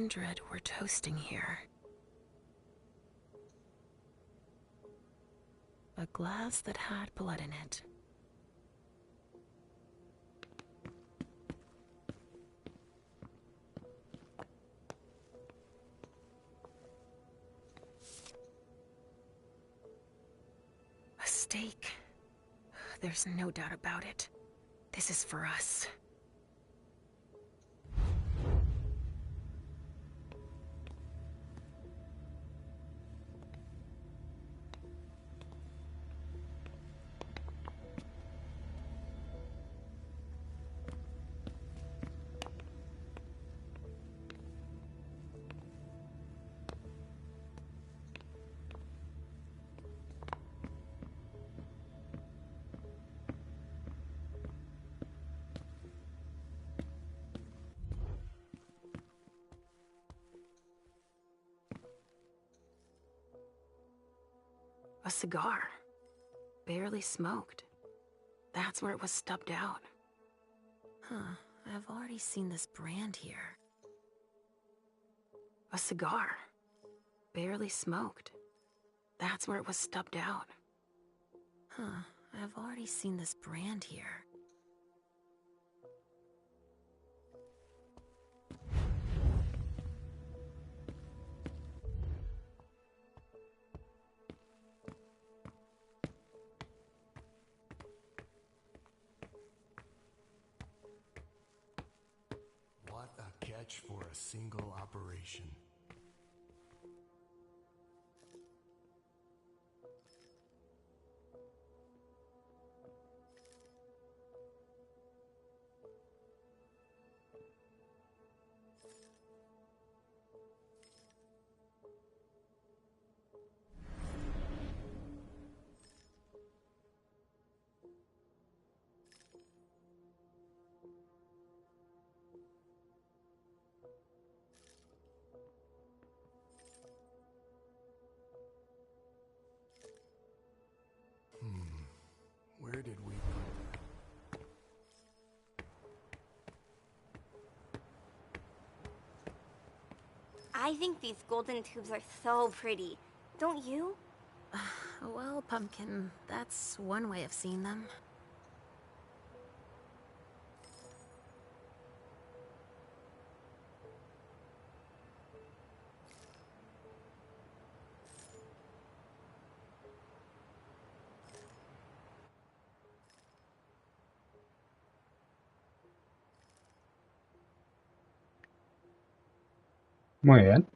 kindred were toasting here. A glass that had blood in it. A stake. There's no doubt about it. This is for us. A cigar. Barely smoked. That's where it was stubbed out. Huh, I've already seen this brand here. A cigar. Barely smoked. That's where it was stubbed out. Huh, I've already seen this brand here. For a single operation. Where did we put that? I think these golden tubes are so pretty. Don't you? Well, Pumpkin, that's one way of seeing them. Muy bien.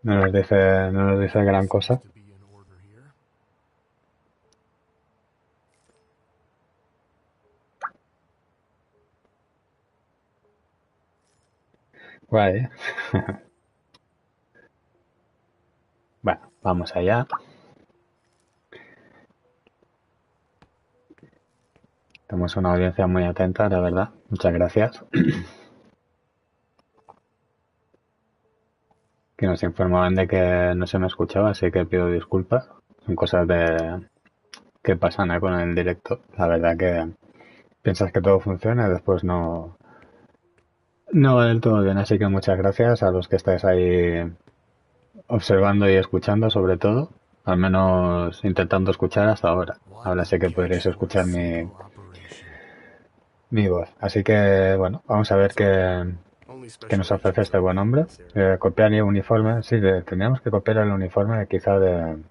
No nos dice gran cosa. Guay. Bueno, vamos allá. Tenemos una audiencia muy atenta, la verdad. Muchas gracias. Que nos informaban de que no se me escuchaba, así que pido disculpas. Son cosas que pasan con el directo. La verdad que piensas que todo funciona y después no va del todo bien. Así que muchas gracias a los que estáis ahí observando y escuchando, sobre todo. Al menos intentando escuchar hasta ahora. Ahora sé que podréis escuchar mi voz. Así que, bueno, vamos a ver qué nos ofrece este buen hombre. Copiar el uniforme. Sí, tendríamos que copiar el uniforme quizá de...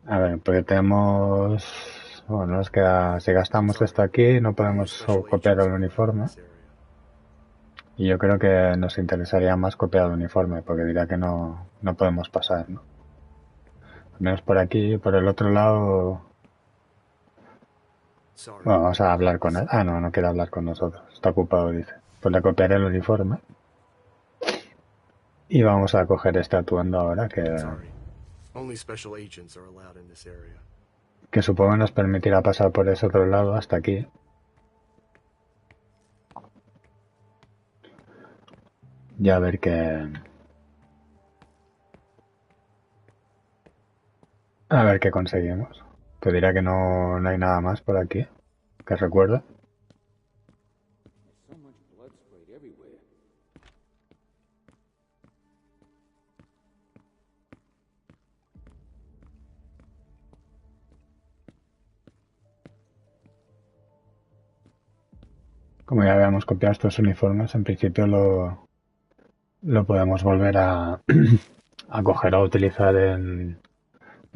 A ver, porque tenemos... Bueno, es que si gastamos esto aquí no podemos copiar el uniforme. Y yo creo que nos interesaría más copiar el uniforme, porque dirá que no podemos pasar, ¿no? Al menos por aquí, por el otro lado... Bueno, vamos a hablar con él. Ah, no quiere hablar con nosotros. Está ocupado, dice. Pues le copiaré el uniforme. Y vamos a coger este atuendo ahora que supongo nos permitirá pasar por ese otro lado hasta aquí. Y a ver qué conseguimos. Te dirá que no hay nada más por aquí. que recuerde. Como ya habíamos copiado estos uniformes, en principio lo podemos volver a, a coger o utilizar en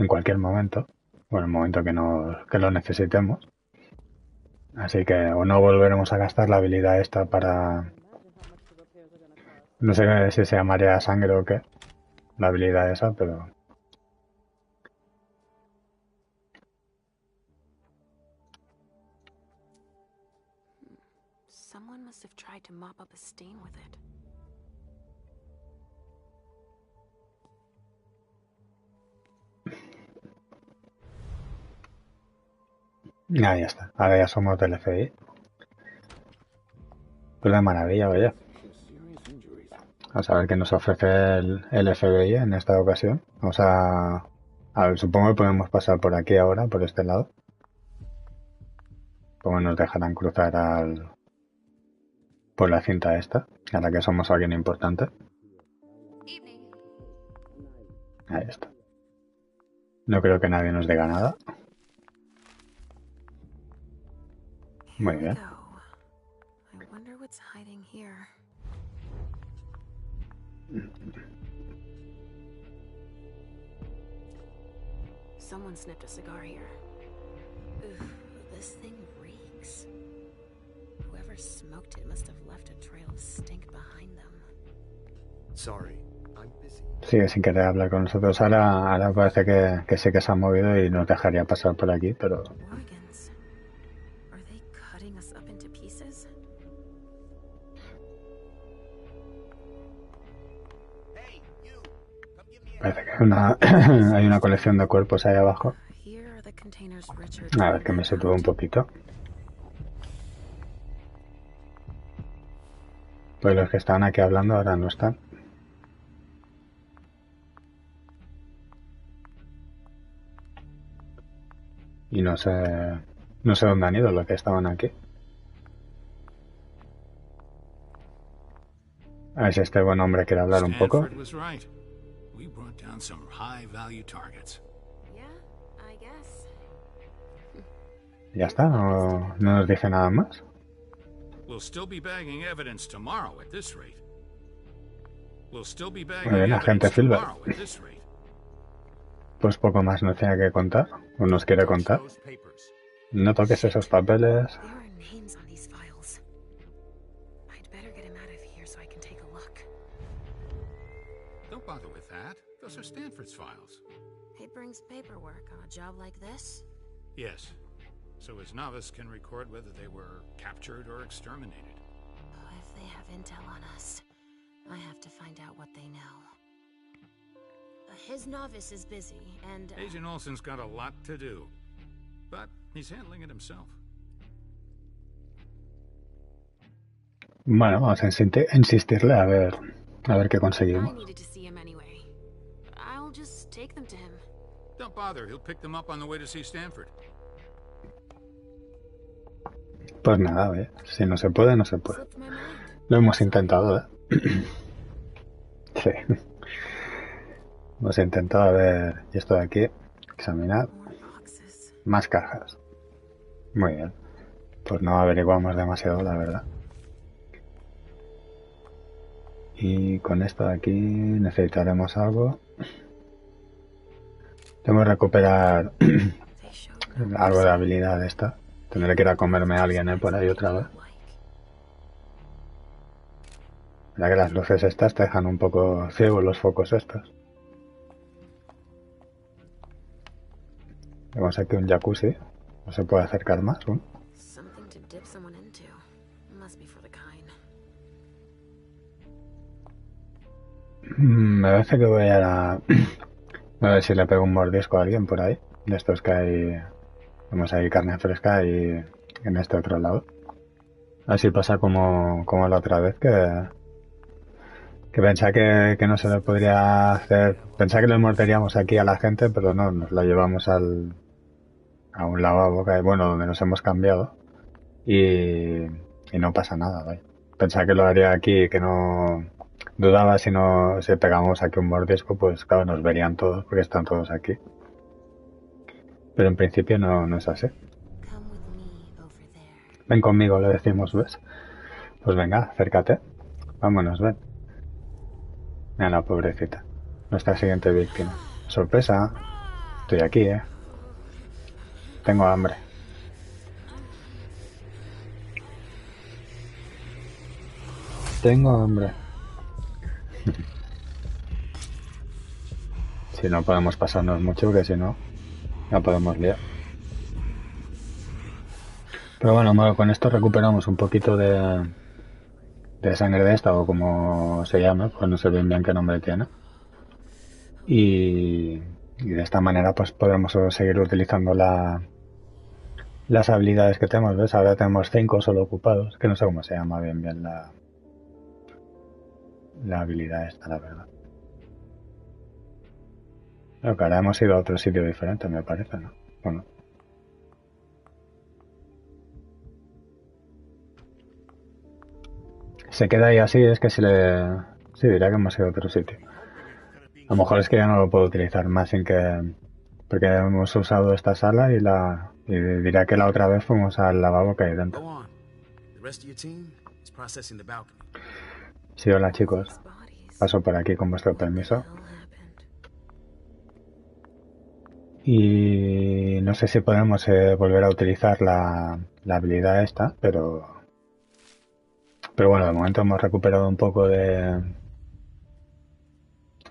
cualquier momento. Bueno, en el momento que lo necesitemos. Así que o no volveremos a gastar la habilidad esta para... No sé si se llamaría sangre o qué, la habilidad esa, pero... Someone must have tried to mop up a stain with it. Ah, ya está. Ahora ya somos del FBI. Pues de maravilla, vaya. Vamos a ver qué nos ofrece el FBI en esta ocasión. Vamos a... A ver, supongo que podemos pasar por aquí ahora, por este lado. Como nos dejarán cruzar por la cinta esta, ahora que somos alguien importante. Ahí está. No creo que nadie nos diga nada. Muy bien. I wonder what's hiding here. Someone snipped a cigar here. Ugh, this thing reeks. Whoever smoked it must have left a trail of stink behind them. Sorry, I'm busy. Sigue sin querer hablar con nosotros. Ahora parece que sí que se ha movido y nos dejaría pasar por aquí, pero... Organs. Are they cutting us up into pieces? Parece que hay hay una colección de cuerpos ahí abajo. Here are the containers Richard. A ver, que me sitúe un poquito. Pues los que estaban aquí hablando ahora no están. Y no sé dónde han ido los que estaban aquí. A ver si este buen hombre quiere hablar un poco. Stanford was right. We brought down some high-value targets. Yeah, I guess. Ya está, no nos dice nada más. We'll still be bagging evidence tomorrow at this rate. We'll still be bagging Muy bien, agente evidence Silver. tomorrow at this rate. Pues poco más nos tiene que contar, o nos quiere contar. Those papers. No toques esos papeles. There are names on these files. I'd better get him out of here so I can take a look. Don't bother with that. Those are Stanford's files. It brings paperwork on a job like this. Yes. So his novice can record whether they were captured or exterminated. Oh, if they have intel on us, I have to find out what they know. His novice is busy, and... Agent Olson's got a lot to do. But he's handling it himself. Bueno, vamos a insistirle a ver qué I conseguimos. needed to see him anyway. I'll just take them to him. Don't bother. He'll pick them up on the way to see Stanford. Pues nada, oye, si no se puede, no se puede. Slipped my mind. Lo hemos intentado, ¿eh? Sí. Hemos intentado a ver... Y esto de aquí, examinar. More boxes. Más cajas. Muy bien. Pues no averiguamos demasiado, la verdad. Y con esto de aquí necesitaremos algo. Tengo que recuperar They showed algo de habilidad esta. Tendré que ir a comerme a alguien, por ahí otra vez. Mira que las luces estas te dejan un poco ciegos los focos estos. Tenemos aquí un jacuzzi. No se puede acercar más. Something to dip someone into. Must be for the kind. Me parece que voy a ver si le pego un mordisco a alguien por ahí. De estos que hay... Vemos ahí carne fresca y en este otro lado. Así pasa como la otra vez que pensaba que no se le podría hacer... Pensaba que le morderíamos aquí a la gente, pero no, nos la llevamos a un lavabo que hay, bueno, donde nos hemos cambiado. y no pasa nada, vaya. Pensaba que lo haría aquí, que no dudaba si no si pegamos aquí un mordisco, pues claro, nos verían todos porque están todos aquí. Pero en principio no es así. Come with me over there. Ven conmigo, le decimos, ¿ves? Pues venga, acércate. Vámonos, ven. Mira la pobrecita. Nuestra siguiente víctima. Sorpresa. Estoy aquí, ¿eh? Tengo hambre. Tengo hambre. Si no podemos pasarnos mucho, que si no, no podemos liar. Pero bueno, con esto recuperamos un poquito de sangre de esta, o como se llama, pues no sé bien qué nombre tiene. Y de esta manera pues podremos seguir utilizando las habilidades que tenemos, ¿ves? Ahora tenemos 5 solo ocupados, que no sé cómo se llama bien la habilidad esta, la verdad. Pero que ahora hemos ido a otro sitio diferente, me parece, ¿no? Bueno. Se queda ahí así, es que se le... Sí, diría que hemos ido a otro sitio. A lo mejor es que ya no lo puedo utilizar más sin que... Porque hemos usado esta sala y dirá que la otra vez fuimos al lavabo que hay dentro. Sí, hola chicos. These bodies. Paso por aquí con vuestro What the permiso. hell happened? Y no sé si podemos volver a utilizar la habilidad esta, pero bueno, de momento hemos recuperado un poco de...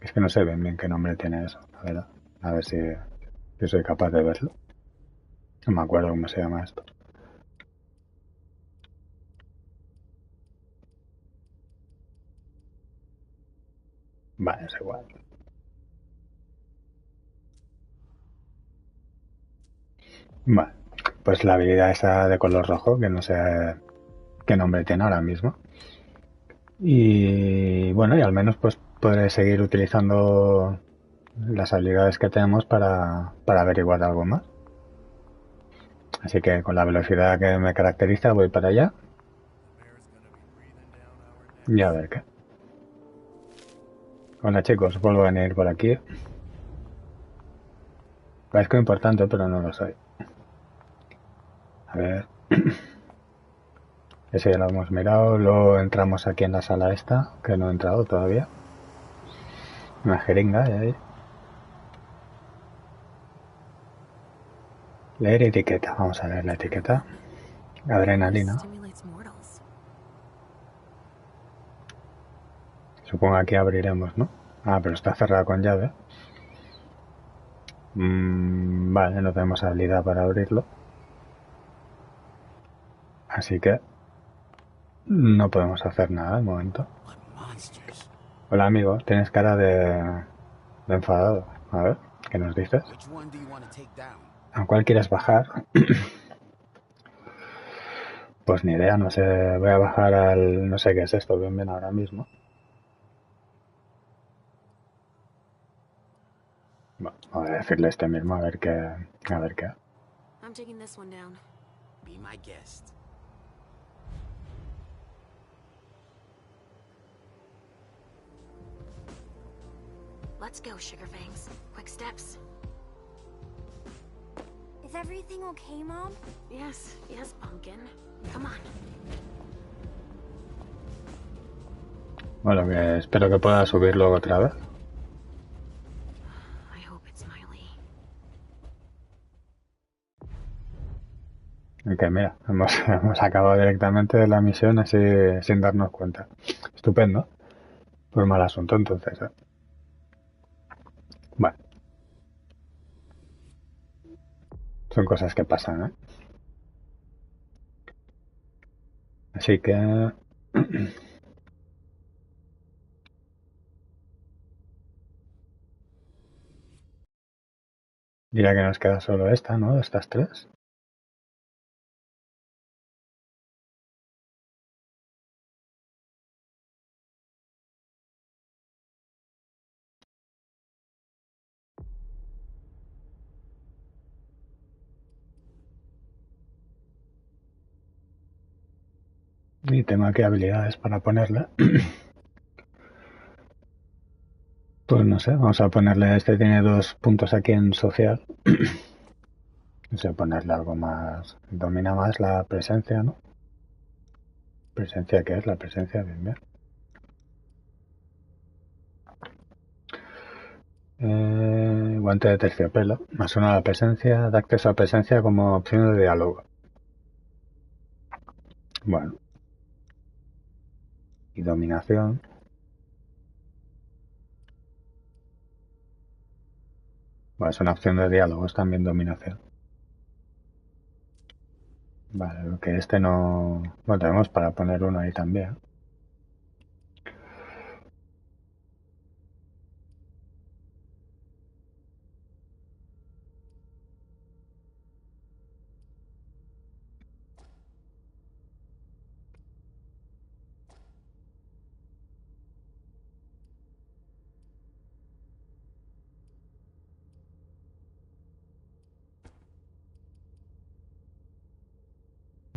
Es que no sé bien qué nombre tiene eso, la verdad. A ver si soy capaz de verlo. No me acuerdo cómo se llama esto. Vale, es igual. Vale, pues la habilidad esa de color rojo, que no sé qué nombre tiene ahora mismo. Y bueno, y al menos pues podré seguir utilizando las habilidades que tenemos para averiguar algo más. Así que con la velocidad que me caracteriza voy para allá y a ver qué. Hola chicos, vuelvo a venir por aquí. Parezco importante, pero no lo soy. A ver. Ese ya lo hemos mirado. Luego entramos aquí en la sala esta, que no he entrado todavía. Una jeringa ahí. Leer etiqueta. Vamos a leer la etiqueta. Adrenalina. Stimulates mortals. Supongo que aquí abriremos, ¿no? Ah, pero está cerrada con llave. Vale, no tenemos habilidad para abrirlo. Así que no podemos hacer nada de momento. Hola amigo, tienes cara de enfadado. A ver, ¿qué nos dices? ¿A cuál quieres bajar? Pues ni idea, no sé. Voy a bajar al... No sé qué es esto bien ahora mismo. Bueno, voy a decirle este mismo a ver qué... A ver qué. I'm taking this one down. Be my guest. Let's go, Sugarfangs. Quick steps. Is everything okay, Mom? Yes, Pumpkin. Come on. Bueno, que espero que pueda subir luego otra vez. I hope it's Miley. Que mira, hemos acabado directamente la misión así sin darnos cuenta. Estupendo. Pues mal asunto entonces, ¿eh? Bueno. Son cosas que pasan, ¿eh? Así que... Dirá que nos queda solo esta, ¿no? Estas tres. Y tengo aquí habilidades para ponerle. Pues no sé, vamos a ponerle, este tiene 2 puntos aquí en social. No sé, ponerle algo más, domina más la presencia, ¿no? ¿Presencia qué es? La presencia, bien, bien. Guante de terciopelo, más 1 a la presencia, da acceso a presencia como opción de diálogo. Bueno. Y dominación. Bueno, es una opción de diálogo, es también dominación. Vale, lo que este no... Bueno, tenemos para poner uno ahí también.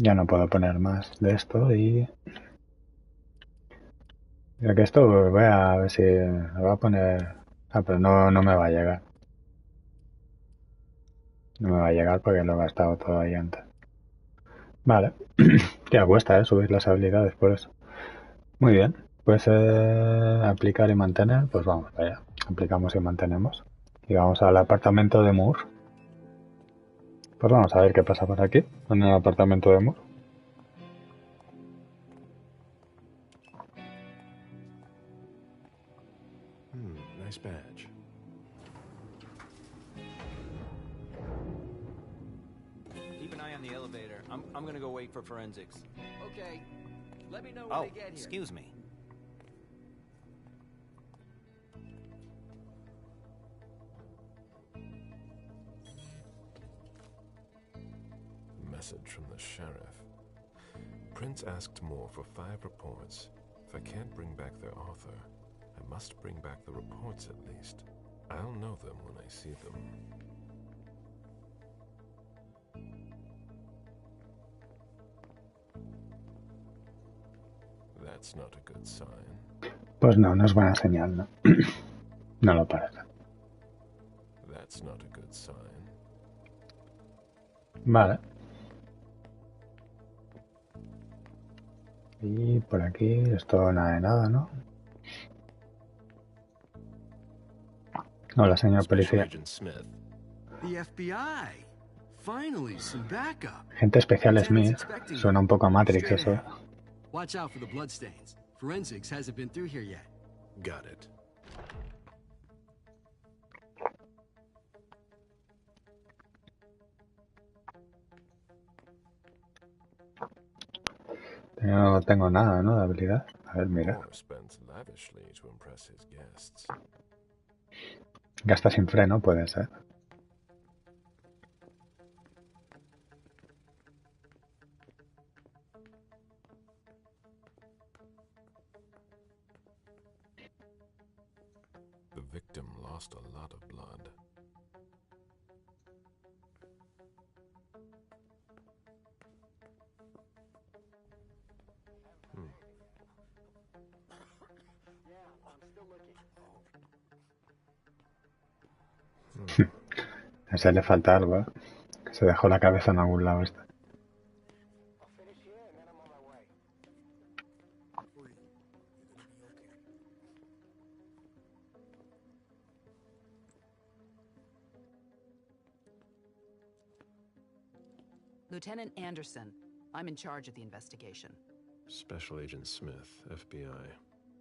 Ya no puedo poner más de esto y... Creo que esto voy a ver si... Lo voy a poner... Ah, pero no me va a llegar. No me va a llegar porque lo he gastado todo ahí antes. Vale. Ya cuesta, subir las habilidades por eso. Muy bien. Pues aplicar y mantener. Pues vamos, vaya. Aplicamos y mantenemos. Y vamos al apartamento de Moore. Pues vamos a ver qué pasa por aquí, en el apartamento de Moore. Nice badge. Keep an eye on the elevator. I'm gonna go wait for forensics. Okay. Let me know when they get here. Excuse me. Message from the sheriff. Prince asked Moore for 5 reports. If I can't bring back their author, I must bring back the reports at least. I'll know them when I see them. That's not a good sign. Pues no es buena señal, ¿no? No lo parece. That's not a good sign. Vale. Y por aquí, esto nada de nada, ¿no? Hola, señor policía. Agent Smith. The FBI. Finally, some backup. Agente especial Lieutenant's Smith. expecting Suena un poco a Matrix Straight eso. ahead. Watch out for the bloodstains. Forensics hasn't been through here yet. Got it. No tengo nada, ¿no? De habilidad. A ver, mira. Moore spends lavishly to impress his guests. Gasta sin freno, puede ser. The victim lost a lot of blood. A ese le falta algo, ¿eh? Se dejó la cabeza en algún lado este. Lieutenant Anderson, I'm in charge of the investigation. Special Agent Smith, FBI.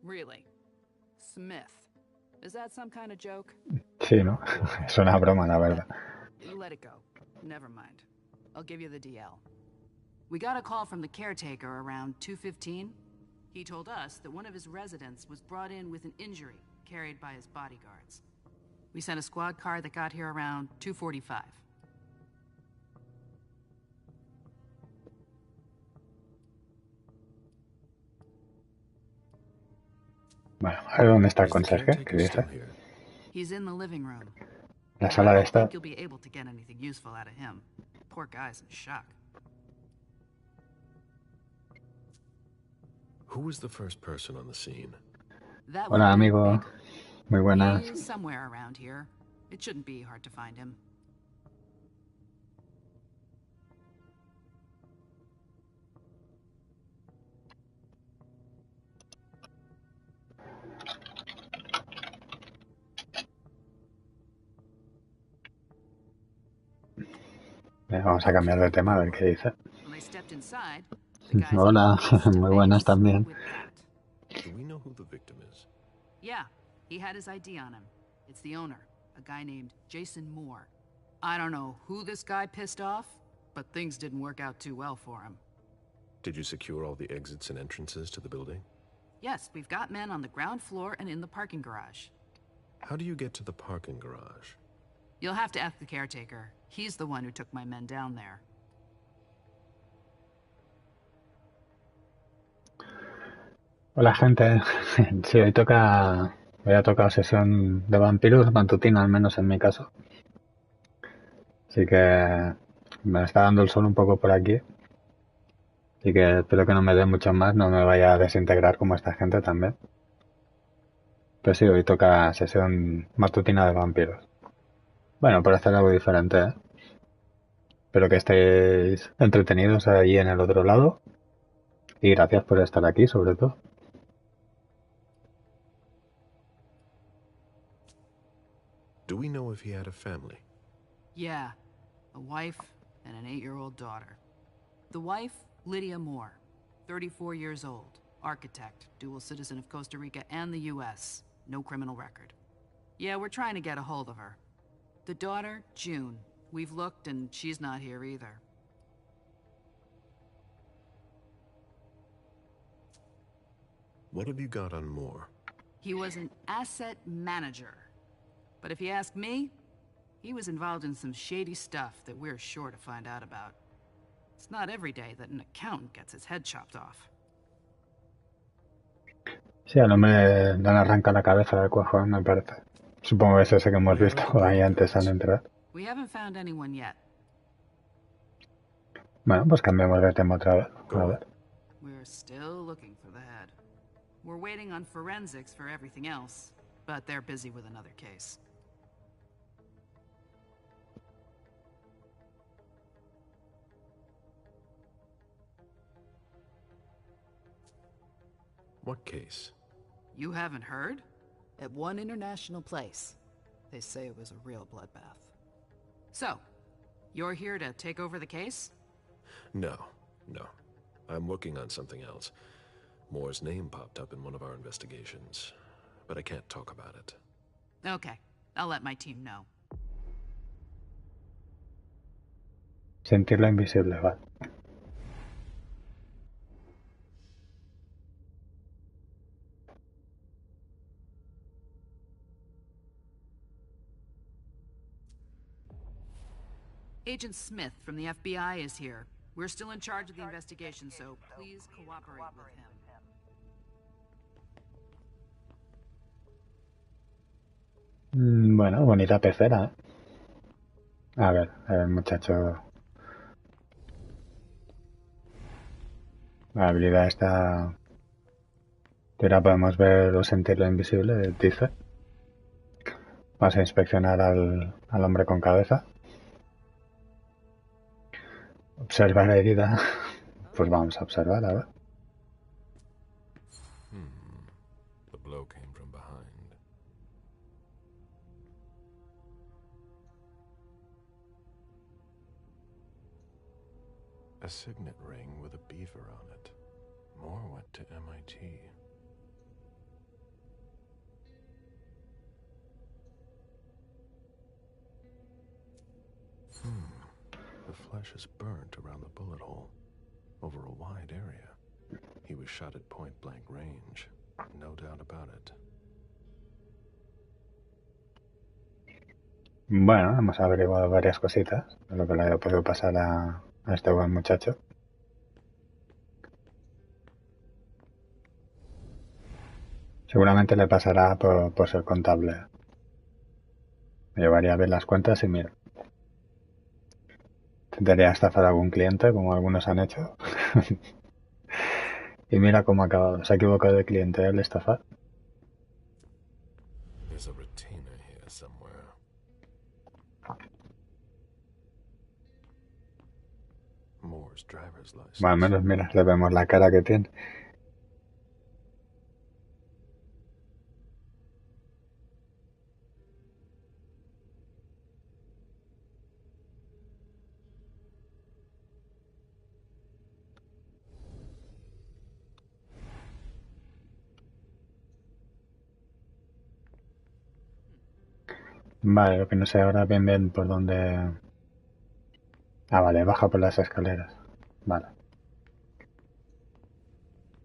Really? Smith. Is that some kind of joke? Sí, ¿no? Es una broma, la verdad. Let it go. Never mind. I'll give you the DL. We got a call from the caretaker around 2:15. He told us that one of his residents was brought in with an injury carried by his bodyguards. We sent a squad car that got here around 2:45. Bueno, a ver dónde está el Is the conserje. ¿Qué caretaker dice? still here? He's in the living room. La sala de I don't estar. think you'll be able to get anything useful out of him. Poor guy's in shock. Who was the first person on the scene? That would Hola, be amigo. Baker. Muy buenas. He's somewhere around here. It shouldn't be hard to find him. Vamos a cambiar de tema a ver qué dice. When they stepped inside, the guys Hola, stepped muy away buenas just también. with that. Do we know who the victim is? Yeah, he had his ID on him. It's the owner, a guy named Jason Moore. I don't know who this guy pissed off, but things didn't work out too well for him. Did you secure all the exits and entrances to the building? Yes, we've got men on the ground floor and in the parking garage. How do you get to the parking garage? You'll have to ask the caretaker. He's the one who took my men down there. Hola, gente. Sí, hoy ha tocado sesión de vampiros, matutina al menos en mi caso. Así que me está dando el sol un poco por aquí. Así que espero que no me dé mucho más, no me vaya a desintegrar como esta gente también. Pero sí, hoy toca sesión matutina de vampiros. Bueno, por hacer algo diferente, ¿eh? Espero que estéis entretenidos ahí en el otro lado. Y gracias por estar aquí, sobre todo. Do we know if he had a family? Yeah, a wife and an 8-year-old daughter. The wife, Lydia Moore, 34 years old, architect, dual citizen of Costa Rica and the US, no criminal record. Yeah, we're trying to get a hold of her. The daughter, June. We've looked and she's not here either. What have you got on Moore? He was an asset manager. But if you ask me, he was involved in some shady stuff that we're sure to find out about. It's not every day that an accountant gets his head chopped off. Sí, al hombre le arranca la cabeza del cuajo, me parece. Supongo que es ese que hemos visto ahí antes al entrar. We haven't found anyone yet. Bueno, pues cambiemos de tema otra vez. A ver. We're still looking for the head. We're waiting on forensics for everything else, but they're busy with another case. What case? You haven't heard? At one international place. They say it was a real bloodbath. So, you're here to take over the case? No. I'm working on something else. Moore's name popped up in one of our investigations, but I can't talk about it. Okay, I'll let my team know. Sentirlo invisible, vale. Agent Smith from the FBI is here. We're still in charge of the investigation, so please cooperate with him. Bueno, bonita pecera, ¿eh? A ver, muchacho. La habilidad esta... Ahora podemos ver o sentirlo invisible, dice. Vamos a inspeccionar al hombre con cabeza. Observar la herida. Pues vamos a observar, a ver. The blow came from behind. A signet ring with a beaver on it. Moore went to MIT. The flesh is burnt around the bullet hole, over a wide area. He was shot at point-blank range, no doubt about it. Bueno, hemos averiguado varias cositas de lo que le ha podido pasar a este buen muchacho. Seguramente le pasará por ser contable. Me llevaría a ver las cuentas y mira. Intentaría estafar a algún cliente, como algunos han hecho. Y mira cómo ha acabado. Se ha equivocado de cliente, el estafar. There's a retainer here somewhere. Moore's driver's license. Bueno, al menos mira, le vemos la cara que tiene. Vale, lo que no sé ahora bien por dónde... Ah, vale, baja por las escaleras. Vale.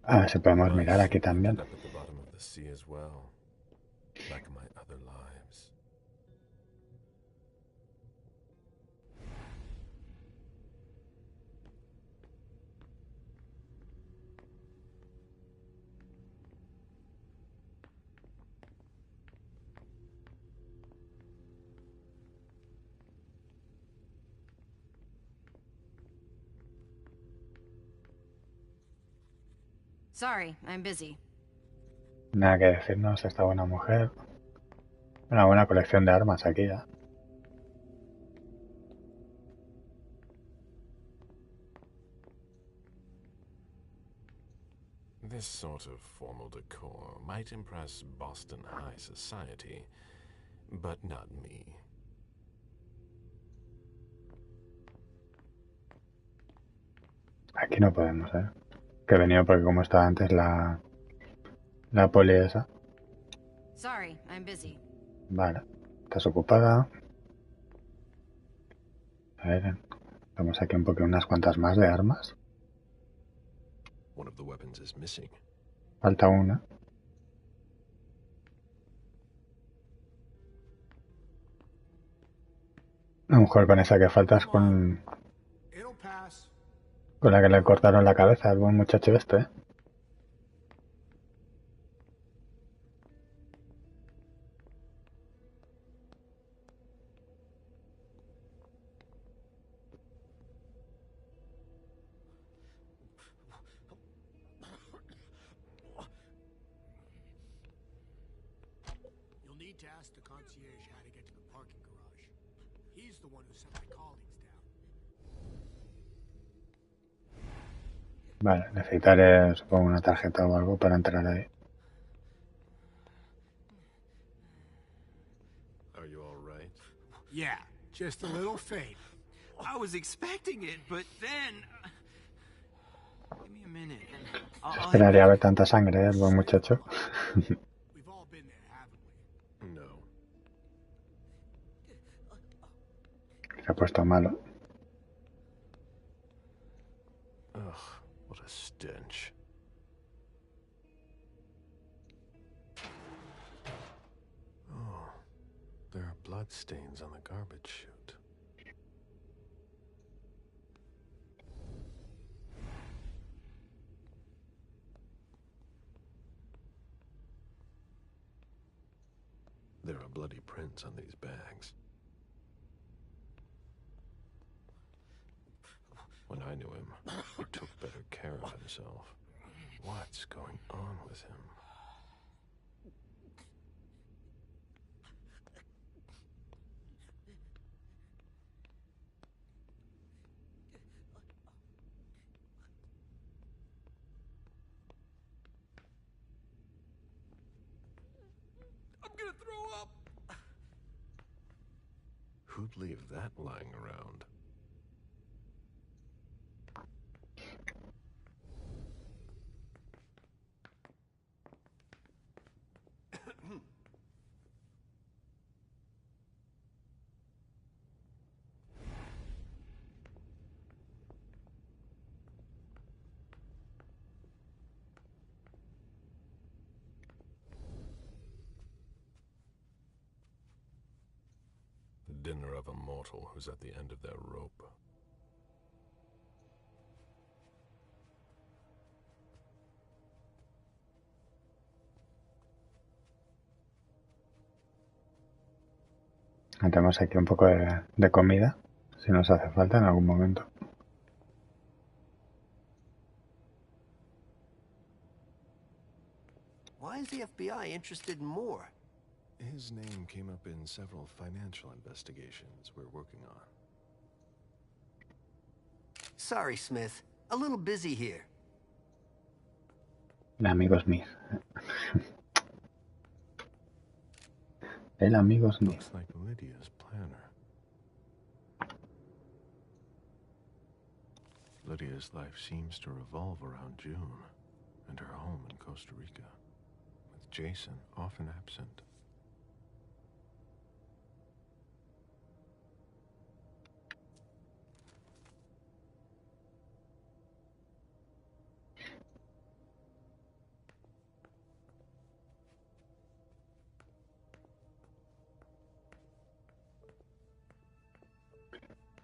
A ver si podemos mirar aquí también. Up at the bottom of the sea as well, like my other lives. Sorry, I'm busy. Nada que decirnos, esta buena mujer. Una buena colección de armas aquí ya. This sort of formal decor might impress Boston high society, but not me. Aquí no podemos, ¿eh? Que he venido porque como estaba antes la poli esa. Sorry, I'm busy. Vale. Estás ocupada. A ver. Vamos aquí un poco unas cuantas más de armas. One of the weapons is missing. Falta una. A lo mejor con esa que falta es con la que le cortaron la cabeza al buen muchacho este, ¿eh? You'll need to ask the concierge how to get to the parking garage. He's the one who sent my colleagues down. Vale, necesitaré, supongo, una tarjeta o algo para entrar ahí. Are you all right? Yeah, just a little faint. I was expecting it, but then... Give me a minute. And I'll Esperaría ver tanta sangre, ¿eh? El buen muchacho. We've all been there, haven't we? No. Se ha puesto malo. Ugh, what a stench. Oh, there are blood stains on the garbage chute. There are bloody prints on these bags. When I knew him, he took better care of himself. What's going on with him? I'm gonna throw up! Who'd leave that lying around? The dinner of a mortal who's at the end of their rope. Tenemos aquí un poco de comida, si nos hace falta en algún momento. is the FBI interested in more? His name came up in several financial investigations we're working on. Sorry, Smith. A little busy here. El amigo Smith. El amigo Smith. Looks like Lydia's planner. Lydia's life seems to revolve around June and her home in Costa Rica, with Jason often absent.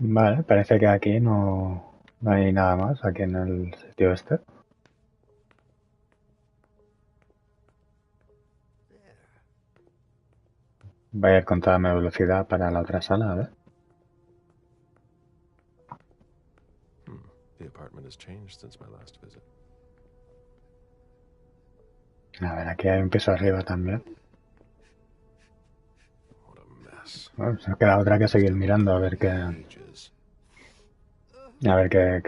Vale, parece que aquí no hay nada más, aquí en el sitio este. Voy a ir con toda mi velocidad para la otra sala, a ver. The apartment has changed since my last visit. A ver, aquí hay un piso arriba también. What a mess. Bueno, nos queda otra que seguir mirando a ver qué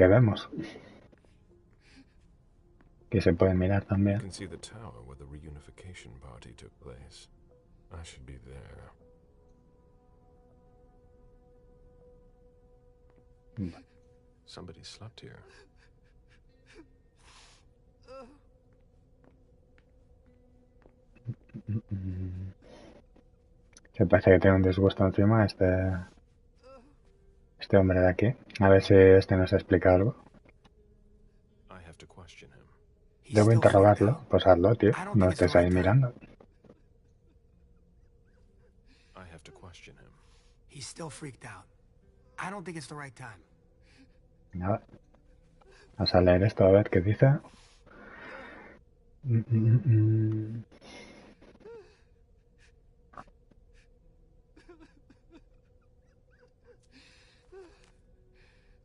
vemos. Que se puede mirar You también. can see the tower where the reunification party took place. I should be there. Somebody slept here. Se parece que tiene un disgusto encima este hombre de aquí. A ver si este nos explica algo. I have to question him. Debo interrogarlo. Pues hazlo, tío. No estés ahí mirando. I have to question him. He's still freaked out. I don't think it's the right time. Nada. Vamos a leer esto a ver qué dice.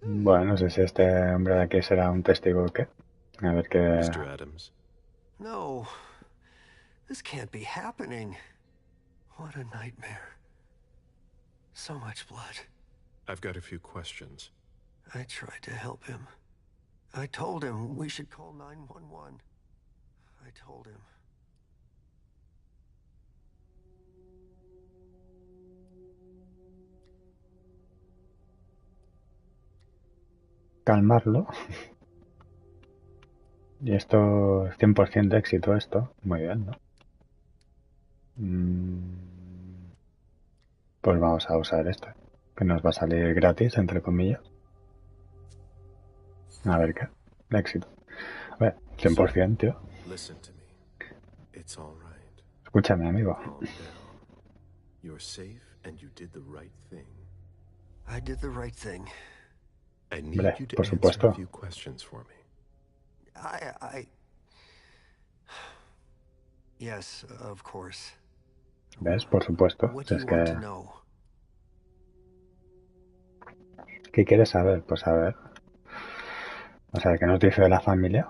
Bueno, no sé si este hombre de aquí será un testigo o qué. A ver qué... Mr. Adams. No. This can't be happening. What a nightmare. So much blood. I've got a few questions. I tried to help him. I told him we should call 911. I told him. Calmarlo. Y esto es 100% de éxito esto. Muy bien, ¿no? Pues vamos a usar esto. Que nos va a salir gratis, entre comillas. A ver qué. Éxito. A ver, 100%, tío. Listen to me. It's all right. Escúchame, amigo. Calm down. You're safe and you did the right thing. I did the right thing. I need Hombre, you to por answer supuesto. a few questions for me. Yes, of course. ¿Ves? Por supuesto. What Si do es you want que... to know? ¿Qué quieres saber? Pues a ver. O sea, que no te dice de la familia.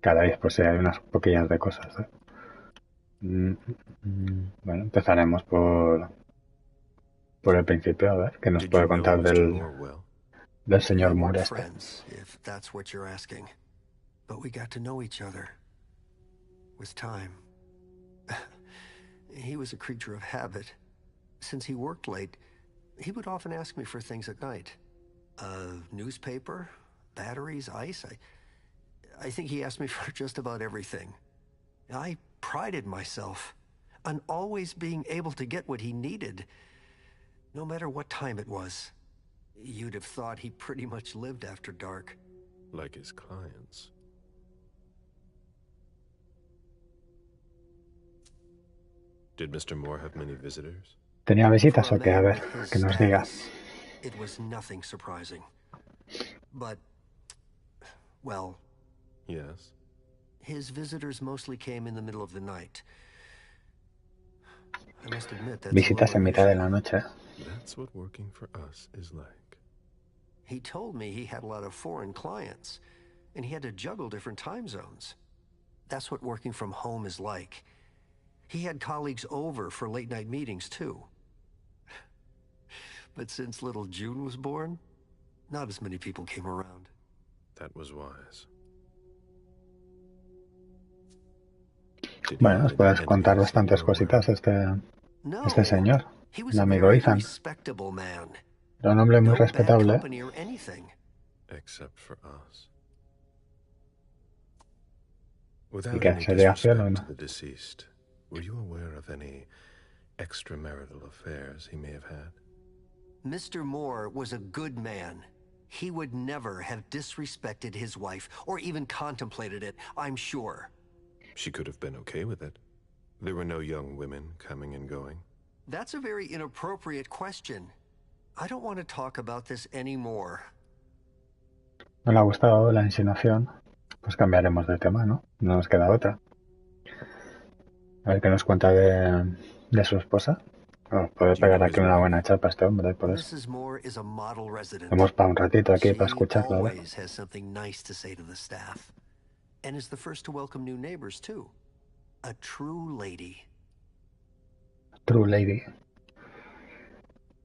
Cada vez pues sí hay unas poquillas de cosas, ¿eh? Bueno, empezaremos por el principio, a ver, qué nos Did puede you know contar Mr. del Moore well? señor We Moore weren't este. friends, if that's what you're asking. But we got to know each other. With time. He was a creature of habit. Since he worked late, he would often ask me for things at night. Newspaper, batteries, ice. I think he asked me for just about everything. I prided myself on always being able to get what he needed, no matter what time it was. You'd have thought he pretty much lived after dark. Like his clients. Did Mr. Moore have many visitors? ¿Tenía visitas For a o qué? A man ver, with his que nos diga. status, it was nothing surprising. But, well, Yes. his visitors mostly came in the middle of the night. I must admit that's a Visitas little en mitad de la unusual. noche. That's what working for us is like. He told me he had a lot of foreign clients, and he had to juggle different time zones. That's what working from home is like. He had colleagues over for late-night meetings, too. But since little June was born, not as many people came around. That was wise. Bueno, nos puedes contar bastantes cositas este señor, el amigo Ethan. Era un hombre muy respetable. Except for us. ¿Y Without qué? any ¿Sería fiel o disrespect no? to the deceased, were you aware of any extramarital affairs he may have had? Mr. Moore was a good man. He would never have disrespected his wife, or even contemplated it, I'm sure. She could have been okay with it. There were no young women coming and going. That's a very inappropriate question. I don't want to talk about this anymore. No le ha gustado la insinuación. Pues cambiaremos de tema, ¿no? No nos queda otra. A ver qué nos cuenta de su esposa. Bueno, puede pegar aquí una buena chapa este hombre, por eso. Mrs. Moore is a model resident. Hemos para un ratito aquí para She escucharlo, ¿vale? always has something nice to say to the staff. And is the first to welcome new neighbors, too. A true lady. True lady.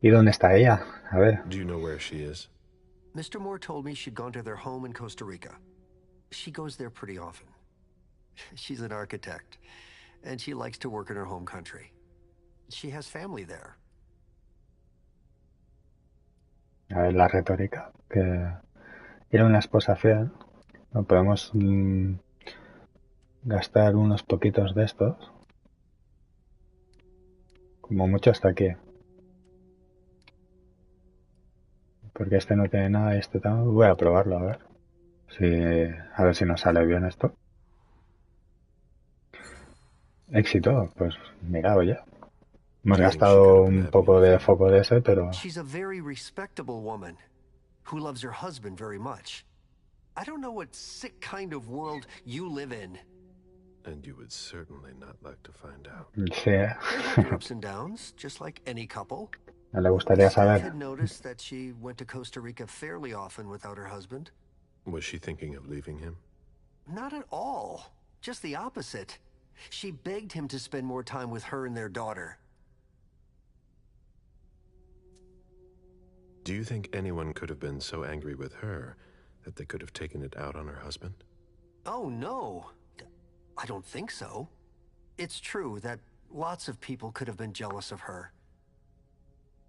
¿Y dónde está ella? A ver. Do you know where she is? Mr. Moore told me she'd gone to their home in Costa Rica. She goes there pretty often. She's an architect, and she likes to work in her home country. She has family there. A ver la retórica. Que era una esposa fiel. No podemos gastar unos poquitos de estos. Como mucho hasta aquí. Porque este no tiene nada y este también. Voy a probarlo, a ver. A ver si nos sale bien esto. Éxito, pues mira, oye. Hemos gastado un poco de foco de ese, pero... She's a very respectable woman who loves her husband very much. I don't know what sick kind of world you live in. And you would certainly not like to find out. Sí, They have their ups and downs, just like any couple. le gustaría Staff saber. had noticed that she went to Costa Rica fairly often without her husband. Was she thinking of leaving him? Not at all. Just the opposite. She begged him to spend more time with her and their daughter. Do you think anyone could have been so angry with her that they could have taken it out on her husband? Oh, no. I don't think so. It's true that lots of people could have been jealous of her.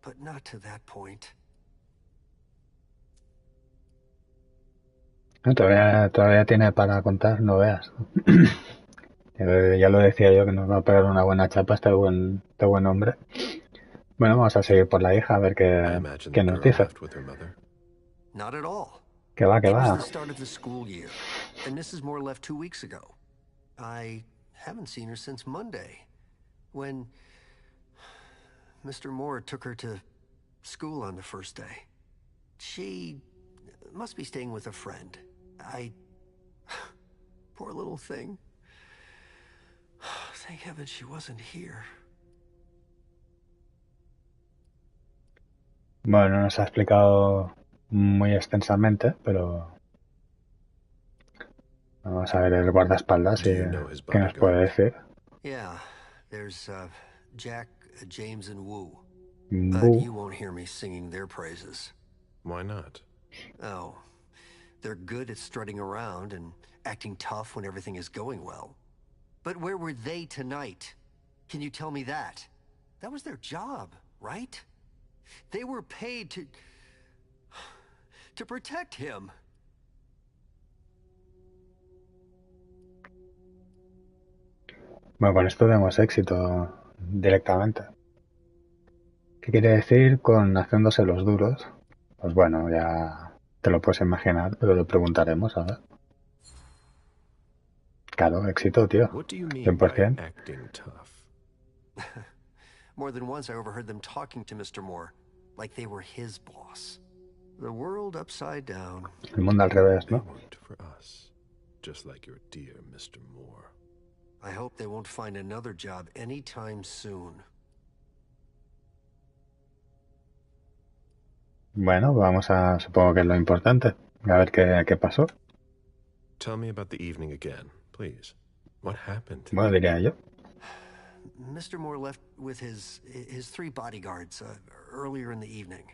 But not to that point. No, todavía tiene para contar, no veas. Ya lo decía yo que nos va a pegar una buena chapa este buen hombre. Bueno, vamos a seguir por la hija a ver qué nos dice. Not at all. Que va. It was the start of the school year, and Mrs. Moore left 2 weeks ago. I haven't seen her since Monday, when Mr. Moore took her to school on the first day. She must be staying with a friend. Poor little thing. Thank heaven she wasn't here. Bueno, nos ha explicado muy extensamente, pero vamos a ver el guardaespaldas y qué nos puede decir. Yeah, there's Jack, James, and Wu. Wu. You won't hear me singing their praises. Why not? Oh, they're good at strutting around and acting tough when everything is going well. But where were they tonight? Can you tell me that? That was their job, right? They were paid to protect him. Bueno, con esto tenemos éxito directamente. ¿Qué quiere decir con haciéndose los duros? Pues bueno, ya te lo puedes imaginar, pero lo preguntaremos, a ver. Claro, éxito, tío. 100%. Acting tough. More than once I overheard them talking to Mr. Moore, like they were his boss. The world upside down. El mundo al revés, ¿no? They worked for us, just like your dear Mr. Moore. I hope they won't find another job anytime soon. Bueno, supongo que es lo importante. A ver qué pasó. Tell me about the evening again, please. What happened to Bueno, diría yo. Mr. Moore left with his 3 bodyguards earlier in the evening.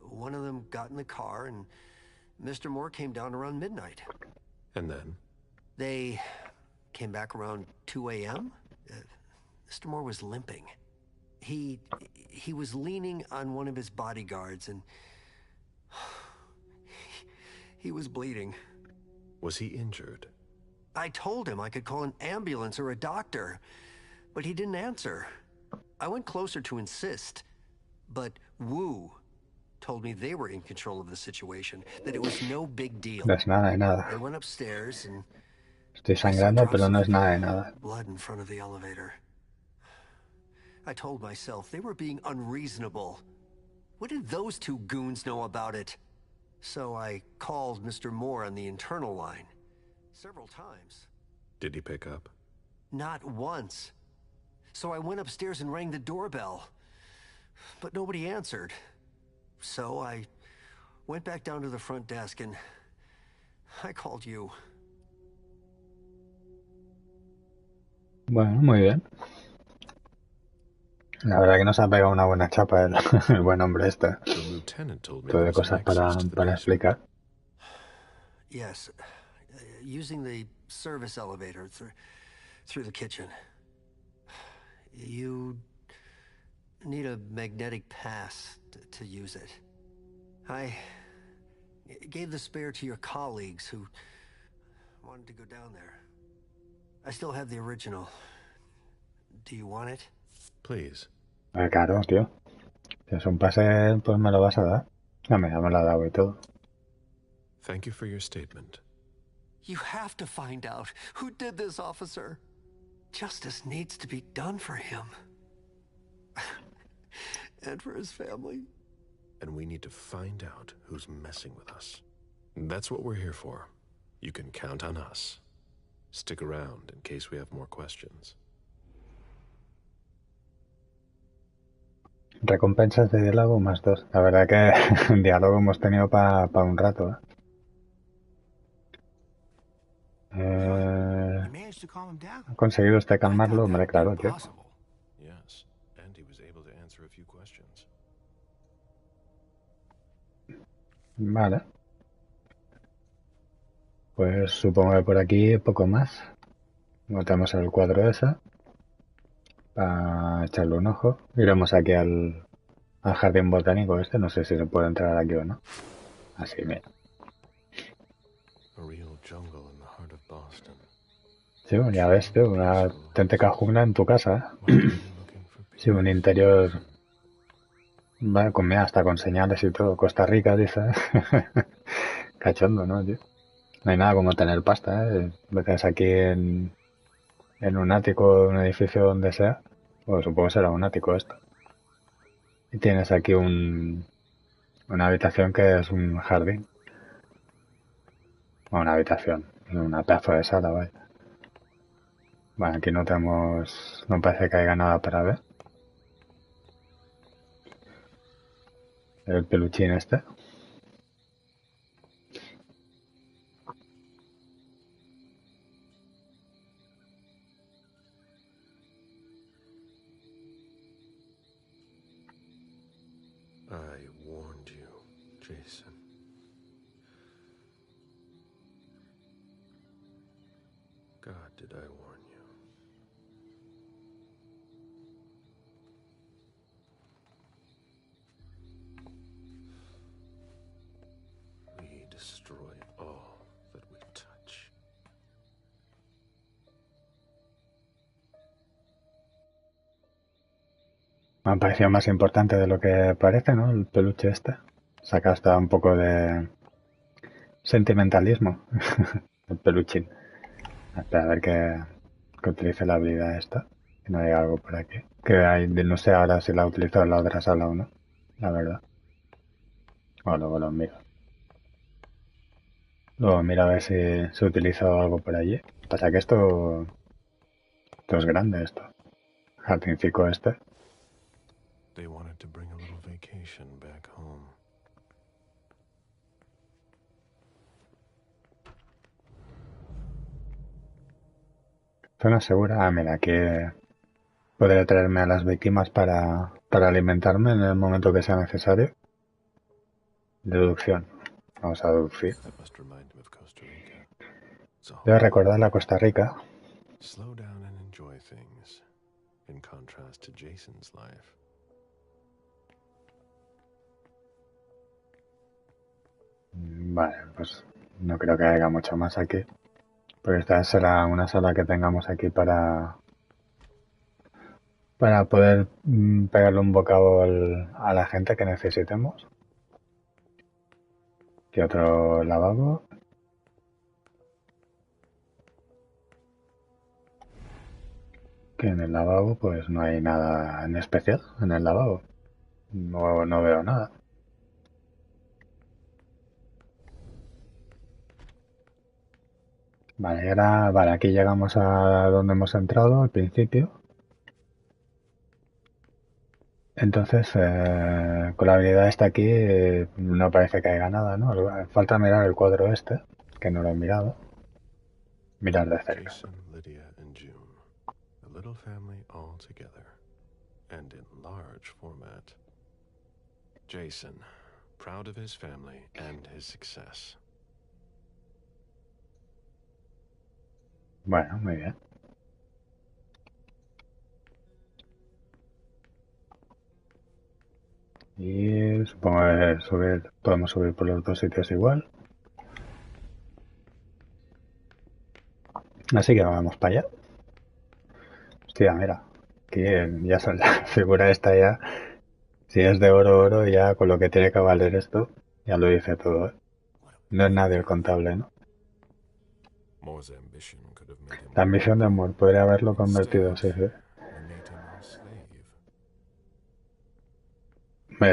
One of them got in the car, and Mr. Moore came down around midnight. And then? They came back around 2 a.m. Mr. Moore was limping. He was leaning on one of his bodyguards, and he was bleeding. Was he injured? I told him I could call an ambulance or a doctor, but he didn't answer. I went closer to insist, but Wu told me they were in control of the situation, that it was no big deal. No es nada de nada. I went upstairs and Estoy sangrando, pero no es nada de nada. blood in front of the elevator. I told myself they were being unreasonable. What did those 2 goons know about it? So I called Mr. Moore on the internal line several times. Did he pick up? Not once. So I went upstairs and rang the doorbell, but nobody answered. So I went back down to the front desk and I called you. Bueno, muy bien. La verdad que nos ha pegado una buena chapa el buen hombre este. The lieutenant told me Todo there de was an cosas access to the para basement. explicar. Yes, using the service elevator through the kitchen. You need a magnetic pass to use it. I gave the spare to your colleagues who wanted to go down there. I still have the original. Do you want it? Please. Claro, tío. Si es un pase, pues me lo vas a dar. Ya me lo ha dado y todo. Thank you for your statement. You have to find out who did this, officer. Justice needs to be done for him. And for his family. And we need to find out who's messing with us. That's what we're here for. You can count on us. Stick around in case we have more questions. Recompensas de diálogo +2. La verdad que diálogo hemos tenido para un rato. You managed to calm him down. ¿Ha conseguido usted calmarlo? Hombre, claro, tío. Yes, and he was able to answer a few questions. Vale. Pues supongo que por aquí poco más. Notamos el cuadro ese. Para echarle un ojo. Iremos aquí al jardín botánico este. No sé si se puede entrar aquí o no. Así, mira. A real jungle in the heart of Boston. Sí, ya ves, tío. Una auténtica jungla en tu casa. Sí, un interior... Vale, hasta con señales y todo. Costa Rica, dice. Cachondo, ¿no, tío? No hay nada como tener pasta, ¿eh? Metes aquí en un ático de un edificio donde sea. Bueno, supongo que será un ático esto. Y tienes aquí una habitación que es un jardín. O una habitación. Una pedazo de sala, vaya. Bueno, aquí no tenemos... No parece que haya nada para ver. El peluchín este. I warned you, Jason. God, did I warn you? We destroy all that we touch. Me ha parecido más importante de lo que parece, ¿no? El peluche este. Saca hasta un poco de sentimentalismo. El peluchín. Espera, a ver que utilice la habilidad esta. Que no hay algo por aquí. Que hay, no sé ahora si la ha utilizado en la otra sala o no. La verdad. O luego lo miro. Luego mira a ver si se ha utilizado algo por allí. Pasa que esto es grande esto. Jardincico este. They wanted to bring a little vacation back home. Zona segura. Ah, mira, aquí podré traerme a las víctimas para alimentarme en el momento que sea necesario. Deducción. Vamos a deducir. That must remind him of Costa Rica. It's a Debe whole recordar la lot. Costa Rica. Slow down and enjoy things, in contrast to Jason's life. Vale, pues no creo que haya mucho más aquí. Porque esta será una sala que tengamos aquí para poder pegarle un bocado a la gente que necesitemos. Aquí otro lavabo. Que en el lavabo pues no hay nada en especial en el lavabo. No veo nada. Vale, y ahora, vale, aquí llegamos a donde hemos entrado al principio. Entonces, con la habilidad esta aquí, no parece que haya nada, ¿no? Falta mirar el cuadro este, que no lo he mirado. Mirar de cerca. Jason, Lydia, and June. A little family all together. And in large format. Jason, proud of his family and his success. Bueno, muy bien. Y supongo que podemos subir por los dos sitios igual. Así que vamos para allá. Hostia, mira. Aquí ya son la figura esta ya. Si es de oro, ya con lo que tiene que valer esto, ya lo dice todo, ¿eh? No es nadie el contable, ¿no? Moore's ambition could have made him La ambición de amor podría haberlo convertido, Instead, sí, sí. they made him a slave.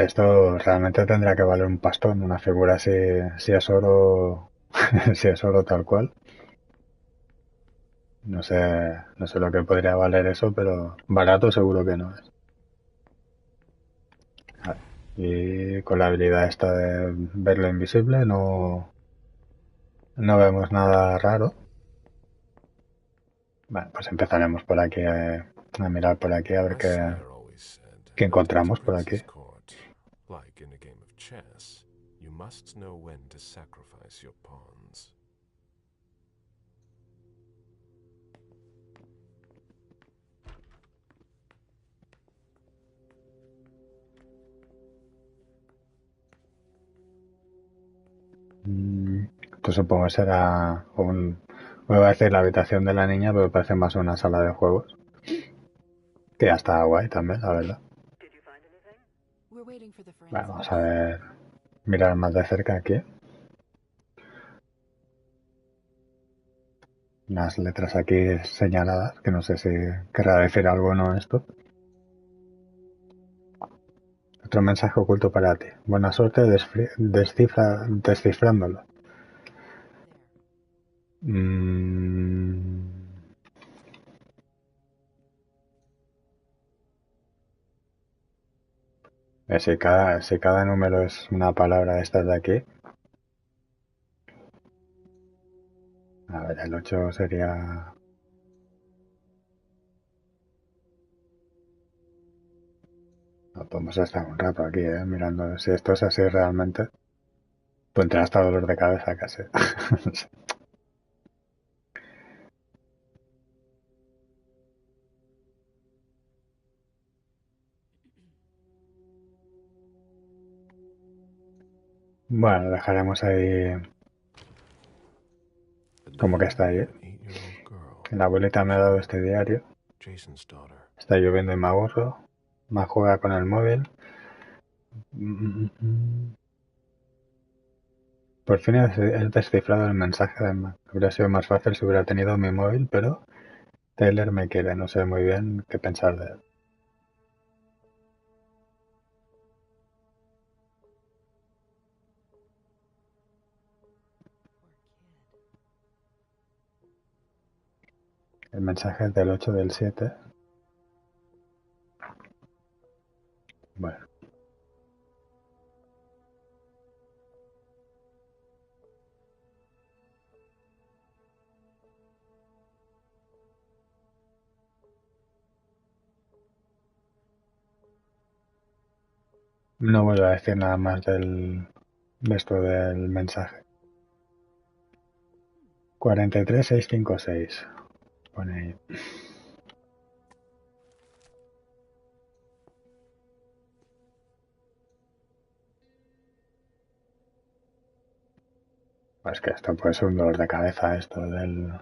Esto realmente tendría que valer un pastón, una figura así, si es oro, si es oro tal cual. No sé lo que podría valer eso, pero barato seguro que no es. Y con la habilidad esta de ver lo invisible no vemos nada raro. Vale, pues empezaremos por aquí a mirar por aquí a ver My sire always said qué that at encontramos por aquí. prince's court, like in a game of chess, you must know when to sacrifice your pawns. Esto supongo que será voy a decir la habitación de la niña, pero parece más una sala de juegos. Que ya está guay también, la verdad. Vale, vamos a ver, mirar más de cerca aquí. Unas letras aquí señaladas, que no sé si querrá decir algo o no esto. Otro mensaje oculto para ti. Buena suerte descifrándolo. Si cada número es una palabra de estas de aquí. A ver, el 8 sería... No podemos estar un rato aquí, mirando si esto es así realmente. Pues te da hasta dolor de cabeza casi. Bueno, dejaremos ahí como que está ahí. An 8-year-old girl, La abuelita me ha dado este diario. Jason's daughter. Está lloviendo y me aburro. Me juega con el móvil. Por fin he descifrado el mensaje de Mac. Habría sido más fácil si hubiera tenido mi móvil, pero Taylor me quiere. No sé muy bien qué pensar de él. El mensaje es del 8 del 7. Bueno. No vuelvo a decir nada más de esto del mensaje. 43656. Pone ahí. Pues que esto puede ser un dolor de cabeza, esto del...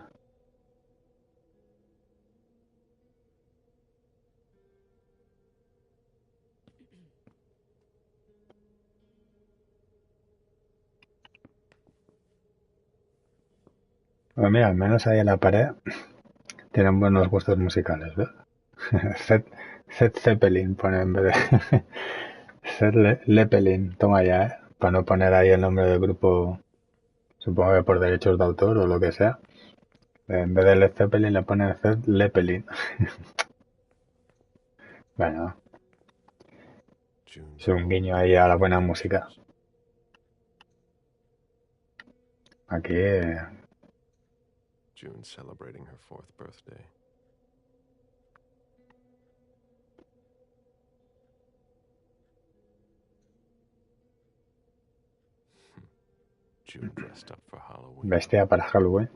Bueno, mira, al menos ahí en la pared tienen buenos gustos musicales, ¿ves? Zed Zeppelin pone en vez de... Zeppelin, toma ya, ¿eh? Para no poner ahí el nombre del grupo, supongo que por derechos de autor o lo que sea. En vez de Led Zeppelin le ponen Zed Zeppelin. Bueno, es un guiño ahí a la buena música. Aquí... June's celebrating her 4th birthday. June dressed up for Halloween. Vestida para Halloween.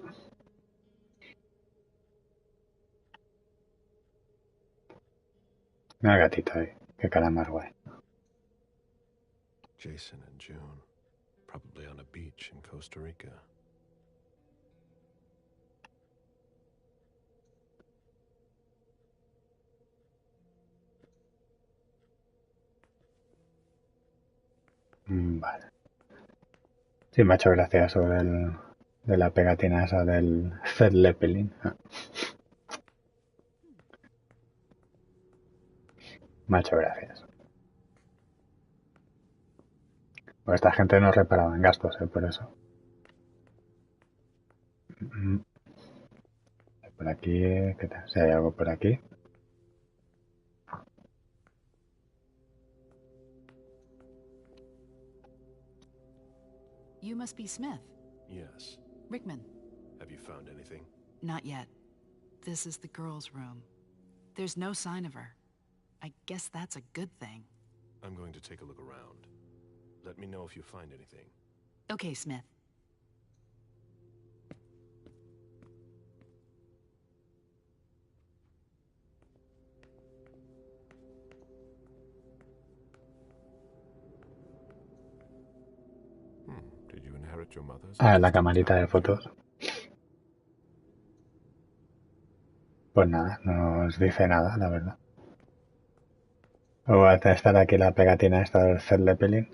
Mira el gatito ahí. Qué cara más guay. Jason and June, probably on a beach in Costa Rica. Vale. Sí, me ha hecho gracia eso de la pegatina esa del Zed Zeppelin. Me ha hecho gracia eso. Pues esta gente no reparaba en gastos, por eso. Por aquí, ¿qué tal? Si hay algo por aquí. You must be Smith. Yes. Rickman. Have you found anything? Not yet. This is the girl's room. There's no sign of her. I guess that's a good thing. I'm going to take a look around. Let me know if you find anything. Okay, Smith. Did you inherit your mother's? Ah, la camarita de fotos. Pues nada, no os dice nada, la verdad. O va a estar aquí la pegatina esta del Zed Zeppelin.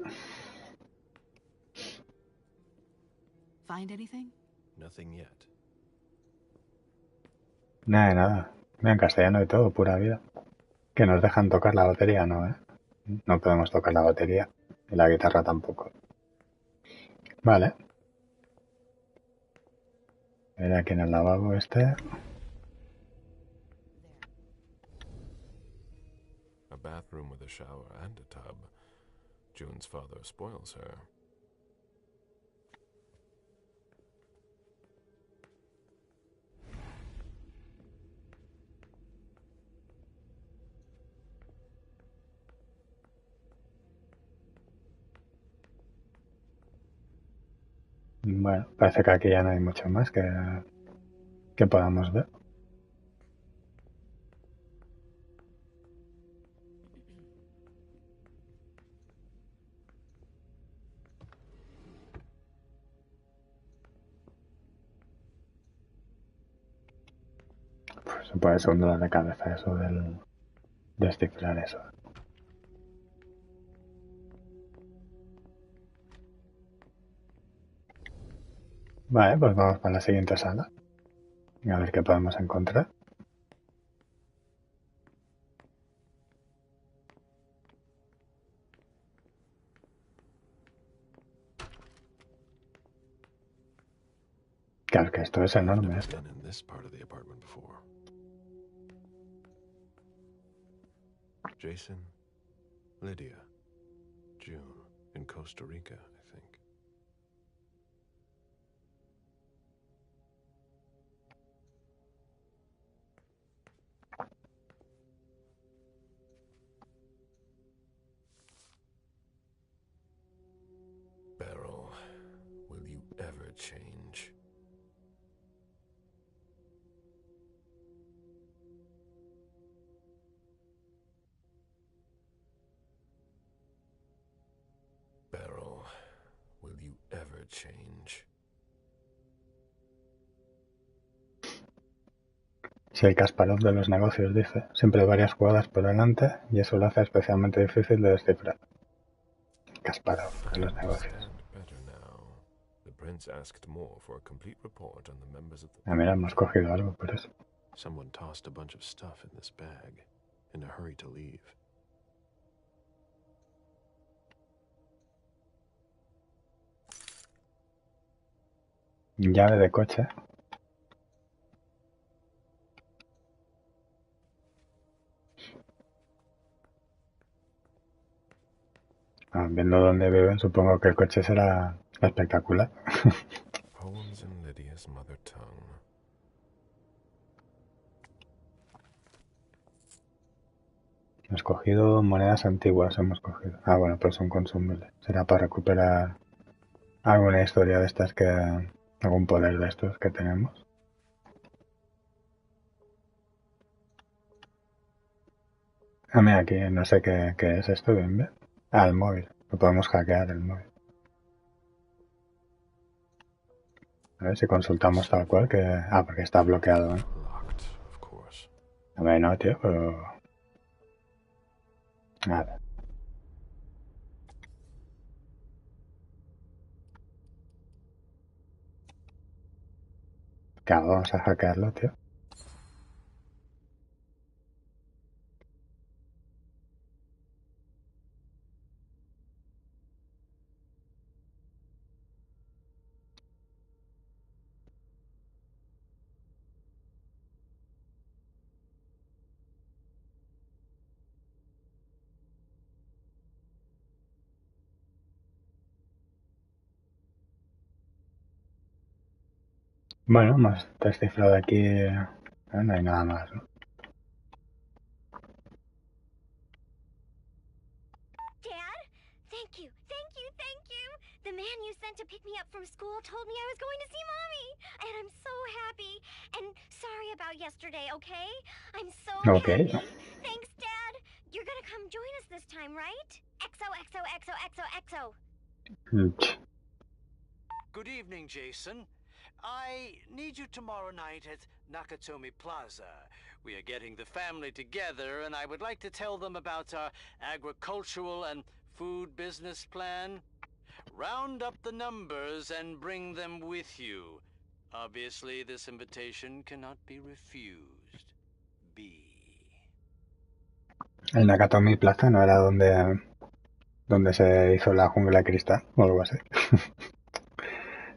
Find anything? Nothing yet. Nada de nada. Mira, en castellano y todo, pura vida. Que nos dejan tocar la batería, no, ¿eh? No podemos tocar la batería. Y la guitarra tampoco. Vale. Era aquí en el lavabo este. A bathroom with a shower and a tub. June's father spoils her. Bueno, parece que aquí ya no hay mucho más que podamos ver. Pues puede ser un dolor de cabeza eso del descifrar eso. Vale, pues vamos para la siguiente sala. A ver qué podemos encontrar. Claro que esto es enorme. Esto. Been in this part of the apartment before. Jason, Lydia, June, in Costa Rica, I think. change? Beryl, will you ever change? Si el Kasparov de los negocios dice, siempre varias jugadas por delante y eso lo hace especialmente difícil de descifrar. Kasparov de los negocios. Ah, mira, hemos cogido algo por eso. Someone tossed a bunch of stuff in this bag, in a hurry to leave. Llave de coche. Ah, viendo dónde viven, supongo que el coche será espectacular. Poems in Lydia's mother tongue. Hemos cogido monedas antiguas, hemos cogido. Ah, bueno, pues son consumibles. Será para recuperar alguna historia de estas que... algún poder de estos que tenemos. Ah, mira, aquí no sé qué es esto bien. Ah, el móvil. Lo podemos hackear el móvil. A ver si consultamos tal cual que... Ah, porque está bloqueado, ¿no? A ver, no, tío, pero... Nada. Claro, vamos a hackearlo, tío. Bueno, hemos descifrado aquí... no hay nada más, ¿no? Dad? Thank you. The man you sent to pick me up from school told me I was going to see Mommy. And I'm so happy. And sorry about yesterday, okay? I'm so Okay. happy. Thanks, Dad. You're gonna come join us this time, right? XOXOXOXOXO. Good evening, Jason. I need you tomorrow night at Nakatomi Plaza. We are getting the family together, and I would like to tell them about our agricultural and food business plan. Round up the numbers and bring them with you. Obviously, this invitation cannot be refused. B. El Nakatomi Plaza no era donde se hizo la jungla de cristal o algo así.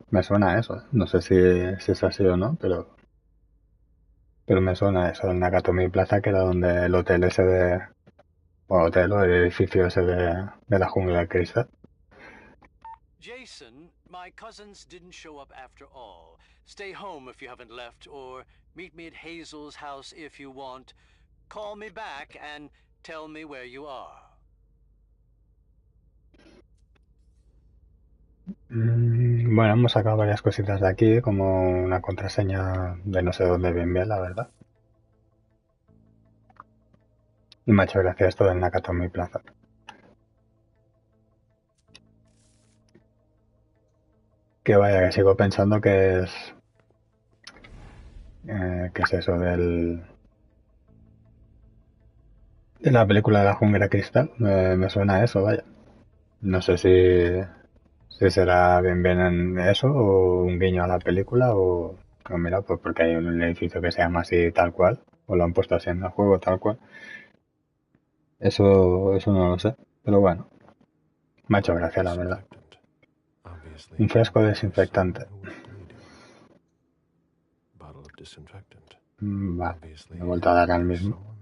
Me suena a eso. No sé si es así o no, pero me suena a eso, el Nakatomi Plaza, que era donde el hotel ese de... o hotel o el edificio ese de la jungla de cristal. Jason, my cousins didn't show up after all. Stay home if you haven't left, or meet me at Hazel's house if you want. Call me back and tell me where you are. Bueno, hemos sacado varias cositas de aquí, como una contraseña de no sé dónde bien, la verdad. Y me ha hecho gracia esto del Nakatomi Plaza. Que vaya, que sigo pensando que es... ¿qué es eso de la película de la jungla de cristal? Me suena a eso, vaya. No sé si será bien en eso o un guiño a la película o mira, pues porque hay un edificio que se llama así tal cual o lo han puesto así en el juego tal cual. Eso no lo sé, pero bueno, me ha hecho gracia la verdad. Un frasco desinfectante. Vale, me he vuelto a dar al mismo.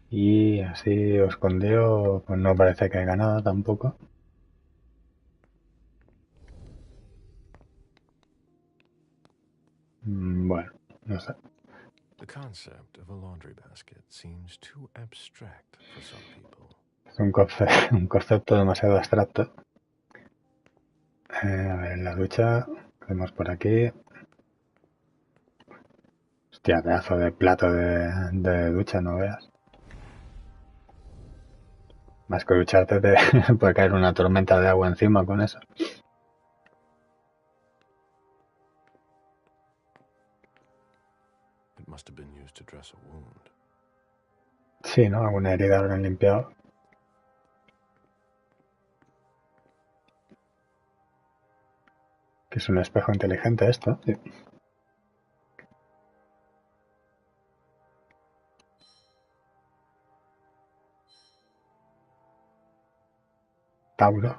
Y así escondido, pues no parece que haya nada tampoco. Bueno, no sé. Es un concepto demasiado abstracto. A ver, en la ducha, vemos por aquí. Hostia, pedazo de plato de ducha, no veas. Más que ducharte te puede caer una tormenta de agua encima con eso. It must have been used to dress a wound. Sí, ¿no? Alguna herida habrán limpiado. Que es un espejo inteligente esto. Sí. Tauro.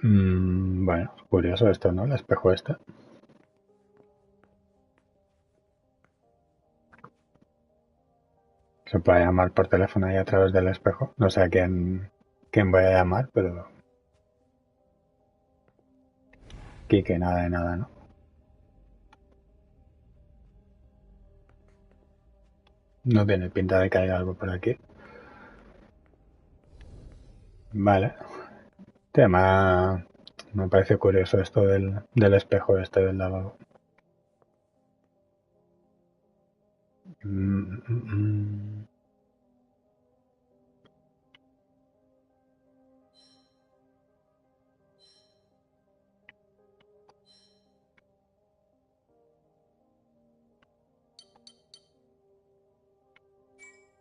Bueno, curioso esto, ¿no? El espejo este. Se puede llamar por teléfono ahí a través del espejo. No sé a quién voy a llamar, pero... Quique, nada de nada, ¿no? No tiene pinta de que haya algo por aquí. Vale. Tema... Me parece curioso esto del espejo este del lavabo. Mm, mm, mm.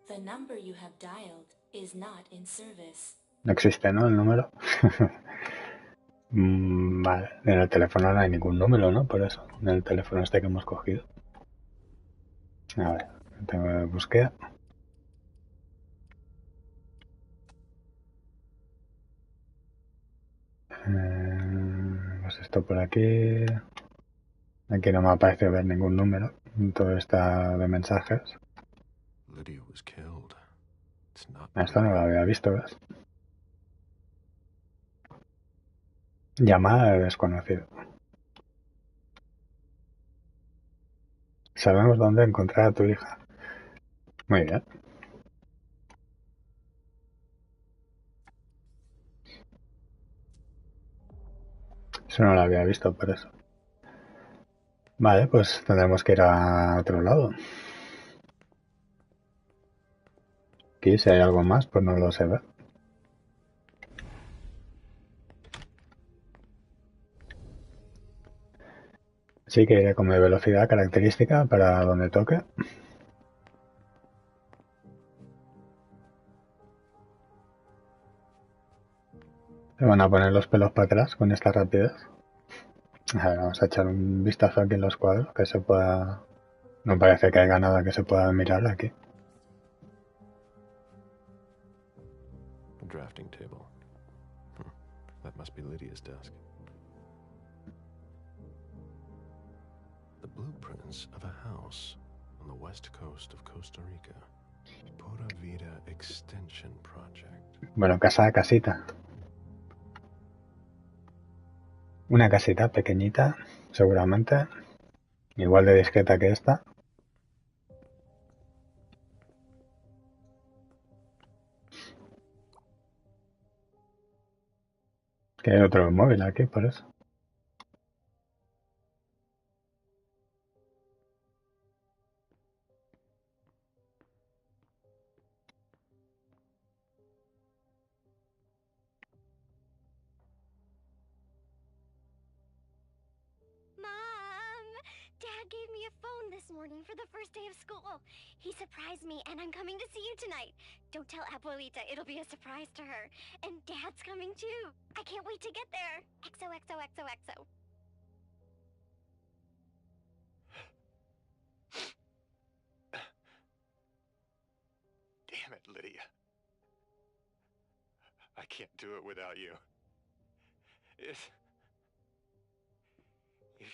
The number you have dialed is not in service. No existe, ¿no? El número. Vale. En el teléfono no hay ningún número, ¿no? Por eso. En el teléfono este que hemos cogido. A ver. Tengo que buscar. Pues esto por aquí. Aquí no me aparece ver ningún número. Todo está de mensajes. Lydia was killed. It's not Esto no lo había visto, ¿ves? Llamada de desconocido. Sabemos dónde encontrar a tu hija. Muy bien. Eso no lo había visto, por eso. Vale, pues tendremos que ir a otro lado. Aquí, si hay algo más, pues no lo sé ver. Sí que iré con mi velocidad característica para donde toque. Se van a poner los pelos para atrás con esta rapidez. A ver, vamos a echar un vistazo aquí en los cuadros, que se pueda... No parece que haya nada que se pueda mirar aquí. A drafting table. That must be Lydia's desk. The blueprints of a house on the west coast of Costa Rica. Pura Vida Extension Project. Bueno, casita. Una casita pequeñita, seguramente. Igual de discreta que esta. Que hay otro móvil aquí, por eso. Mom! Dad gave me a phone this morning for the first day of school. He surprised me, and I'm coming to see you tonight. Don't tell Abuelita. It'll be a surprise to her. And Dad's coming too. I can't wait to get there. XOXOXOXO. Damn it, Lydia. I can't do it without you. If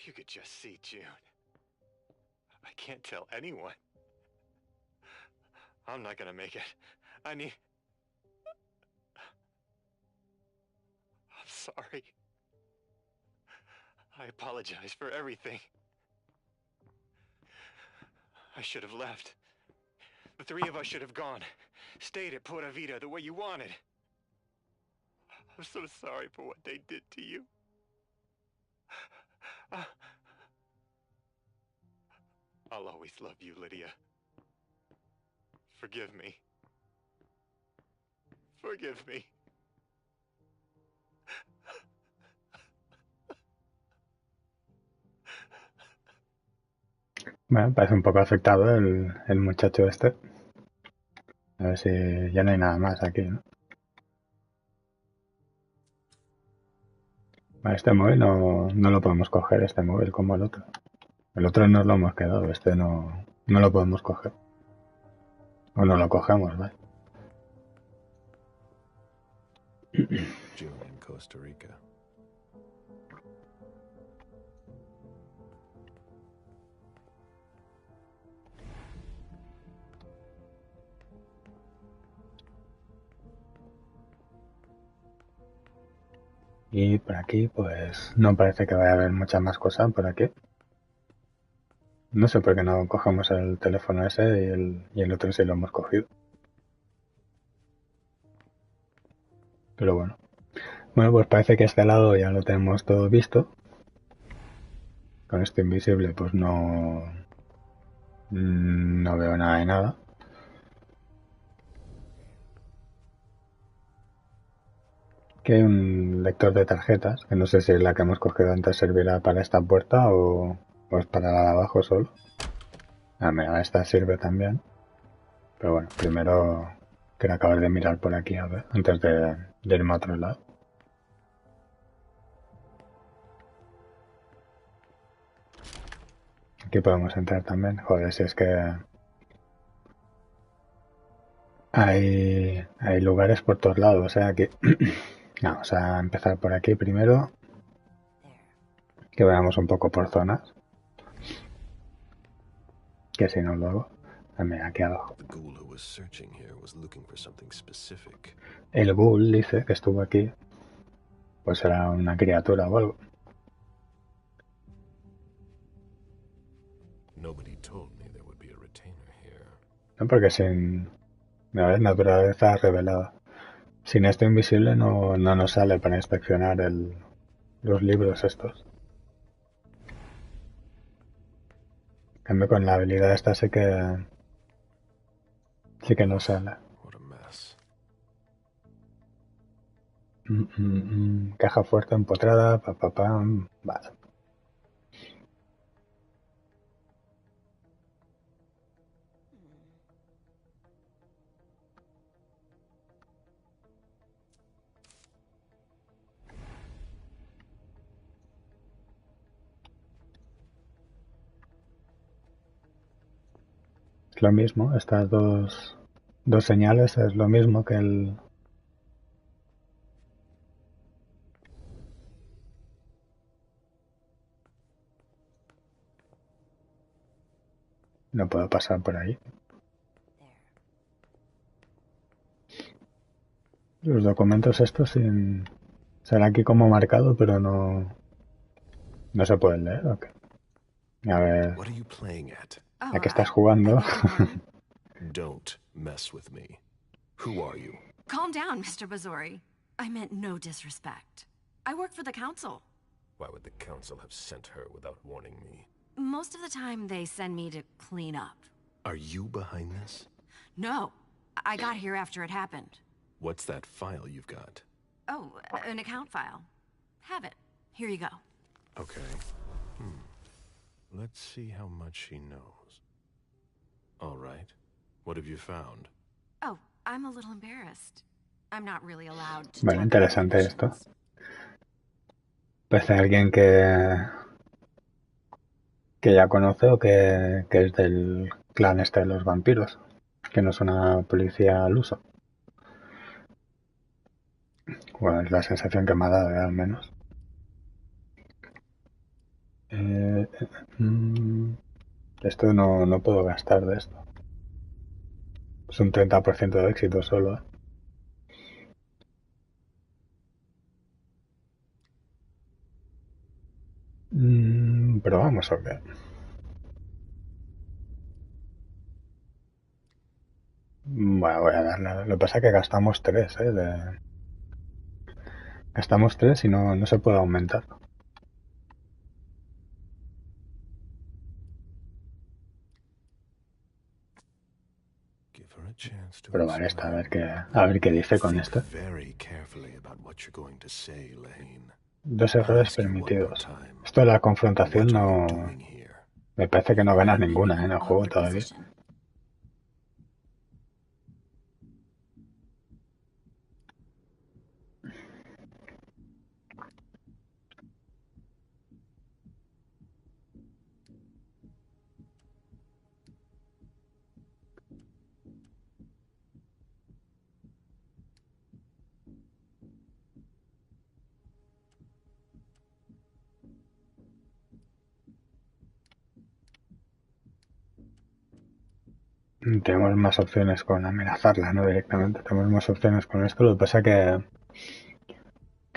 you could just see June. I can't tell anyone. I'm not gonna make it. I'm sorry. I apologize for everything. I should have left. The three of us should have gone. Stayed at Pura Vida the way you wanted. I'm so sorry for what they did to you. I'll always love you, Lydia. Forgive me. Forgive me. Bueno, parece un poco afectado el muchacho este. A ver si ya no hay nada más aquí, ¿no? Vale, este móvil no lo podemos coger, este móvil como el otro. El otro nos lo hemos quedado, este no lo podemos coger. O no lo cogemos, ¿vale? June in Costa Rica. Y por aquí, pues no parece que vaya a haber mucha más cosa por aquí. No sé por qué no cogemos el teléfono ese y el otro sí lo hemos cogido. Pero bueno. Bueno, pues parece que este lado ya lo tenemos todo visto. Con esto invisible pues no veo nada de nada. Aquí hay un lector de tarjetas, que no sé si la que hemos cogido antes servirá para esta puerta o es para la de abajo solo. Ah, mira, esta sirve también. Pero bueno, primero quiero acabar de mirar por aquí, a ver, antes de irme a otro lado. Aquí podemos entrar también. Joder, si es que hay lugares por todos lados, aquí. Vamos a empezar por aquí primero. Que veamos un poco por zonas. Que si no luego. Mira, aquí abajo. El ghoul dice que estuvo aquí. Pues será una criatura o algo. No, porque sin naturaleza revelada. Sin esto invisible no nos sale para inspeccionar los libros estos. En cambio, con la habilidad esta sí que nos sale. Caja fuerte empotrada, vale. Es lo mismo, estas dos señales es lo mismo que el... No puedo pasar por ahí. Los documentos estos serán aquí como marcado, pero no se pueden leer, ¿o qué? A ver... ¿A qué estás jugando? Don't mess with me. Who are you? Calm down, Mr. Bazori. I meant no disrespect. I work for the council. Why would the council have sent her without warning me? Most of the time, they send me to clean up. Are you behind this? No. I got here after it happened. What's that file you've got? Oh, an account file. Have it. Here you go. Okay. Let's see how much she knows. All right. What have you found? Oh, I'm a little embarrassed. I'm not really allowed to. Bueno, interesante esto. Parece alguien que ya conoce o que es del clan este de los vampiros, que no es una policía al uso. Bueno, es la sensación que me ha dado, al menos. Esto no puedo gastar de esto. Es un 30% de éxito solo. Pero vamos a ver. Bueno, voy a darle. Lo que pasa es que gastamos 3, Gastamos 3 y no se puede aumentar. Probar esta, a ver qué dice con esto. 2 errores permitidos. Esto de la confrontación no... Me parece que no ganas ninguna en el juego todavía. Tenemos más opciones con amenazarla, no directamente. Tenemos más opciones con esto. Lo que pasa que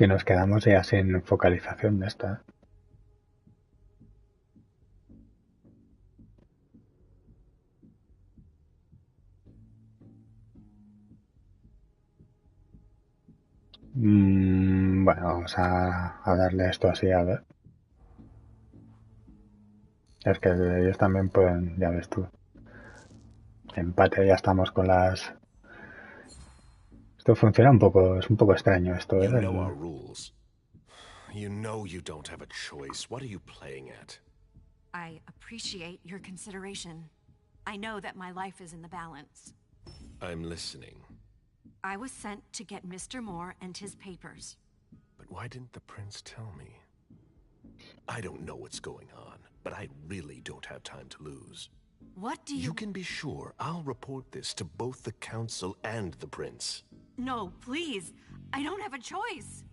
nos quedamos ya sin focalización de esta. Bueno, vamos a darle esto así, a ver. Es que ellos también pueden, ya ves tú. Empate, ya estamos con las... Esto funciona un poco, es un poco extraño esto, ¿eh? You know you don't have a choice. What are you playing at? I appreciate your consideration. I know that my life is in the balance. I'm listening. I was sent to get Mr. Moore and his papers. But why didn't the prince tell me? I don't know what's going on, but I really don't have time to lose. What do you... You can be sure I'll report this to both the council and the prince. No, please. I don't have a choice.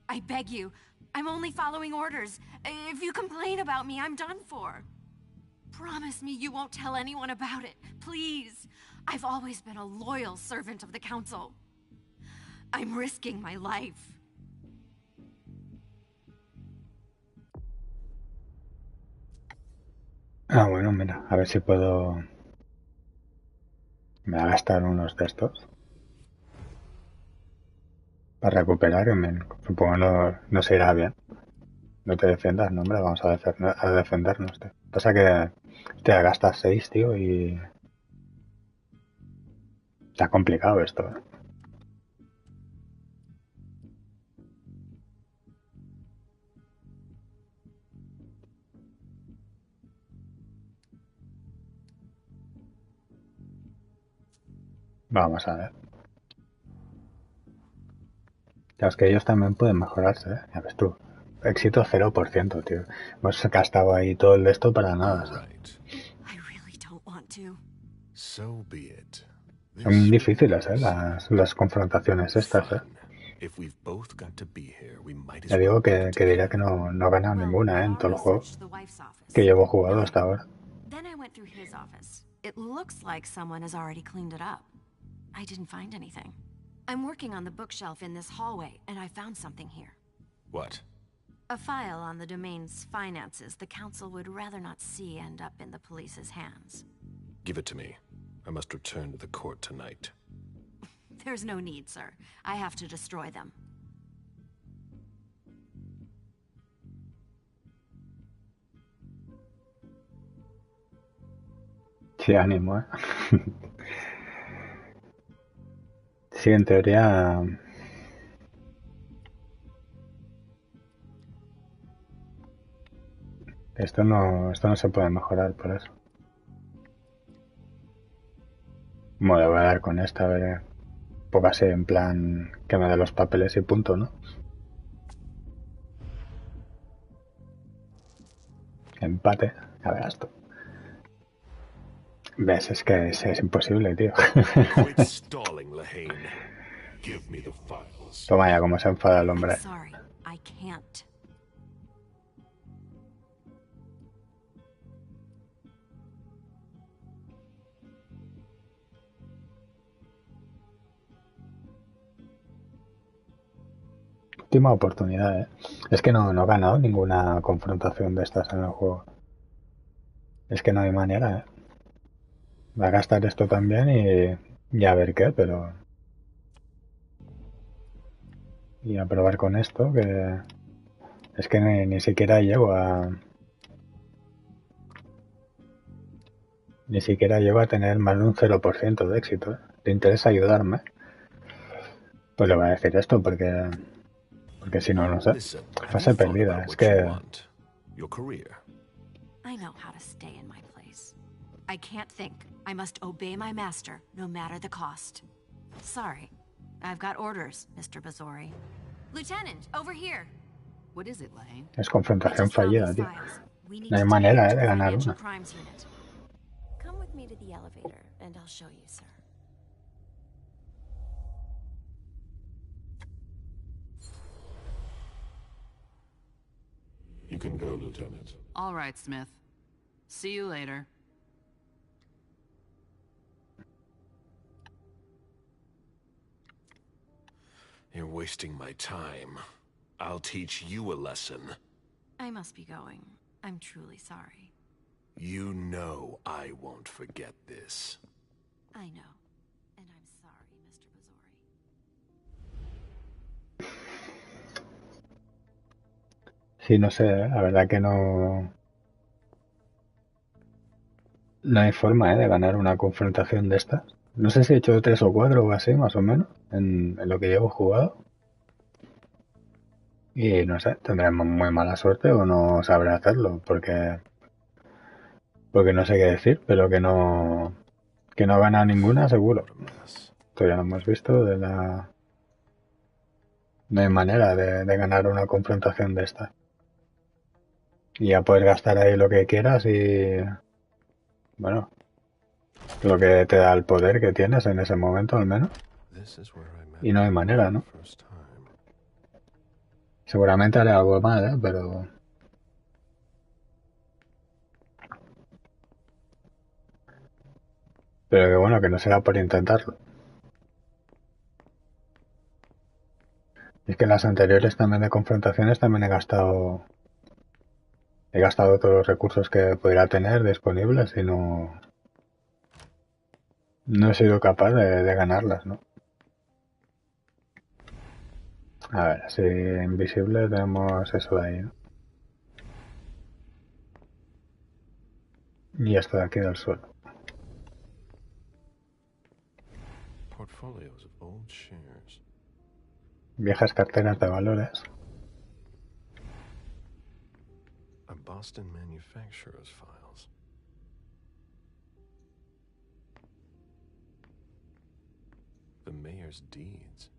I beg you. I'm only following orders. If you complain about me, I'm done for. Promise me you won't tell anyone about it, please. I've always been a loyal servant of the council. I'm risking my life. Ah, bueno, mira, a ver si puedo... Me voy a gastar unos de estos. Para recuperar, supongo no se irá bien. No te defiendas, no, hombre, vamos a defendernos, tío. Pasa que te gastas 6, tío, y... Está complicado esto, ¿eh? Vamos a ver. Claro, es que ellos también pueden mejorarse, ¿eh? Ya ves tú. Éxito 0%, tío. Hemos gastado ahí todo el de esto para nada, ¿sabes? Son difíciles, ¿eh? Las confrontaciones estas, ¿eh? Ya digo que diría que no he ganado ninguna, ¿eh? En todo el juego que llevo jugado hasta ahora. Then I went through his office. It looks like someone has already cleaned it up. I didn't find anything. I'm working on the bookshelf in this hallway, and I found something here. What? A file on the domain's finances the council would rather not see end up in the police's hands. Give it to me. I must return to the court tonight. There's no need, sir. I have to destroy them. Sí, ánimo, ¿eh? Sí, en teoría... Esto no se puede mejorar por eso. Bueno, le voy a dar con esta, a ver... Poco así, en plan... Que me dé los papeles y punto, ¿no? Empate. A ver, esto. ¿Ves? Es que es imposible, tío. Toma ya, cómo se enfada el hombre. Última oportunidad, ¿eh? Es que no he ganado ninguna confrontación de estas en el juego. Es que no hay manera, ¿eh? Va a gastar esto también y Y a ver qué, pero... Y a probar con esto, que... Es que ni siquiera llego a... Ni siquiera llego a tener más de un 0% de éxito, ¿eh? ¿Te interesa ayudarme? Pues le voy a decir esto porque... Porque si no, no sé. Listen, have you Fase thought perdida. about Es what you que... want? Your career. I know how to stay in my place. I can't think. I must obey my master, no matter the cost. Sorry. I've got orders, Mr. Bazori. Lieutenant, over here. What is it, Lane? Es I confrontación just found fallida, these tío. files. We need No hay to tie it manera, to de the ganar Financial una. Crimes Unit. Come with me to the elevator, and I'll show you, sir. You can go, Lieutenant. All right, Smith. See you later. You're wasting my time. I'll teach you a lesson. I must be going. I'm truly sorry. You know I won't forget this. I know. And I'm sorry, Mr. Bazori. Sí, no sé, la verdad que no... No hay forma, de ganar una confrontación de estas. No sé si he hecho 3 o 4 o así, más o menos, en lo que llevo jugado. Y no sé, tendré muy mala suerte o no sabré hacerlo, porque no sé qué decir, pero que no gana ninguna, seguro. Esto ya lo hemos visto, no hay manera de ganar una confrontación de estas. Y ya puedes gastar ahí lo que quieras y... Bueno, lo que te da el poder que tienes en ese momento, al menos. Y no hay manera, ¿no? Seguramente haré algo mal, pero... Pero que bueno, que no será por intentarlo. Y es que en las anteriores también de confrontaciones también he gastado todos los recursos que pudiera tener disponibles y no he sido capaz de ganarlas, ¿no? A ver, si invisible tenemos eso de ahí, ¿no? Y esto de aquí del suelo. Portfolios of old shares. Viejas carteras de valores. A Boston manufacturer's files. The mayor's deeds.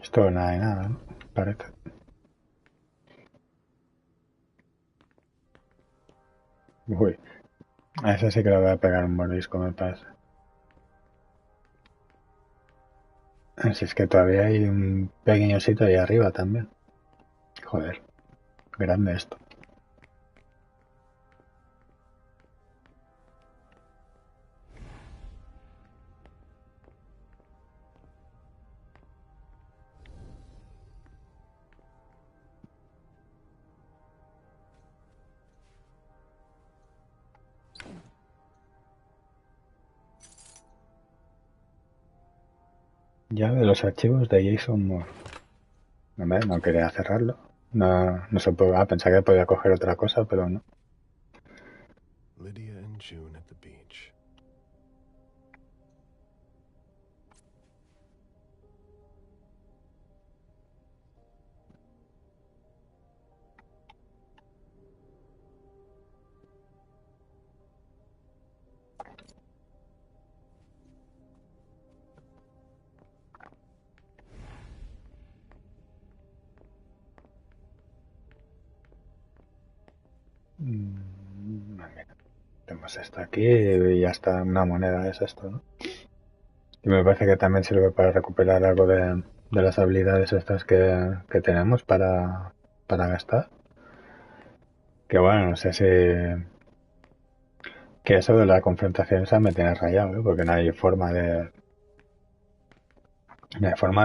Esto nada de nada, ¿no? Parece. Uy, a ese sí que le voy a pegar un mordisco, me parece. Si es que todavía hay un pequeño sitio ahí arriba también. Joder, grande esto. Ya de los archivos de Jason Moore. No quería cerrarlo. No se puede. Pensaba que podía coger otra cosa, pero no. Lydia and June at the beach. Mira, tenemos esto aquí y ya está, una moneda es esto, ¿no? Y me parece que también sirve para recuperar algo de las habilidades estas que tenemos para gastar. Que bueno, no sé si... Que eso de la confrontación esa me tiene rayado, ¿eh? Porque no hay forma de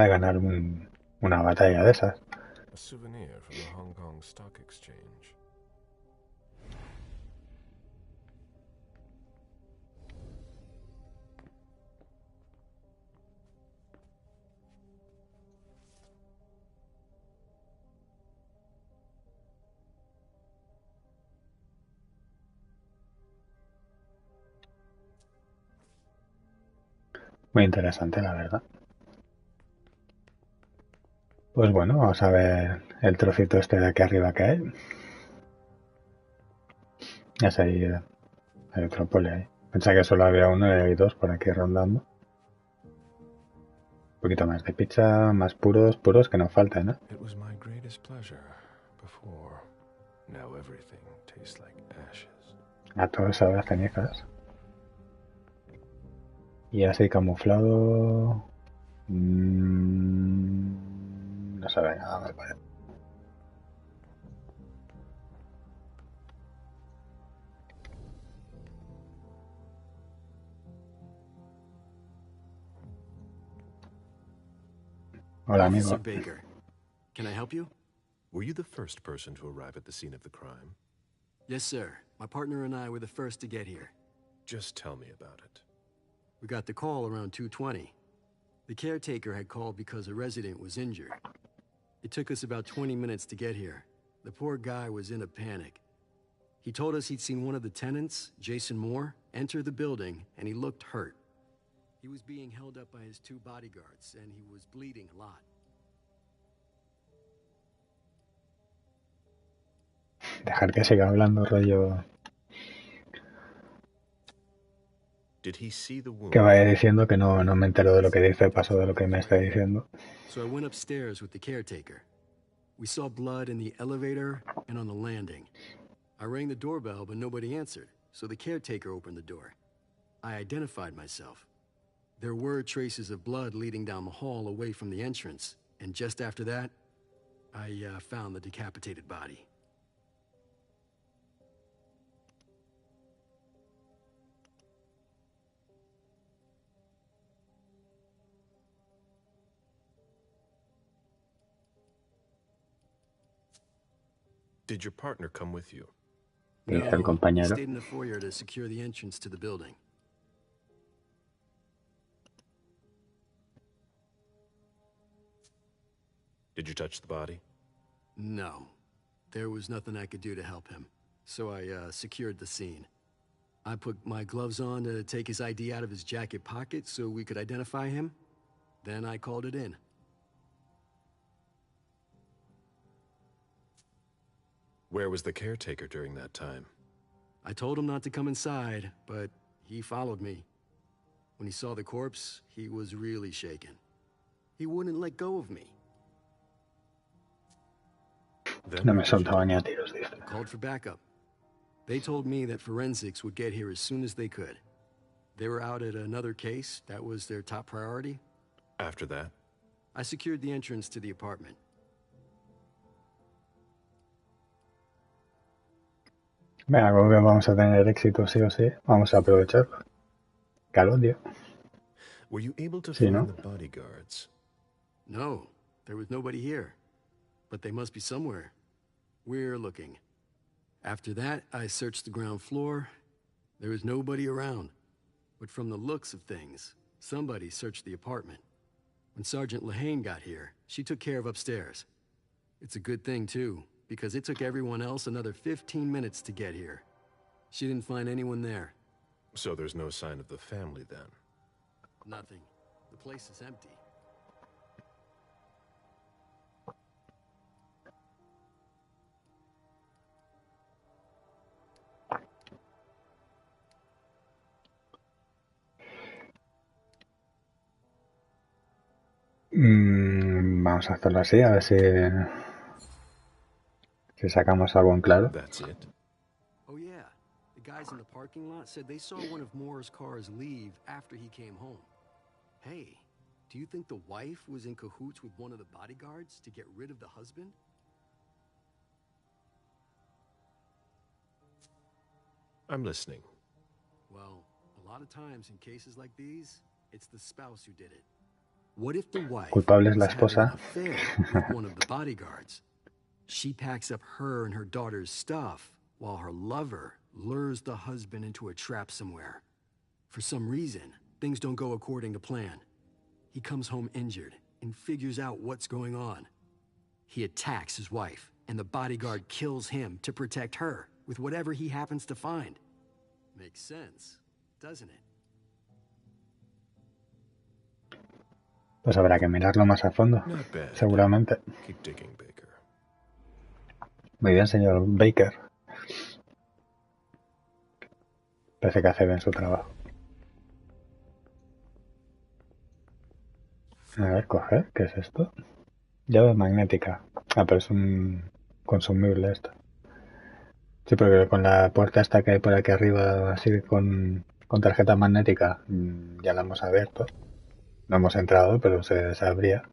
ganar una batalla de esas. A souvenir from the Hong Kong Stock Exchange. Muy interesante, la verdad. Pues bueno, vamos a ver el trocito este de aquí arriba que hay. Ya sé, hay otro poli ahí. Pensaba que solo había uno y hay dos por aquí rondando. Un poquito más de pizza, más puros que no falten, ¿no? It was my greatest pleasure before. Now everything tastes like ashes. A todo sabe a cenizas. Y así camuflado... no sabe nada, me parece. Hola, amigo. Officer Baker, can I help you? Were you the first person to arrive at the scene of the crime? Yes, sir. My partner and I were the first to get here. Just tell me about it. We got the call around 2:20. The caretaker had called because a resident was injured. It took us about 20 minutes to get here. The poor guy was in a panic. He told us he'd seen one of the tenants, Jason Moore, enter the building, and he looked hurt. He was being held up by his two bodyguards, and he was bleeding a lot. Dejar que siga hablando, rollo... Did he see the wound? Que vaya diciendo que no me entero de lo que dice, paso de lo que me está diciendo. So I went upstairs with the caretaker. We saw blood in the elevator and on the landing. I rang the doorbell, but nobody answered, so the caretaker opened the door. I identified myself. There were traces of blood leading down the hall away from the entrance, and just after that, I found the decapitated body. Did your partner come with you? Dice el He compañero. stayed in the foyer to secure the entrance to the building. Did you touch the body? No. There was nothing I could do to help him, so I secured the scene. I put my gloves on to take his ID out of his jacket pocket so we could identify him. Then I called it in. Where was the caretaker during that time? I told him not to come inside, but he followed me. When he saw the corpse, he was really shaken. He wouldn't let go of me. No me soltaba ni a tiros, dice. Called for backup. They told me that forensics would get here as soon as they could. They were out at another case. That was their top priority. After that? I secured the entrance to the apartment. Venga, como que vamos a tener éxito sí o sí, vamos a aprovecharlo. Que al odio. Were you able to Sí, find ¿no? the bodyguards? No, there was nobody here. But they must be somewhere. We're looking. After that, I searched the ground floor. There was nobody around. But from the looks of things, somebody searched the apartment. When Sergeant Lehane got here, she took care of upstairs. It's a good thing, too, because it took everyone else another 15 minutes to get here. She didn't find anyone there. So there's no sign of the family then? Nothing. The place is empty. Vamos a hacerlo así, a ver si sacamos algo en claro. That's it. Oh yeah, the guys in the parking lot said they saw one of Moore's cars leave after he came home. Hey, do you think the wife was in cahoots with one of the bodyguards to get rid of the husband? I'm listening. Well, a lot of times in cases like these, it's the spouse who did it. What if the wife culpable es la is having an esposa. affair with one of the bodyguards? She packs up her and her daughter's stuff while her lover lures the husband into a trap somewhere. For some reason, things don't go according to plan. He comes home injured and figures out what's going on. He attacks his wife, and the bodyguard kills him to protect her with whatever he happens to find. Makes sense, doesn't it? Pues habrá que mirarlo más a fondo, Not bad. seguramente. Keep digging, Baker. Muy bien, señor Baker. Parece que hace bien su trabajo. A ver, coger, ¿qué es esto? Llave magnética. Ah, pero es un consumible esto. Sí, porque con la puerta esta que hay por aquí arriba, así con tarjeta magnética, ya la hemos abierto. No hemos entrado, pero se abría.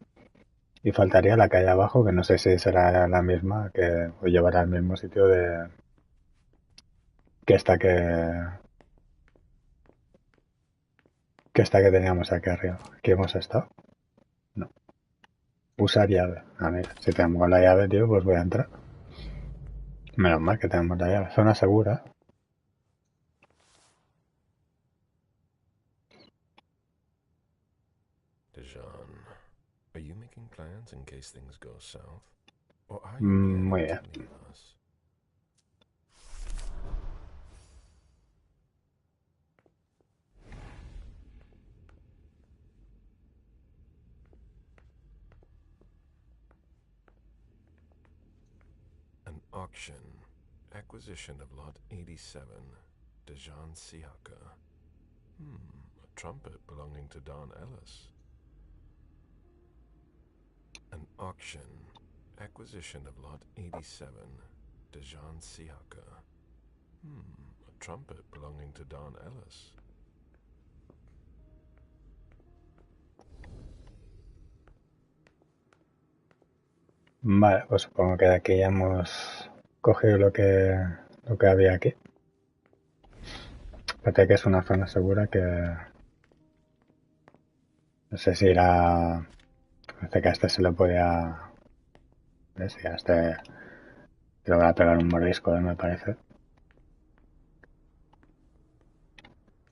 Y faltaría la que hay abajo, que no sé si será la misma, o llevará al mismo sitio que esta que teníamos aquí arriba. ¿Aquí hemos estado? No. Usar llave. A ver, si tenemos la llave, tío, pues voy a entrar. Menos mal que tenemos la llave. Zona segura. Dijon, are you making plans in case things go south? Or are you Muy planning bien. to leave us? An auction. Acquisition of Lot 87. Dijon Siaka. A trumpet belonging to Don Ellis. An auction. Acquisition of Lot 87. Dijon Siaka. A trumpet belonging to Don Ellis. Vale, pues supongo que de aquí ya hemos cogido lo que había aquí. Parece que es una zona segura que... No sé si era... Parece que a este se le podía... ¿Ves? Y a este... Le voy a pegar un mordisco, me parece.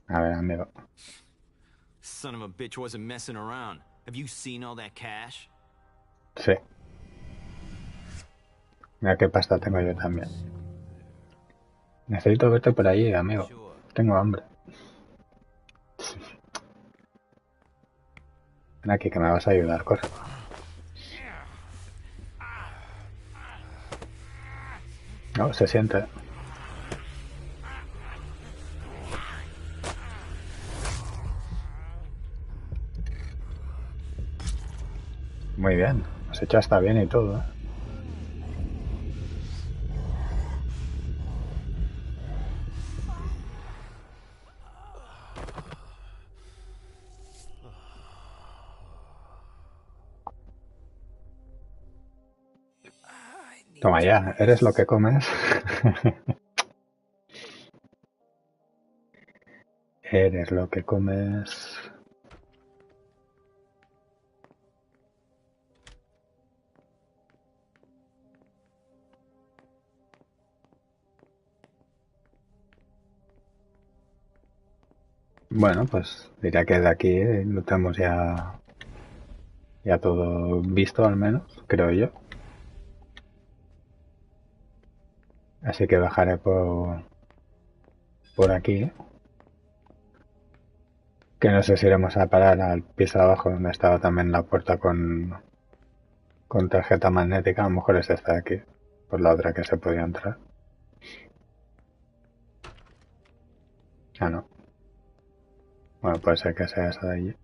A ver, amigo. Son of a bitch wasn't messing around. Have you seen all that cash? Sí. Mira qué pasta tengo yo también. Necesito verte por allí, amigo. Tengo hambre. Ven aquí que me vas a ayudar, corre. No, se siente. Muy bien. Has hecho hasta bien y todo, ¿eh? Toma ya, eres lo que comes. Eres lo que comes. Bueno, pues diría que de aquí lo tenemos ya todo visto al menos, creo yo. Así que bajaré por aquí. Que no sé si iremos a parar al piso de abajo donde estaba también la puerta con tarjeta magnética. A lo mejor es esta de aquí, por la otra que se podía entrar. Ah, no. Bueno, puede ser que sea esa de allí.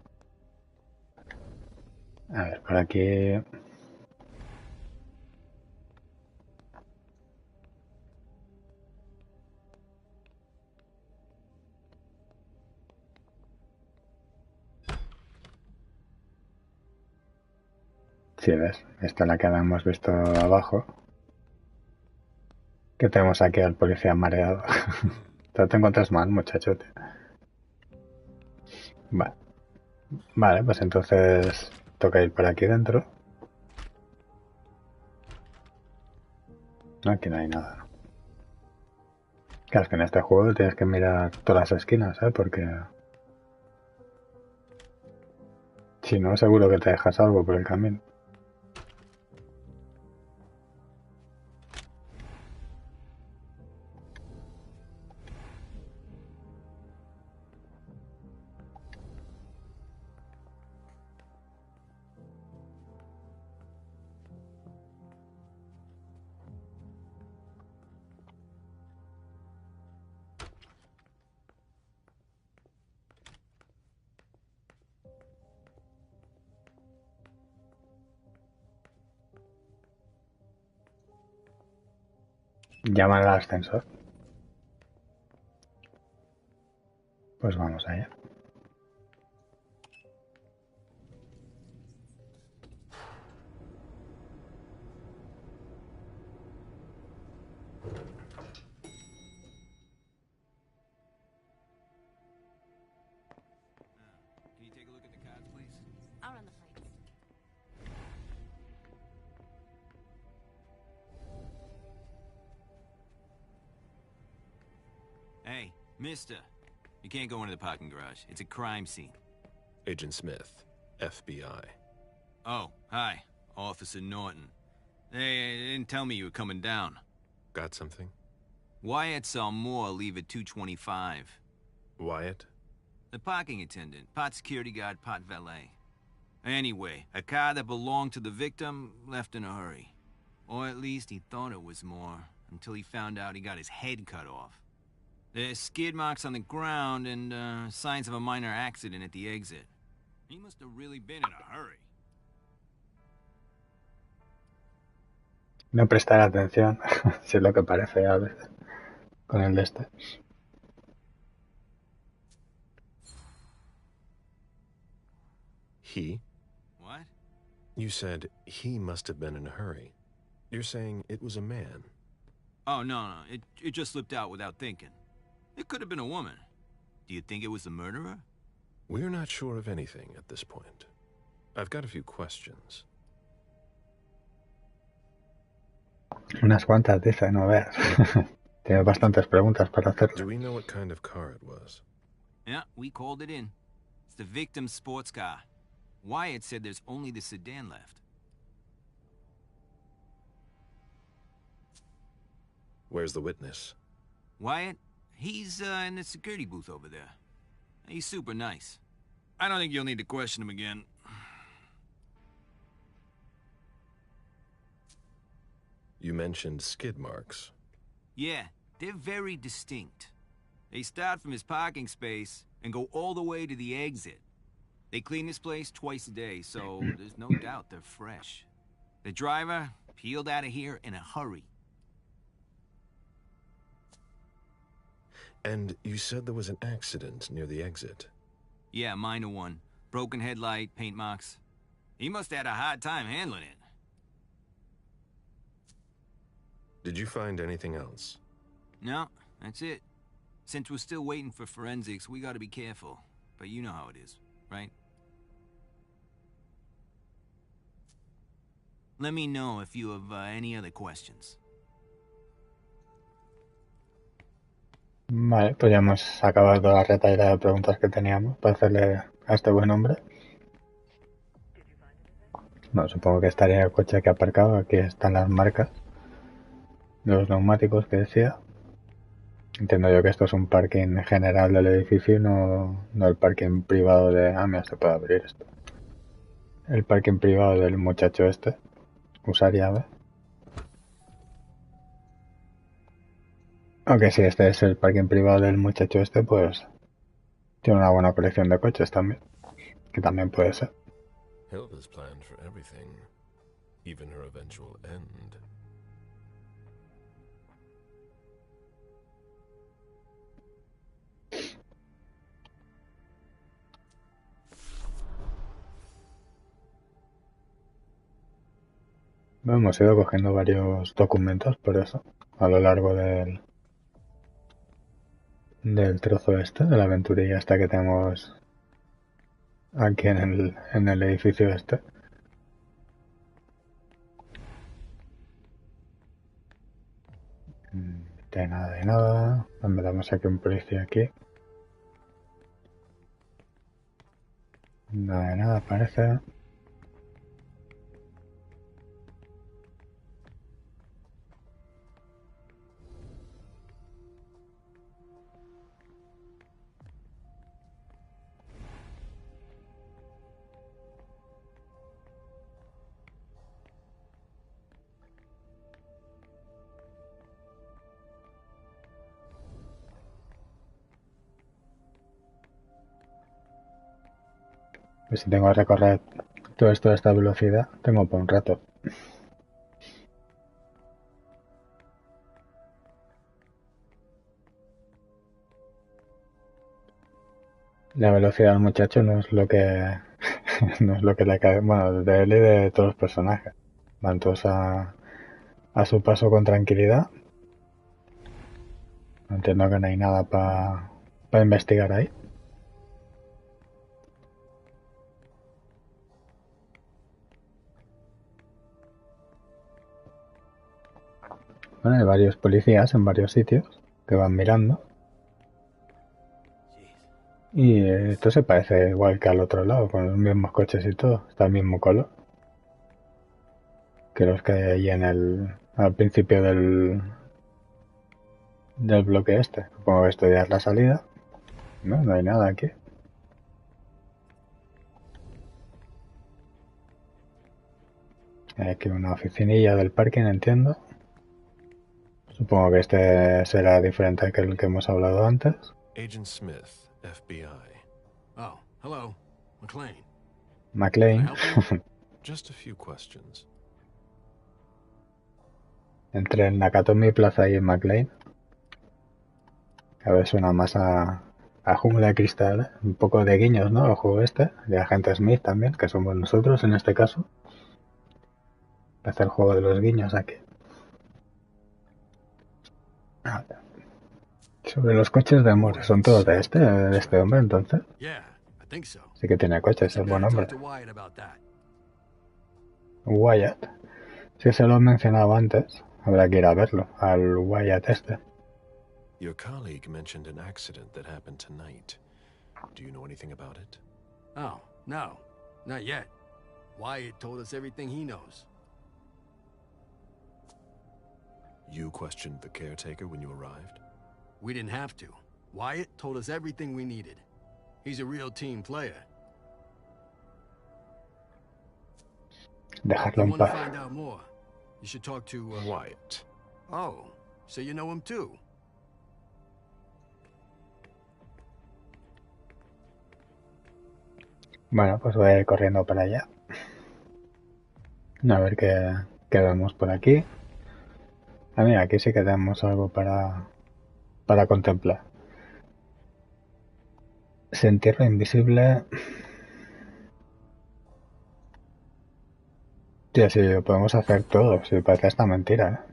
A ver, por aquí... Sí, ves, esta es la que habíamos visto abajo. Que tenemos aquí al policía mareado. Te encuentras mal, muchachote. Vale, pues entonces toca ir por aquí dentro. Aquí no hay nada. Claro, es que en este juego tienes que mirar todas las esquinas, ¿eh? Porque si no, seguro que te dejas algo por el camino. Llaman al ascensor. Pues vamos allá. Can you take a look at the cards, please? I'll run the plates. Hey, mister. You can't go into the parking garage. It's a crime scene. Agent Smith, FBI. Oh, hi. Officer Norton. They didn't tell me you were coming down. Got something? Wyatt saw Moore leave at 2:25. Wyatt? The parking attendant, part security guard, part valet. Anyway, a car that belonged to the victim left in a hurry. Or at least he thought it was Moore, until he found out he got his head cut off. There's skid marks on the ground and signs of a minor accident at the exit. He must have really been in a hurry. No prestar atención, si es lo que parece a veces, con el de este. He? What? You said he must have been in a hurry. You're saying it was a man. Oh, no, it just slipped out without thinking. It could have been a woman. Do you think it was the murderer? We're not sure of anything at this point. I've got a few questions. Unas cuantas, dice, no veas. Tiene bastantes preguntas para hacerlo. Do we know what kind of car it was? Yeah, we called it in. It's the victim's sports car. Wyatt said there's only the sedan left. Where's the witness? Wyatt? He's in the security booth over there. He's super nice. I don't think you'll need to question him again. You mentioned skid marks. Yeah, they're very distinct. They start from his parking space and go all the way to the exit. They clean this place twice a day, so there's no doubt they're fresh. The driver peeled out of here in a hurry. And you said there was an accident near the exit. Yeah, minor one. Broken headlight, paint marks. He must have had a hard time handling it. Did you find anything else? No, that's it. Since we're still waiting for forensics, we gotta be careful. But you know how it is, right? Let me know if you have any other questions. Vale, pues ya hemos acabado la retahíla de preguntas que teníamos para hacerle a este buen hombre. Bueno, supongo que estaría el coche aquí aparcado. Aquí están las marcas de los neumáticos que decía. Entiendo yo que esto es un parking general del edificio, no el parking privado de... Ah, mira, se puede abrir esto. El parking privado del muchacho este. Usar llave. Aunque si este es el parking privado del muchacho este, pues tiene una buena colección de coches también. Que también puede ser. Hilda's planned for everything, even her eventual end. Bueno, hemos ido cogiendo varios documentos por eso, a lo largo del trozo este, de la aventurilla esta que tenemos aquí en el edificio este. De nada, de nada. Metamos aquí un policía aquí. Nada de nada, parece. Pues si tengo que recorrer todo esto a esta velocidad, tengo por un rato. La velocidad del muchacho no es lo que no es lo que le cae, bueno, de él y de todos los personajes. Van todos a su paso con tranquilidad. Entiendo que no hay nada para investigar ahí. Bueno, hay varios policías en varios sitios que van mirando. Y esto se parece igual que al otro lado, con los mismos coches y todo. Está el mismo color que los que hay ahí al principio del bloque este. Supongo que esto ya es la salida. No hay nada aquí. Hay aquí una oficinilla del parking, entiendo. Supongo que este será diferente que el que hemos hablado antes. Agent Smith, FBI. Oh, hello. McLean. McLean. Just a few questions. Entre el Nakatomi Plaza y el McLean. A ver, suena más a Jungla de Cristal, ¿eh? Un poco de guiños, ¿no? El juego este, de Agente Smith también, que somos nosotros en este caso. Hacer el juego de los guiños aquí. Sobre los coches de amor, ¿son todos de este hombre entonces? Sí que tiene coches, es buen hombre. Wyatt. Si se lo he mencionado antes, habrá que ir a verlo, al Wyatt este. Your colleague mentioned an accident that happened tonight. Do you know anything about it? Oh, no. Not yet. Wyatt told us everything he knows. You questioned the caretaker when you arrived? We didn't have to. Wyatt told us everything we needed. He's a real team player. Dejarlo en You want to paz. find out more? You should talk to Wyatt. Oh, so you know him too? Bueno, pues voy a ir corriendo para allá. A ver qué vemos por aquí. Ah, mira, aquí sí que tenemos algo para contemplar. Sentirlo invisible. Sí, sí, lo podemos hacer todo. Si parece esta mentira,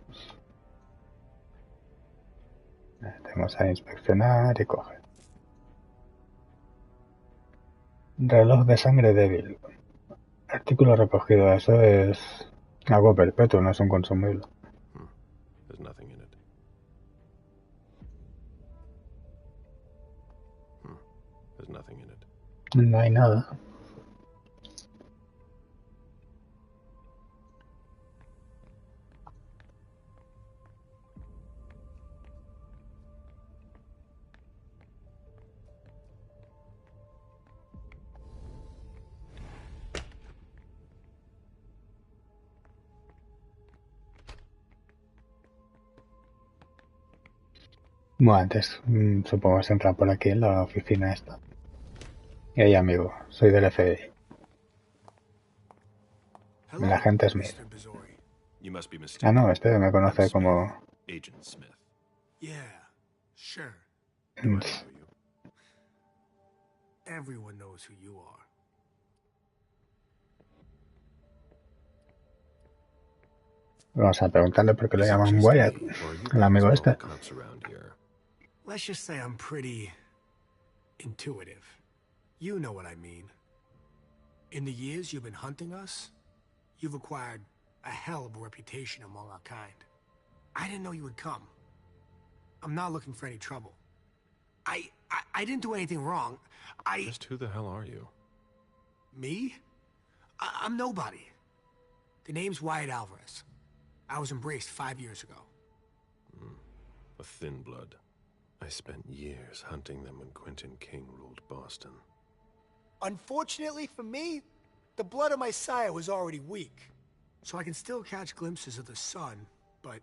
¿eh? Tenemos a inspeccionar y coger. Reloj de sangre débil. Artículo recogido. Eso es algo perpetuo, no es un consumible. There's nothing in it. There's nothing in it. No hay nada. Bueno, antes supongo que se entra por aquí en la oficina esta. Y ahí, amigo, soy del FBI. El agente Smith. You must be Ah, mistaken. no, este me conoce como... Agent Smith. Yeah, sure. Do I know you? Everyone knows who you are. Vamos a preguntarle por qué lo llaman Wyatt, el amigo este. Cops around here. Let's just say I'm pretty intuitive. You know what I mean. In the years you've been hunting us, you've acquired a hell of a reputation among our kind. I didn't know you would come. I'm not looking for any trouble. I didn't do anything wrong. Just who the hell are you? Me? I'm nobody. The name's Wyatt Alvarez. I was embraced 5 years ago. A thin blood. I spent years hunting them when Quentin King ruled Boston. Unfortunately for me, the blood of my sire was already weak. So I can still catch glimpses of the sun, but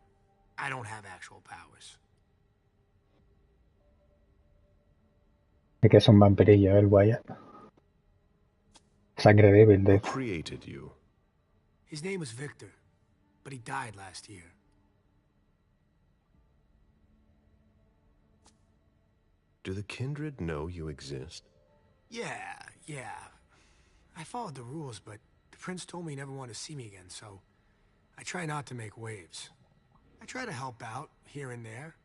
I don't have actual powers. ¿De qué es un vampirillo el Wyatt? Sangre débil, Who de... created you? His name was Victor, but he died last year. Do the kindred know you exist? Yeah. I followed the rules, but the prince told me he never wanted to see me again, so I try not to make waves. I try to help out, here and there.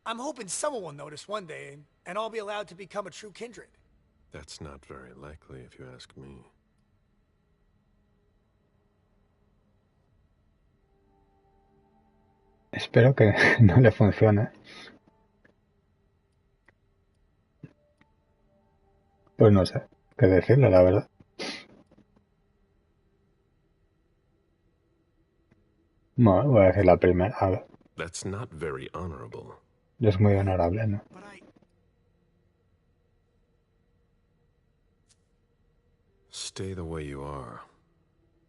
I'm hoping someone will notice one day, and I'll be allowed to become a true kindred. That's not very likely, if you ask me. Espero que no le funcione. Pues no sé qué decirle, la verdad. Bueno, voy a decir la primera. A ver, That's not very honorable. es muy honorable, ¿no? Stay the way you are.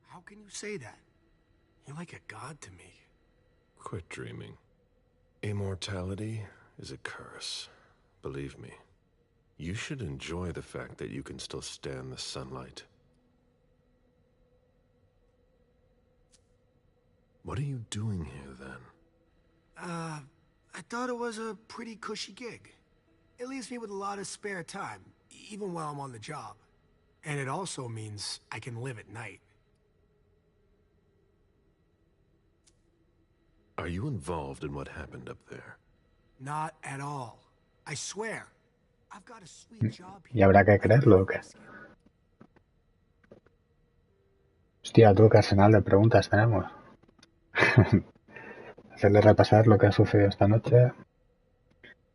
How can you say that? You're like a god to me. Quit dreaming. Immortality is a curse. Believe me. You should enjoy the fact that you can still stand the sunlight. What are you doing here, then? I thought it was a pretty cushy gig. It leaves me with a lot of spare time, even while I'm on the job. And it also means I can live at night. Are you involved in what happened up there? Not at all. I swear. I've got a sweet job ¿Y habrá que creerlo o qué? Hostia, tú, qué arsenal de preguntas tenemos. Hacerle repasar lo que ha sucedido esta noche.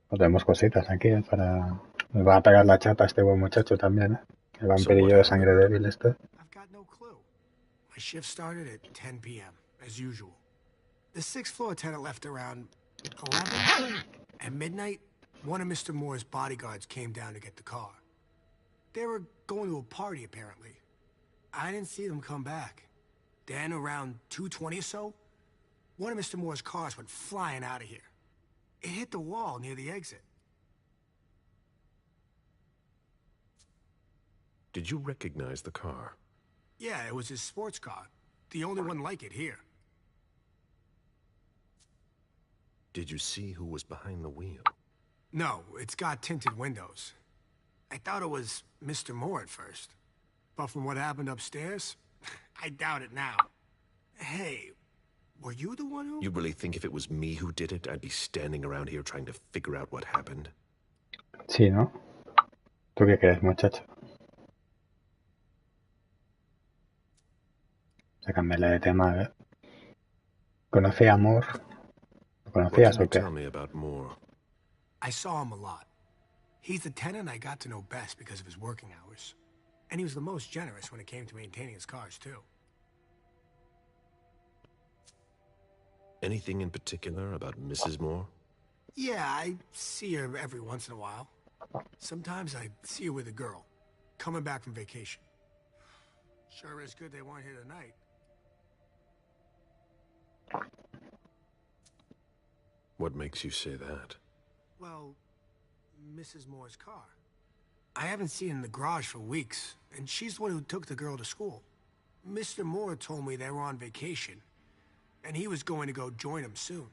O tenemos cositas aquí para... Nos va a pegar la chapa este buen muchacho también, ¿eh? El vampirillo de sangre débil este. I've got no clue. My shift started at 10 p.m., as usual. The 6th floor tenant left around 11. At midnight, one of Mr. Moore's bodyguards came down to get the car. They were going to a party, apparently. I didn't see them come back. Then, around 2:20 or so, one of Mr. Moore's cars went flying out of here. It hit the wall near the exit. Did you recognize the car? Yeah, it was his sports car. The only one like it here. Did you see who was behind the wheel? No, it's got tinted windows. I thought it was Mr. Moore at first. But from what happened upstairs, I doubt it now. Hey, were you the one who... You really think if it was me who did it, I'd be standing around here trying to figure out what happened? Sí, ¿no? ¿Tú qué crees, muchacho? Sácamela de tema, a ver. ¿Conocí a Moore? ¿Lo conocías o qué? Tell me about Moore. I saw him a lot. He's the tenant I got to know best because of his working hours. And he was the most generous when it came to maintaining his cars, too. Anything in particular about Mrs. Moore? Yeah, I see her every once in a while. Sometimes I see her with a girl, coming back from vacation. Sure is good they weren't here tonight. What makes you say that? Well, Mrs. Moore's car. I haven't seen her in the garage for weeks, and she's the one who took the girl to school. Mr. Moore told me they were on vacation, and he was going to go join them soon.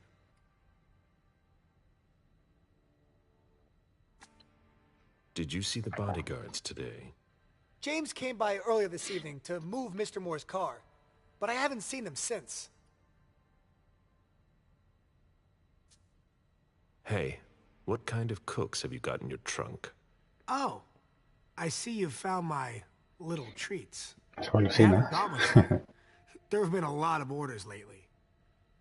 Did you see the bodyguards today? James came by earlier this evening to move Mr. Moore's car, but I haven't seen them since. Hey, what kind of cooks have you got in your trunk? Oh, I see you've found my little treats. Solo sí, ¿no? Haven't got much time. There have been a lot of orders lately.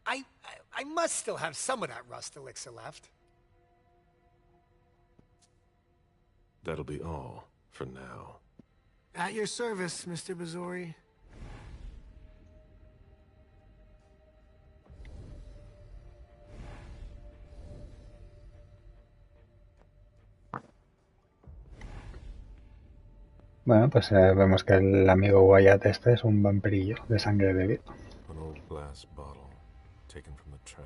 I must still have some of that rust elixir left. That'll be all for now. At your service, Mr. Bazori. Bueno, pues vemos que el amigo Wyatt este es un vampirillo de sangre débil. An old glass bottle taken from the trash.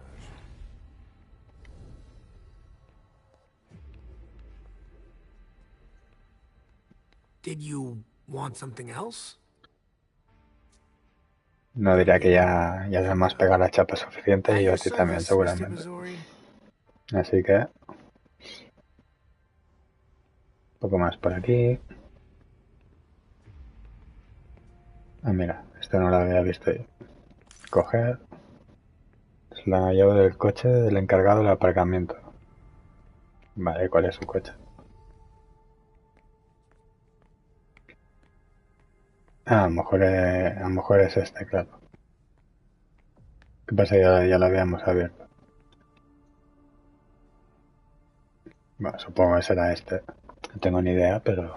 Did you want something else? No diría que ya se me has pegado la chapa suficiente At y yo a your ti también, service, Mr. seguramente. Bazori. Así que... un poco más por aquí. Ah, mira, esto no lo había visto yo. Coger... es la llave del coche del encargado del aparcamiento. Vale, ¿cuál es su coche? Ah, a lo mejor es este, claro. ¿Qué pasa? Ya lo habíamos abierto. Bueno, supongo que será este. No tengo ni idea, pero...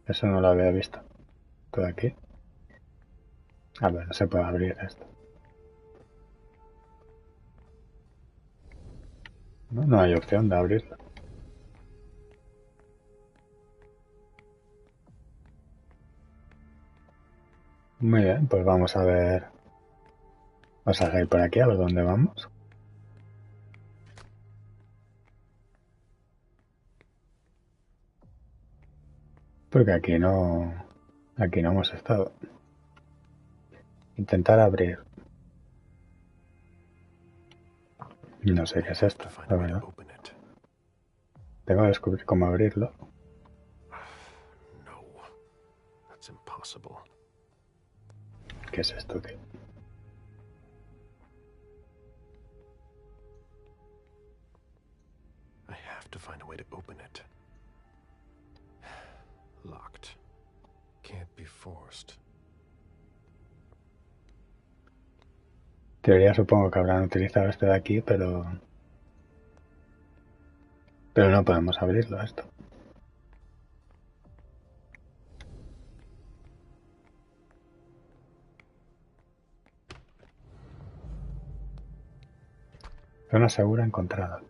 eso no lo había visto. Todo aquí. A ver, no se puede abrir esto. No hay opción de abrirlo. Muy bien, pues vamos a ver. Vamos a ir por aquí a ver dónde vamos. Porque aquí no hemos estado. Intentar abrir. No sé qué es esto, la verdad. Tengo que descubrir cómo abrirlo. No, that's impossible. ¿Qué es esto, tío? I have to find a way to open it. Locked. Can't be forced. En teoría supongo que habrán utilizado este de aquí, pero no podemos abrirlo esto. Zona segura encontrada.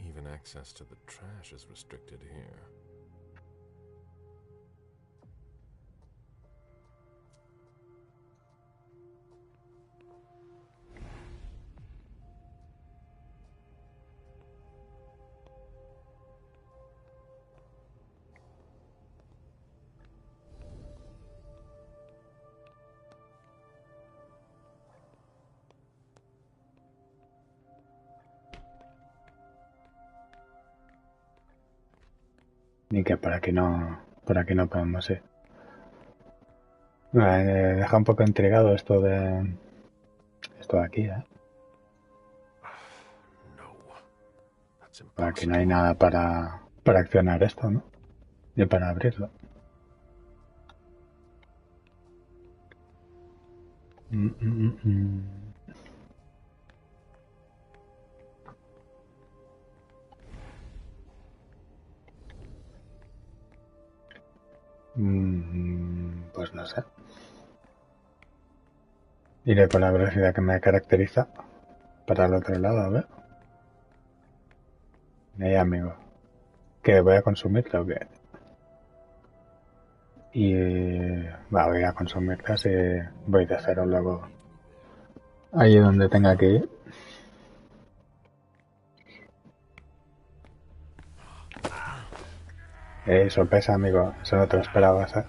Even access to the trash is restricted here. Ni que por aquí no podemos ir. Me deja un poco intrigado esto de aquí, ¿eh? Aquí no hay nada para accionar esto, ¿no? Ni para abrirlo. Pues no sé. Iré con la velocidad que me caracteriza para el otro lado, a ver. Amigo. ¿Qué? ¿Voy a consumirlo o qué? Y... voy a consumirlo, así voy de cero luego. Allí donde tenga que ir. Sorpresa, amigo. Eso no te lo esperabas, ¿eh?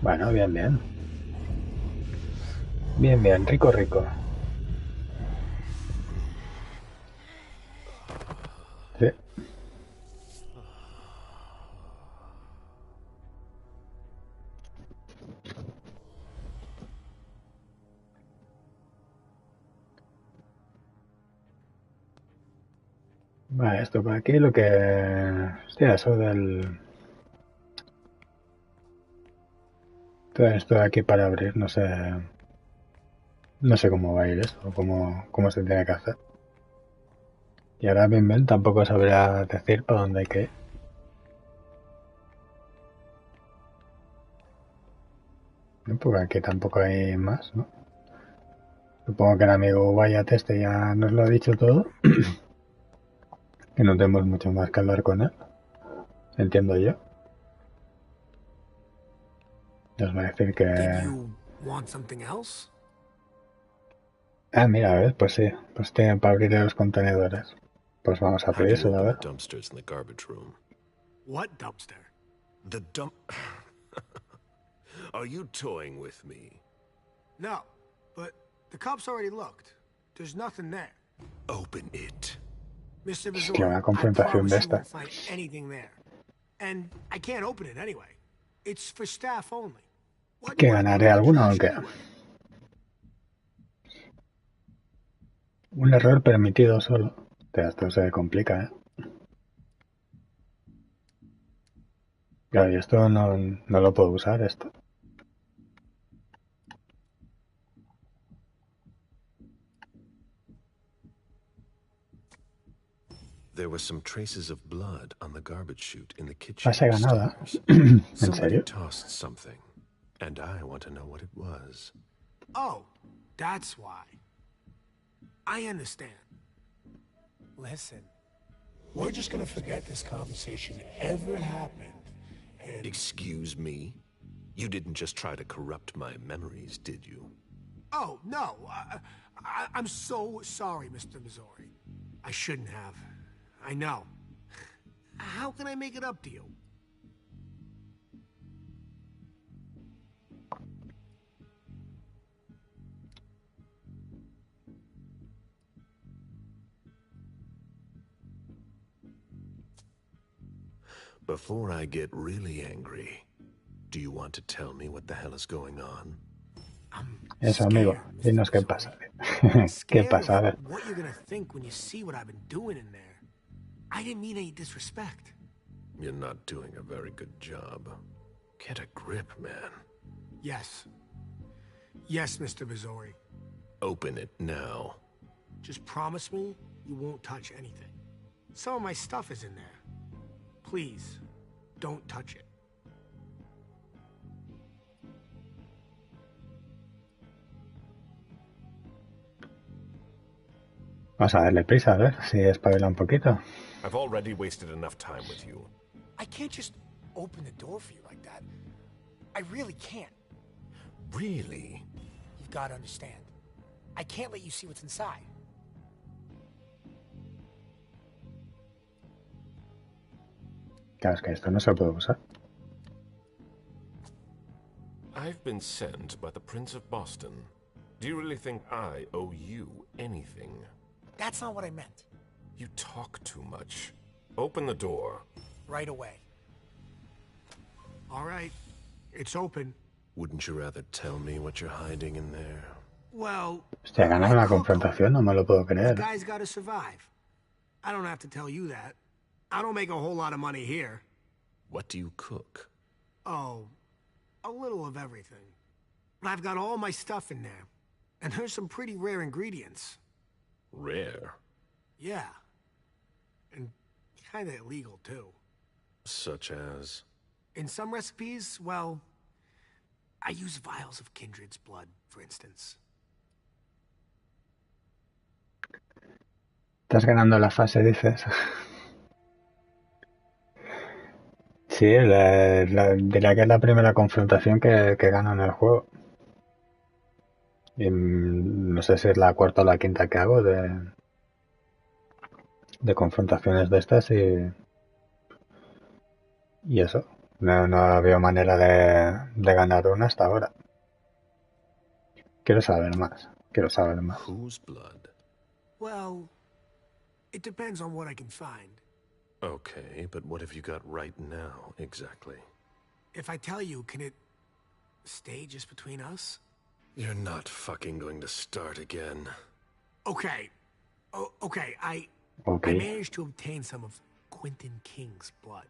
Bueno, bien, bien. Bien, bien. Rico, rico. Sí. Vale, esto por aquí lo que... Hostia, eso del... Todo esto de aquí para abrir, no sé... No sé cómo va a ir esto, cómo se tiene que hacer. Y ahora bien, tampoco sabría decir para dónde hay que ir. No, porque aquí tampoco hay más, ¿no? Supongo que el amigo Wyatt este ya nos lo ha dicho todo. Que no tenemos mucho más que hablar con él. Entiendo yo. Nos va a decir que... Did you want something else? Ah, mira, a ver, pues sí. Pues tienen para abrir los contenedores. Pues vamos a How do you pedírselo, a open ver. the dumpsters in the garbage room? What dumpster? The dump... Are you toying with me? No, but the cops already looked. There's nothing there. Open it. Mr. Hostia, una Bizarre, I confrontación promise de you won't estas. find anything there. And I can't open it anyway. It's for staff only. Why do ¿Que you want to ganaré give me the alguna o trash qué? anyway? Un error permitido solo. Hostia, esto se complica, ¿eh? Claro, y esto no lo puedo usar, esto. There were some traces of blood on the garbage chute in the kitchen Pase ganada. upstairs. ¿En Somebody serio? tossed something, and I want to know what it was. Oh, that's why. I understand. Listen, we're just gonna forget this conversation ever happened. And Excuse me? You didn't just try to corrupt my memories, did you? oh no, I'm so sorry, Mr. Missouri. I shouldn't have. I know. How can I make it up to you? Before I get really angry, do you want to tell me what the hell is going on? Eso, amigo. Dinos qué pasa. ¿Qué pasa? A ver. What you're gonna think when you see what I've been doing in there. I didn't mean any disrespect. You're not doing a very good job. Get a grip, man. Yes. Yes, Mr. Bizori. Open it now. Just promise me you won't touch anything. Some of my stuff is in there. Please, don't touch it. Vamos a darle prisa, a ver si espabila un poquito. I've already wasted enough time with you. I can't just open the door for you like that. I really can't. Really? You've got to understand. I can't let you see what's inside. Claro, es que esto no se puede usar. I've been sent by the Prince of Boston. Do you really think I owe you anything? That's not what I meant. You talk too much. Open the door. Right away. All right. It's open. Wouldn't you rather tell me what you're hiding in there? Well, Hostia, ganar una confrontación, no me lo puedo the creer. guy's got to survive. I don't have to tell you that. I don't make a whole lot of money here. What do you cook? Oh, a little of everything. But I've got all my stuff in there. And there's some pretty rare ingredients. Rare? Yeah. And kinda illegal, too. Such as? In some recipes, well, I use vials of Kindred's blood, for instance. Estás ganando la fase, dices. Sí, diría que es la primera confrontación que gano en el juego. Y no sé si es la cuarta o la quinta que hago de confrontaciones de estas y eso. No veo manera de ganar una hasta ahora. Quiero saber más. Quiero saber más. Whose blood? Well, it depends on what I can find. Okay, but what have you got right now, exactly? If I tell you, can it stay just between us? You're not fucking going to start again. Okay. Okay, Ok. I managed to obtain some of Quentin King's blood.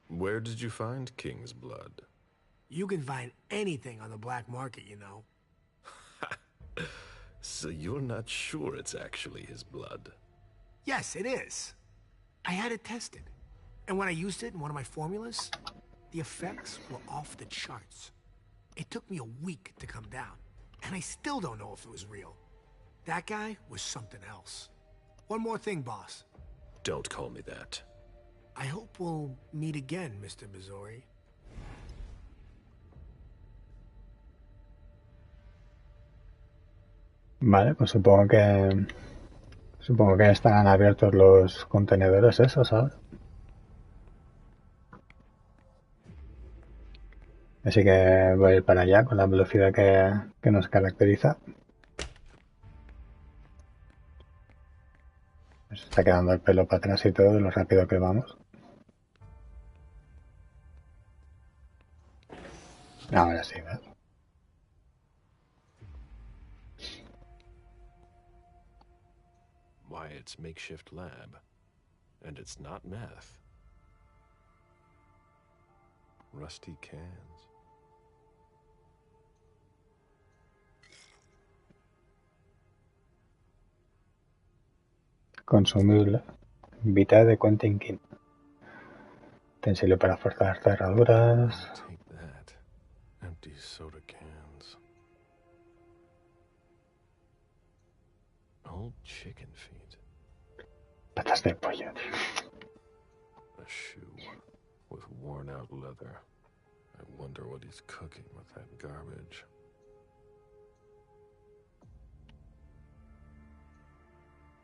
Where did you find King's blood? You can find anything on the black market, you know. So you're not sure it's actually his blood? Yes, it is. I had it tested. And when I used it in one of my formulas, the effects were off the charts. It took me a week to come down, and I still don't know if it was real. That guy was something else. One more thing, boss. Don't call me that. I hope we'll meet again, Mr. Missouri. Vale, pues supongo que estarán abiertos los contenedores esos ahora. Así que voy a ir para allá con la velocidad que nos caracteriza. Se está quedando el pelo para atrás y todo de lo rápido que vamos. Ahora sí, ¿ves? Wyatt's makeshift lab. And it's not meth. Rusty cans. Consumible. Vita de Quentin King. Utensilio para forzar cerraduras. Take that. Empty soda cans. Old chicken feet. Patas de pollo. A shoe with worn out leather. I wonder what he's cooking with that garbage.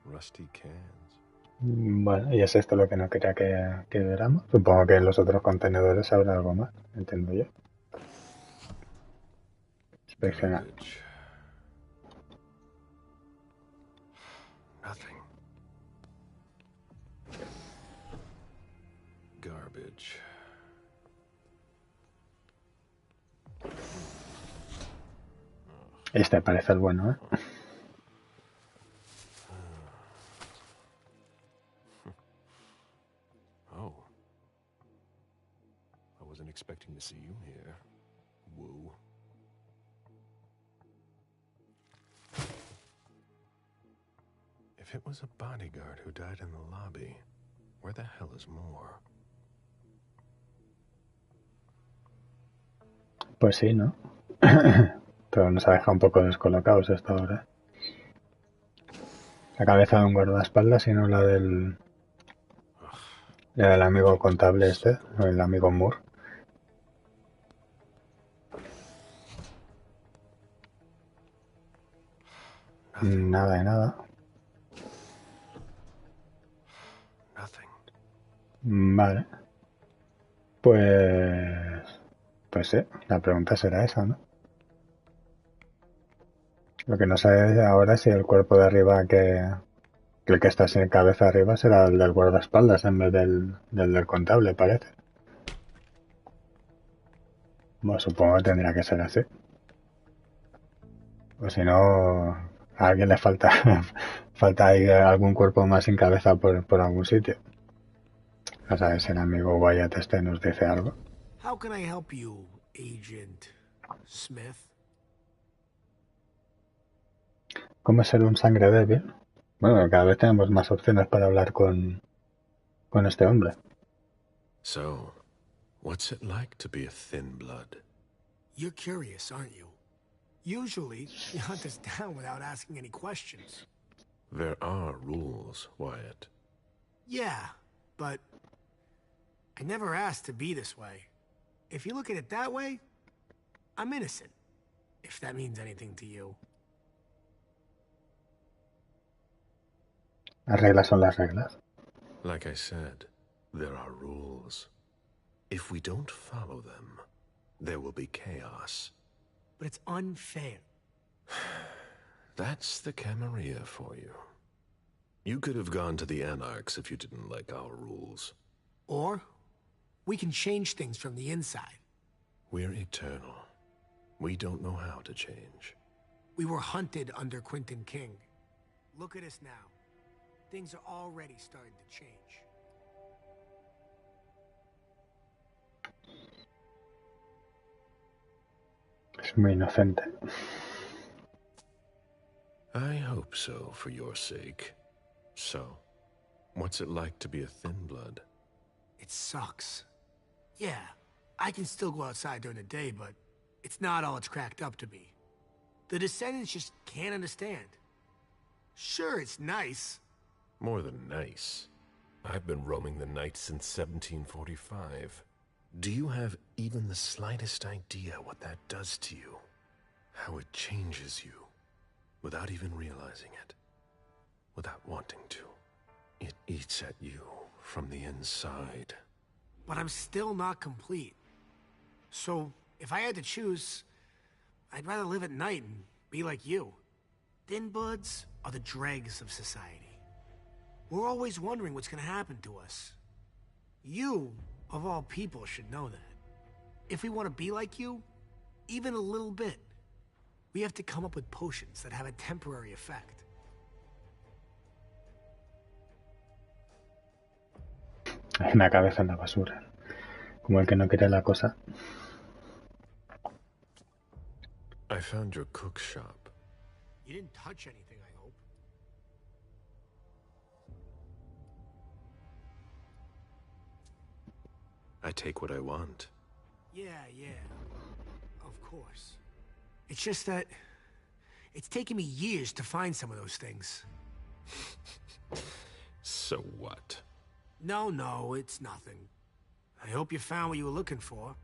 Rusty cans. Bueno, y es esto lo que no quería que viéramos. Supongo que en los otros contenedores habrá algo más, entiendo yo. Inspeccionar. Garbage. Nothing. Garbage. Este parece el bueno, ¿eh? Oh. I wasn't expecting to see you here. Woo. If it was a bodyguard who died in the lobby, where the hell is Moore? Pues sí, ¿no? Pero nos ha dejado un poco descolocados esta hora. La cabeza de un guardaespaldas y no la del amigo contable este, el amigo Moore. Nada de nada. Vale. Pues sí, la pregunta será esa, ¿no? Lo que no sé ahora es si el cuerpo de arriba el que está sin cabeza arriba será el del guardaespaldas en vez del contable, parece. Bueno, supongo que tendría que ser así. O si no, a alguien le falta falta ahí algún cuerpo más sin cabeza por algún sitio. A saber si el amigo Wyatt este nos dice algo. How can I help you, Agent Smith? ¿Cómo ser un sangre débil? Bueno, cada vez tenemos más opciones para hablar con este hombre. So, what's it like to be a thin blood? You're curious, aren't you? Usually, you hunt us down without asking any questions. There are rules, Wyatt. Yeah, but I never asked to be this way. If you look at it that way, I'm innocent. If that means anything to you. Las reglas son las reglas. Like I said, there are rules. If we don't follow them, there will be chaos. But it's unfair. That's the Camarilla for you. You could have gone to the Anarchs if you didn't like our rules. Or We can change things from the inside. We're eternal. We don't know how to change. We were hunted under Quentin King. Look at us now. Things are already starting to change. Es muy inocente. I hope so, for your sake. So, what's it like to be a thin blood? It sucks. Yeah, I can still go outside during the day, but it's not all it's cracked up to be. The descendants just can't understand. Sure, it's nice. More than nice. I've been roaming the night since 1745. Do you have even the slightest idea what that does to you? How it changes you, without even realizing it, without wanting to. It eats at you from the inside. But I'm still not complete. So, if I had to choose, I'd rather live at night and be like you. Thin bloods are the dregs of society. We're always wondering what's gonna happen to us. You, of all people, should know that. If we want to be like you, even a little bit, we have to come up with potions that have a temporary effect. Hay una cabeza en la basura. Como el que no quiere la cosa. I found your cook shop. You didn't touch anything, I hope. I take what I want. Yeah, of course. It's just that it's taken me years to find some of those things. So what? No, it's nothing. I hope you found what you were looking for.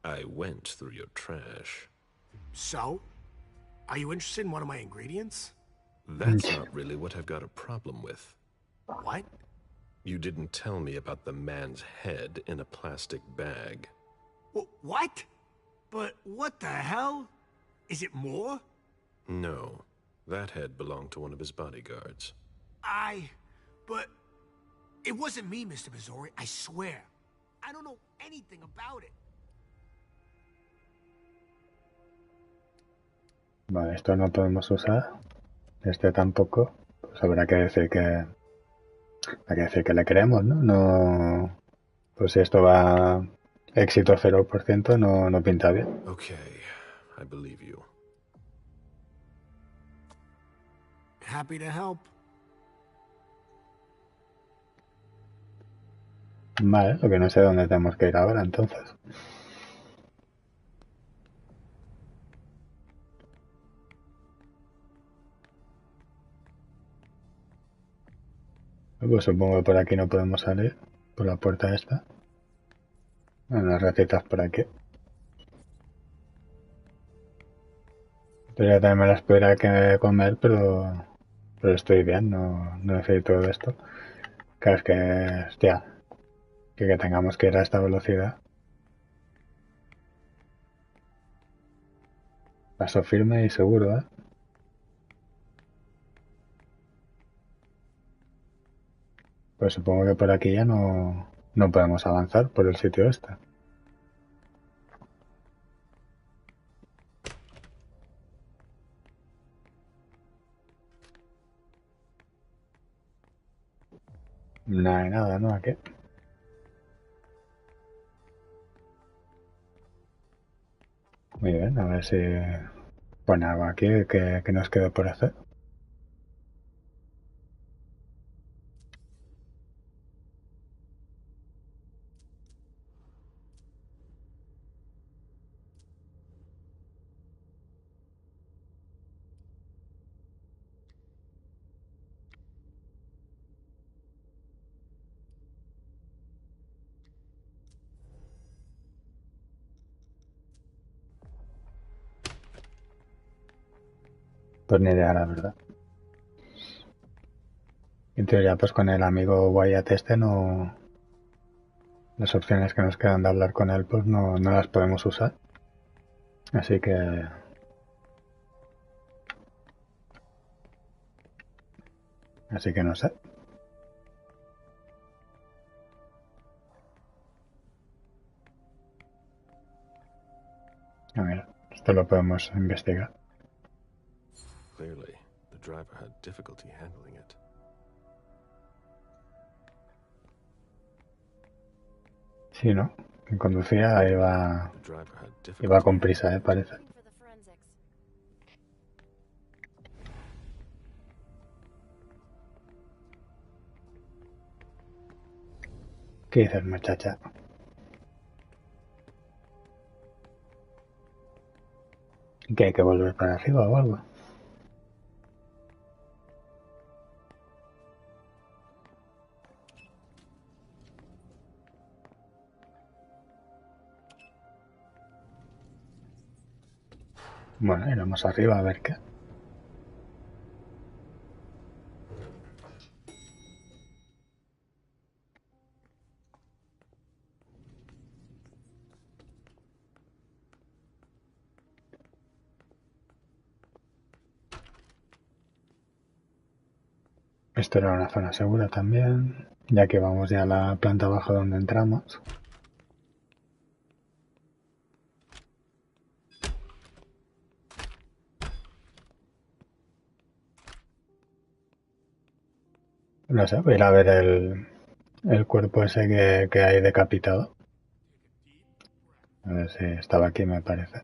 I went through your trash. So? Are you interested in one of my ingredients? That's not really what I've got a problem with. What? You didn't tell me about the man's head in a plastic bag. What? But what the hell? Is it more? No. That head belonged to one of his bodyguards. But it wasn't me, Mr. Missouri, I swear. I don't know anything about it. Vale, esto no podemos usar. Este tampoco. Pues habrá que decir que... Hay que decir que le creemos, ¿no? No... Pues si esto va... Éxito 0%, no pinta bien. Okay, I believe you. Happy to help. Vale, lo que no sé dónde tenemos que ir ahora, entonces. Pues supongo que por aquí no podemos salir. Por la puerta esta. Las ratitas por aquí. Pero ya también me las podría que comer, pero estoy bien, no necesito todo esto. Claro, es que, hostia, que tengamos que ir a esta velocidad. Paso firme y seguro, ¿eh? Pues supongo que por aquí ya no podemos avanzar por el sitio este. No hay nada, ¿no? Aquí. Muy bien, a ver si pone algo aquí que nos quede por hacer. Pues ni idea, la verdad. En teoría, pues con el amigo Wyatt este no... Las opciones que nos quedan de hablar con él, pues no las podemos usar. Así que... no sé. A ver, esto lo podemos investigar. Clearly, the driver had difficulty handling it. Sí, ¿no? Quien conducía iba con prisa, parece. ¿Qué dices, muchacha? ¿Que hay que volver para arriba o algo? Bueno, iremos arriba a ver qué. Esto era una zona segura también, ya que vamos ya a la planta baja donde entramos. No sé, voy a ir a ver el cuerpo ese que hay decapitado. A ver si estaba aquí, me parece.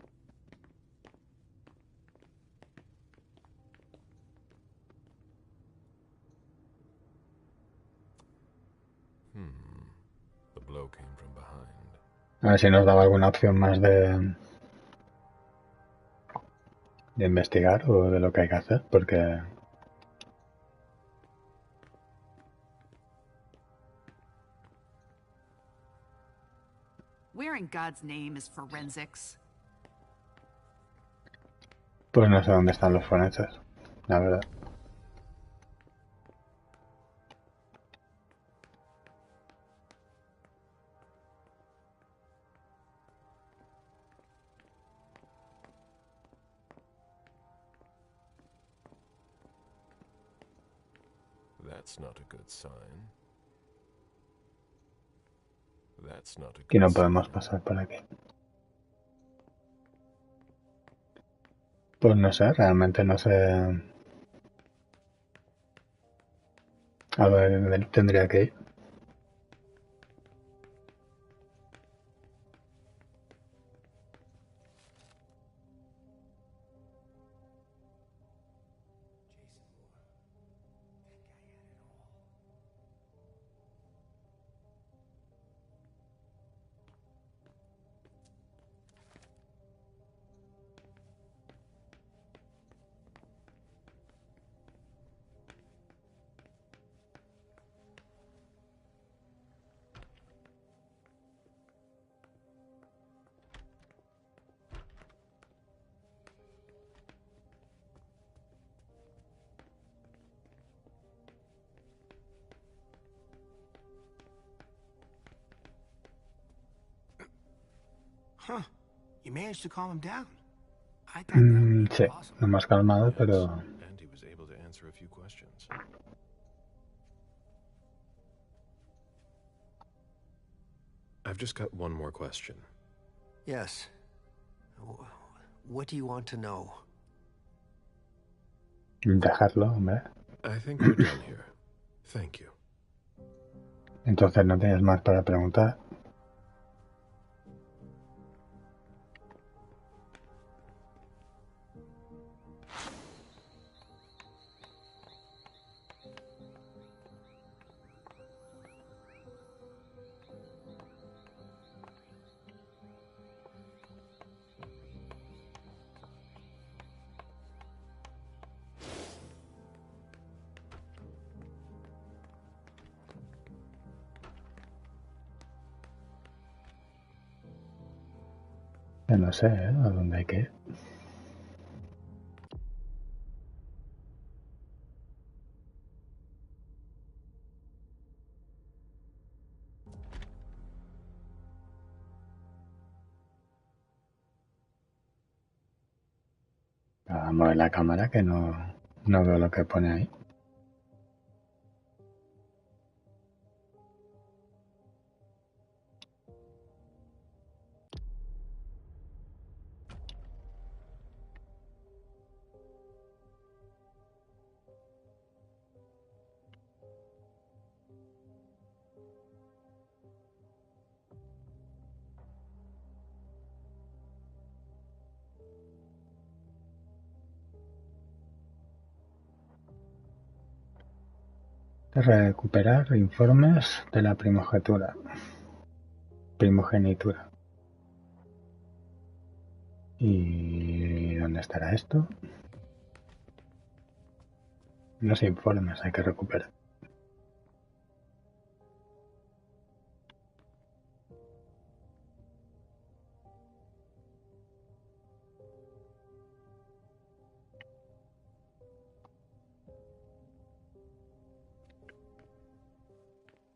The blow came from behind. A ver si nos daba alguna opción más de investigar o de lo que hay que hacer, porque Where in God's name is forensics? pues no sé dónde están los forenses, la verdad. That's not a good sign. That's not a Aquí no good podemos sign. pasar por aquí. Pues no sé, realmente no sé a dónde tendría que ir. Huh. You managed to calm him down. I thought that would be Sí, impossible. no más calmado, pero And he was able to answer a few questions. I've just got one more question. Yes. What do you want to know? dejarlo, hombre. I think we're done here. Thank you. Entonces no tienes más para preguntar. Ya no sé, ¿eh? A dónde hay que ir. Vamos a mover la cámara que no veo lo que pone ahí. Recuperar informes de la primogenitura. ¿Y dónde estará esto? Los informes hay que recuperar.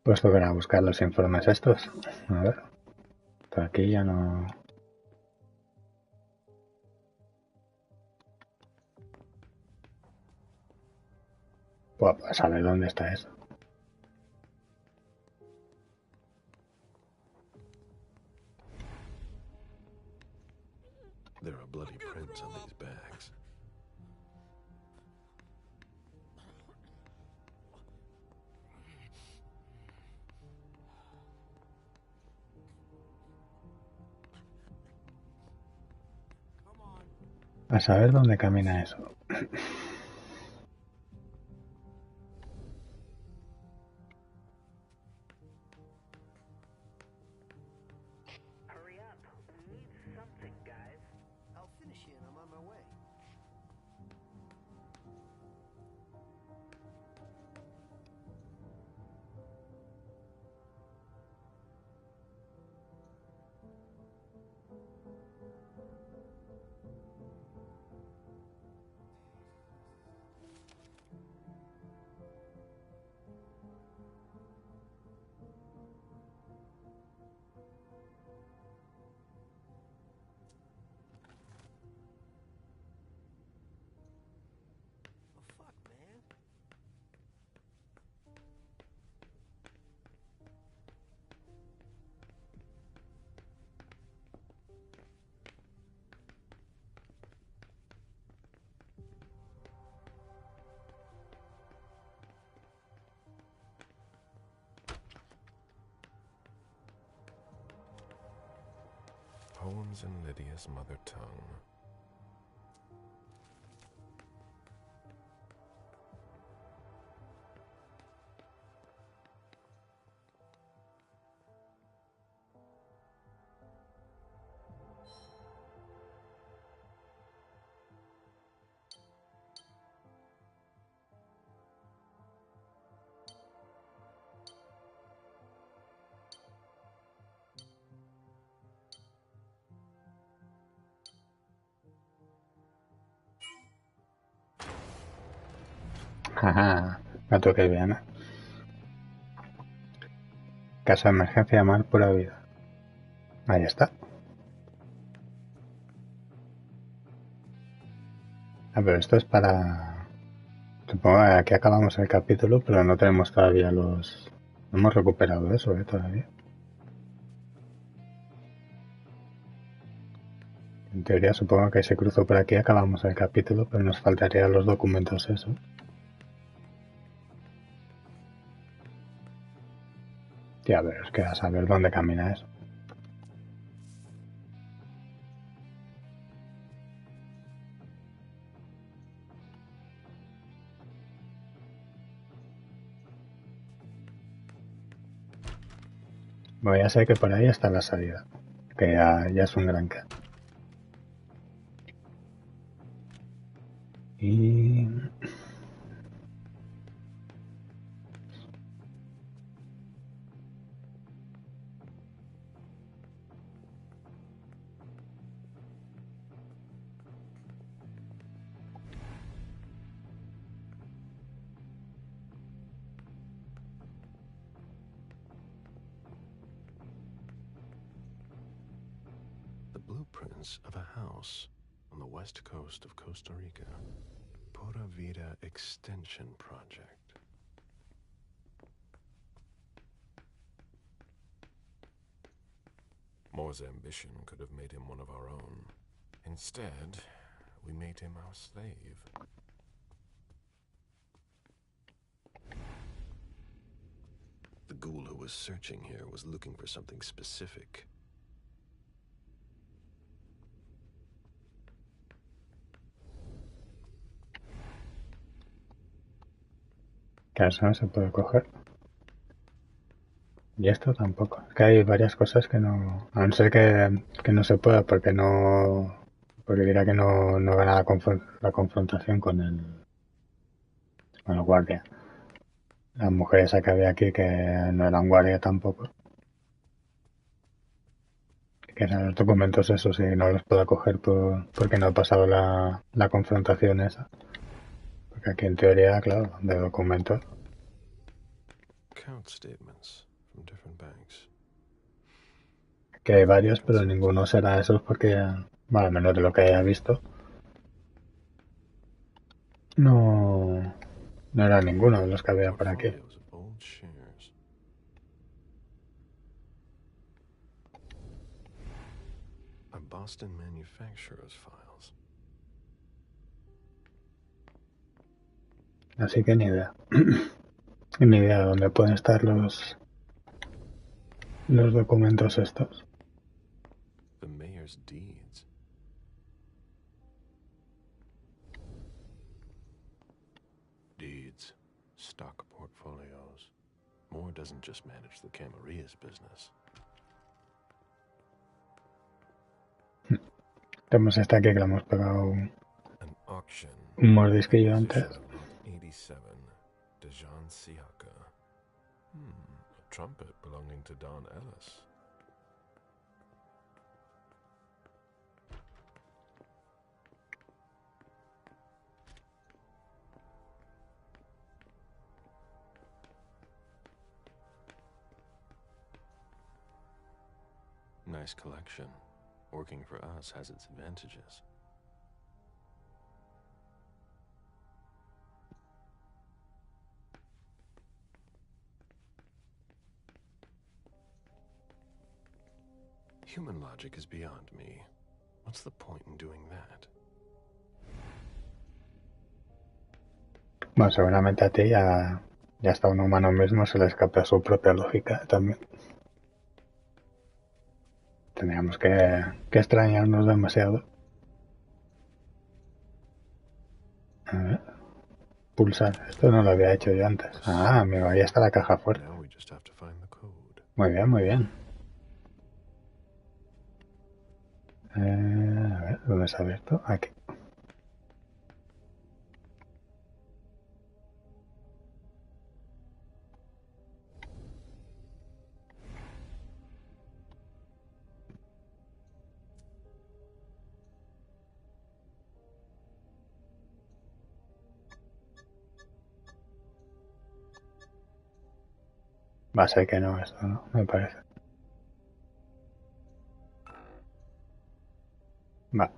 Pues tocará buscar los informes estos. A ver. Por aquí ya no... Pues a ver dónde está eso. There are bloody prints on these bags. A saber dónde camina eso. Hurry up. We need something, guys. I'll finish you and I'm on my way. Poems in Lydia's mother tongue. Ajá, me toqué bien, ¿eh? Caso de emergencia, llamar pura vida. Ahí está. Ah, pero esto es para... Supongo que aquí acabamos el capítulo, pero no tenemos todavía los... No hemos recuperado eso, todavía. En teoría supongo que se cruzó por aquí, acabamos el capítulo, pero nos faltarían los documentos eso. Ya, pero es que a saber dónde camina eso. Voy a ser que por ahí está la salida, que ya es un gran que. Y... Blueprints of a house on the west coast of Costa Rica. Pura Vida Extension Project. Moore's ambition could have made him one of our own. Instead, we made him our slave. The ghoul who was searching here was looking for something specific. Que eso no se puede coger. Y esto tampoco. Es que hay varias cosas que no... A no ser que no se pueda porque no... Porque dirá que no gana la confrontación con el guardia. La mujer esa que había aquí que no era un guardia tampoco. Que eran los documentos esos y no los puedo coger porque no ha pasado la confrontación esa. Porque aquí en teoría, claro, de documentos. Account statements from different banks. Que hay varios, pero ninguno será esos porque, bueno, al menos de lo que haya visto, no era ninguno de los que había por aquí. Portfolios of old shares. A Boston manufacturer's files. Así que ni idea. Ni idea de dónde pueden estar los documentos estos. The mayor's deeds. Deeds. Stock portfolios. Moore doesn't just manage the Camaria's business. Tenemos esta aquí que le hemos pegado An auction. un mordisquillo antes. 87. Dejan Siaka. A trumpet belonging to Don Ellis. Nice collection. Working for us has its advantages. Human logic is beyond me. What's the point in doing that? Bueno, seguramente a ti ya hasta un humano mismo se le escapa su propia lógica también. Tendríamos que extrañarnos demasiado. A ver. Pulsar. Esto no lo había hecho yo antes. Ah, amigo, ahí está la caja fuerte. Muy bien, muy bien. A ver, ¿dónde se ha abierto? Aquí. Va a ser que no, esto no, me parece. Va.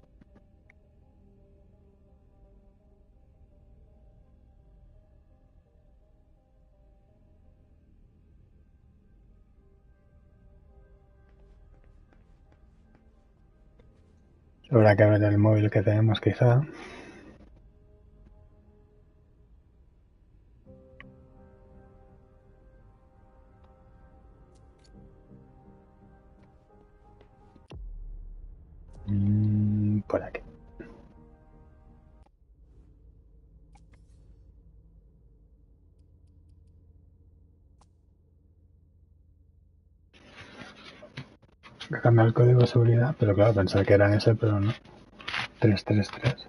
Habrá que ver el móvil que tenemos quizá. Por aquí. Voy a cambiar el código de seguridad, pero claro, pensaba que era ese, pero no. 333.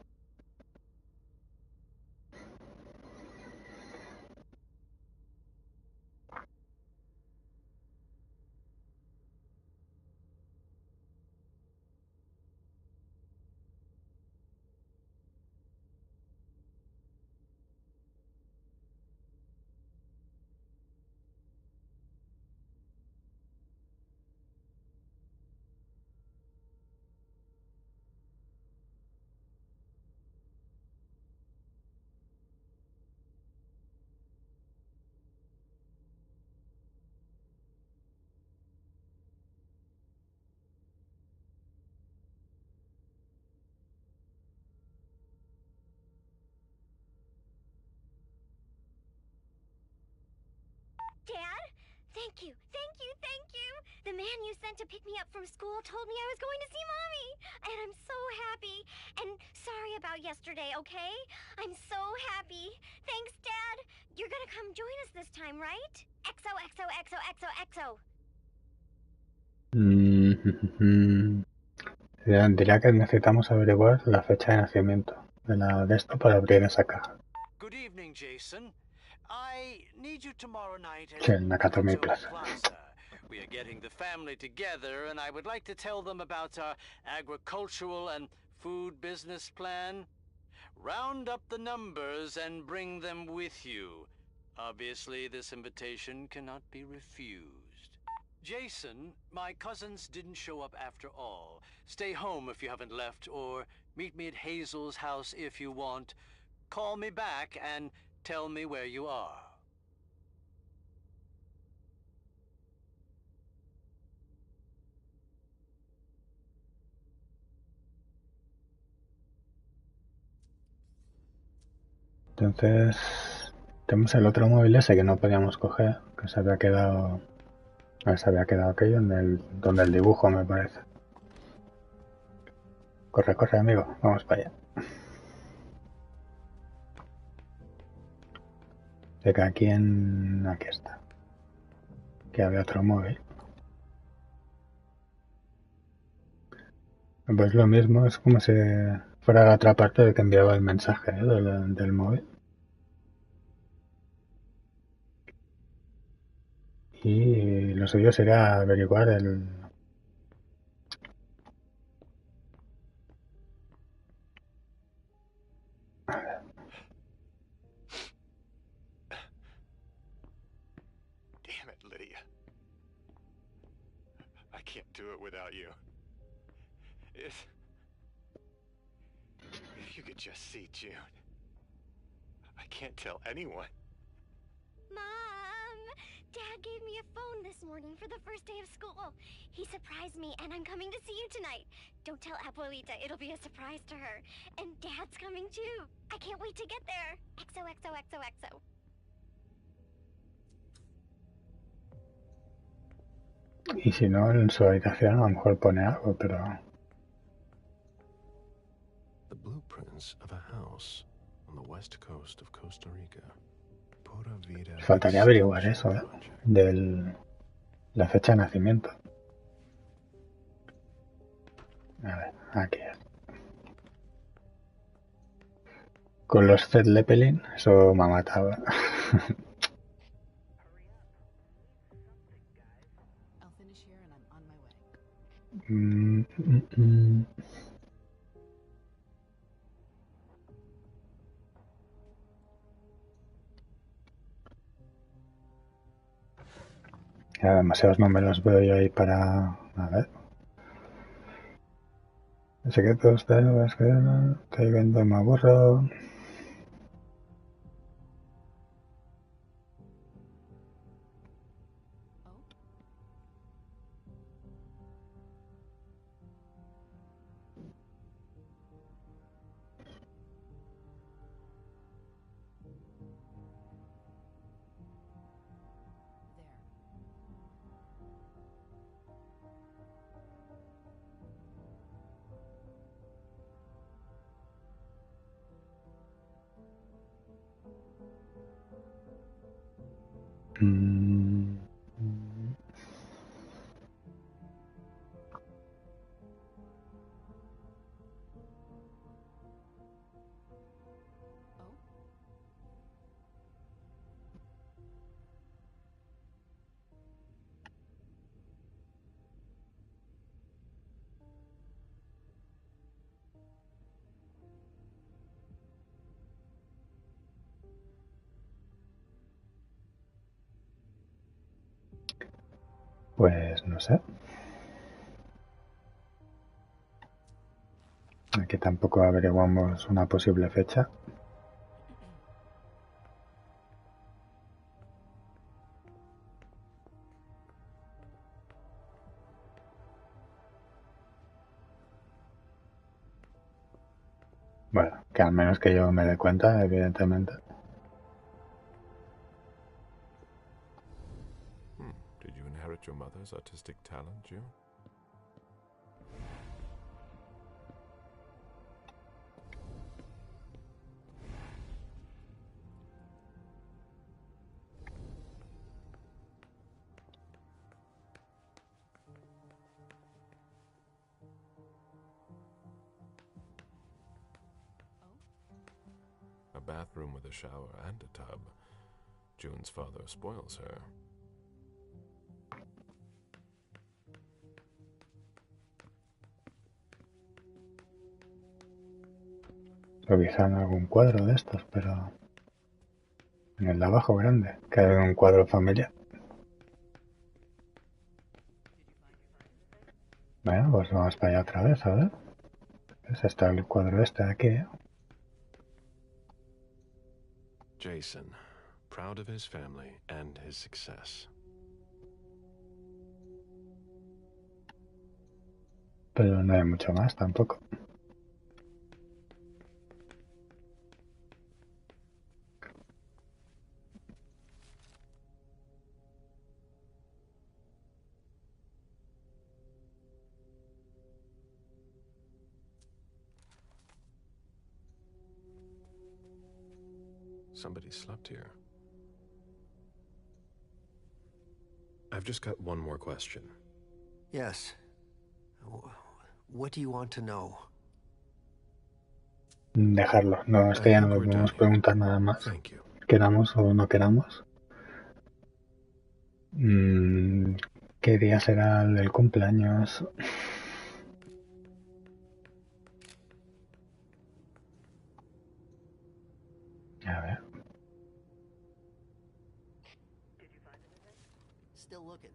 Dad? Thank you, thank you, thank you! The man you sent to pick me up from school told me I was going to see Mommy! And I'm so happy! And sorry about yesterday, okay? I'm so happy! Thanks, Dad! You're gonna come join us this time, right? XOXOXOXOXO. Diría que necesitamos averiguar la fecha de nacimiento de esto para abrir esa caja. Good evening, Jason. I need you tomorrow night at Sí, el Nakatomi Plaza. Plaza. We are getting the family together, and I would like to tell them about our agricultural and food business plan. Round up the numbers and bring them with you. Obviously, this invitation cannot be refused. Jason, my cousins didn't show up after all. Stay home if you haven't left, or meet me at Hazel's house if you want. Call me back and tell me where you are. Entonces, tenemos el otro móvil ese que no podíamos coger, que se había quedado aquello donde el dibujo, me parece. Corre, corre, amigo, vamos para allá. De que aquí está. Que había otro móvil. Pues lo mismo, es como si fuera la otra parte de que enviaba el mensaje del móvil. Y lo suyo sería averiguar el... Damn it, Lydia. I can't do it without you. If you could just see June. I can't tell anyone. Mom! Dad gave me a phone this morning for the first day of school. He surprised me, and I'm coming to see you tonight. Don't tell Abuelita, it'll be a surprise to her. And Dad's coming too. I can't wait to get there. XOXOXOXO. Y si no, en su habitación a lo mejor pone algo, pero... The blueprints of a house on the west coast of Costa Rica. Pura vida. Faltaría averiguar eso, la fecha de nacimiento. A ver, aquí es. Con los Zed Zeppelin, eso me ha matado. Ya, demasiados números veo yo ahí para... A ver. El secreto está en la escalera. Estoy viendo, me aburro. Pues no sé. Aquí tampoco averiguamos una posible fecha. Bueno, que al menos que yo me dé cuenta, evidentemente. Did you inherit your mother's artistic talent, June? bathroom with a shower and a tub. June's father spoils her. Revisando algún cuadro de estos, pero en el de abajo grande, que hay un cuadro familiar. Bueno, pues vamos para allá otra vez, a ver. Pues está el cuadro este de aquí, ¿eh? Jason, proud of his family and his success. Pero no hay mucho más tampoco. Somebody slept here. I've just got one more question. Yes. What do you want to know? Dejarlo. No, este ya no le podemos preguntar nada más. Queramos o no queramos. ¿Qué día será el del cumpleaños? A ver. Still looking.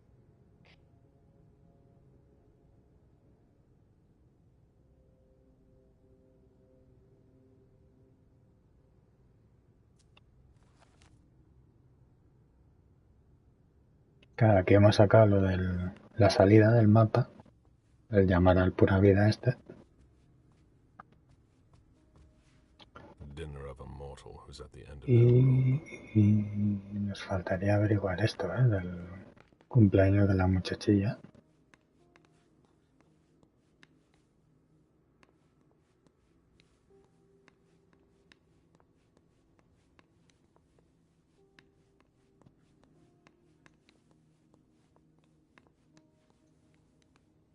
Claro, aquí hemos sacado lo de la salida del mapa, el llamar al pura vida este. Y nos faltaría averiguar esto, del cumpleaños de la muchachilla.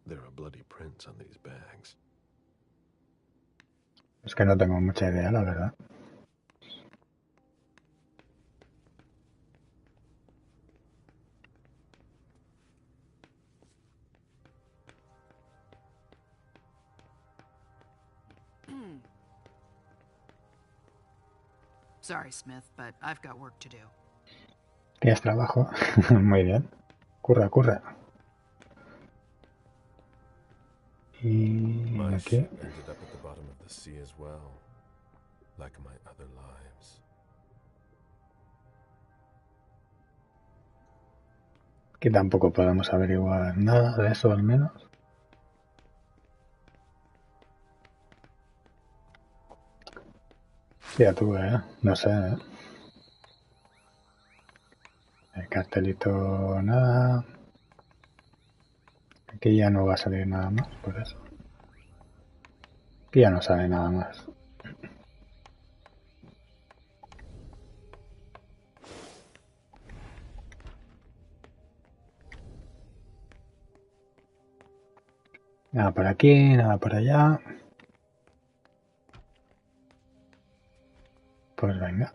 There are bloody prints on these bags. Es que no tengo mucha idea, la verdad. Sorry, Smith, but I've got work to do. ¿Tienes trabajo? Muy bien. Curra, curra. Y My aquí. ship ended up at the bottom of the sea as well, like my other lives. Aquí tampoco podemos averiguar nada de eso, al menos. Sí, ya tuve, no sé. El cartelito, nada. Aquí ya no va a salir nada más, por eso. Aquí ya no sale nada más. Nada por aquí, nada por allá. Pues venga.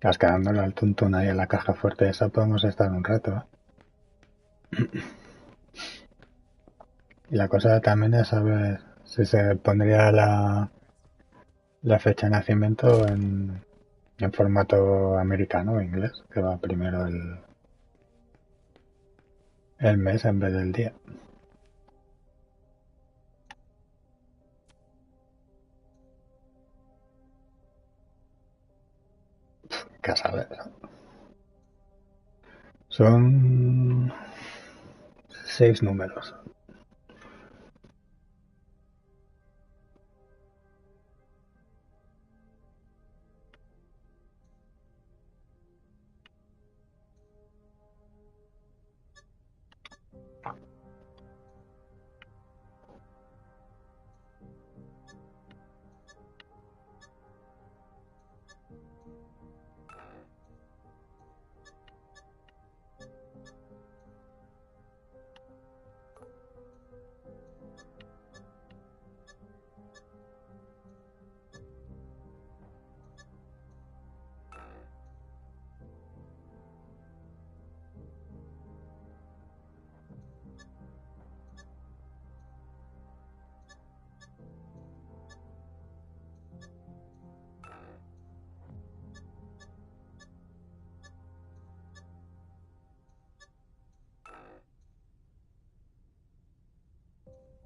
Cascándole al tuntún ahí en la caja fuerte esa podemos estar un rato. Y la cosa también es saber si se pondría la fecha de nacimiento en formato americano o inglés, que va primero el mes en vez del día. ¿Qué sabes? Son 6 números.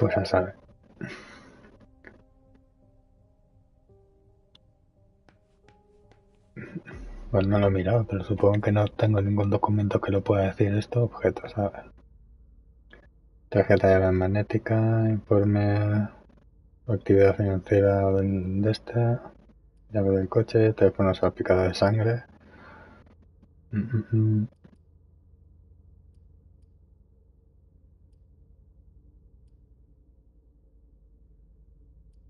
Pues a saber. Pues no lo he mirado, pero supongo que no tengo ningún documento que lo pueda decir esto. Objeto, ¿sabes? Tarjeta de llave magnética, informe, actividad financiera de esta, llave del coche, teléfono salpicado de sangre.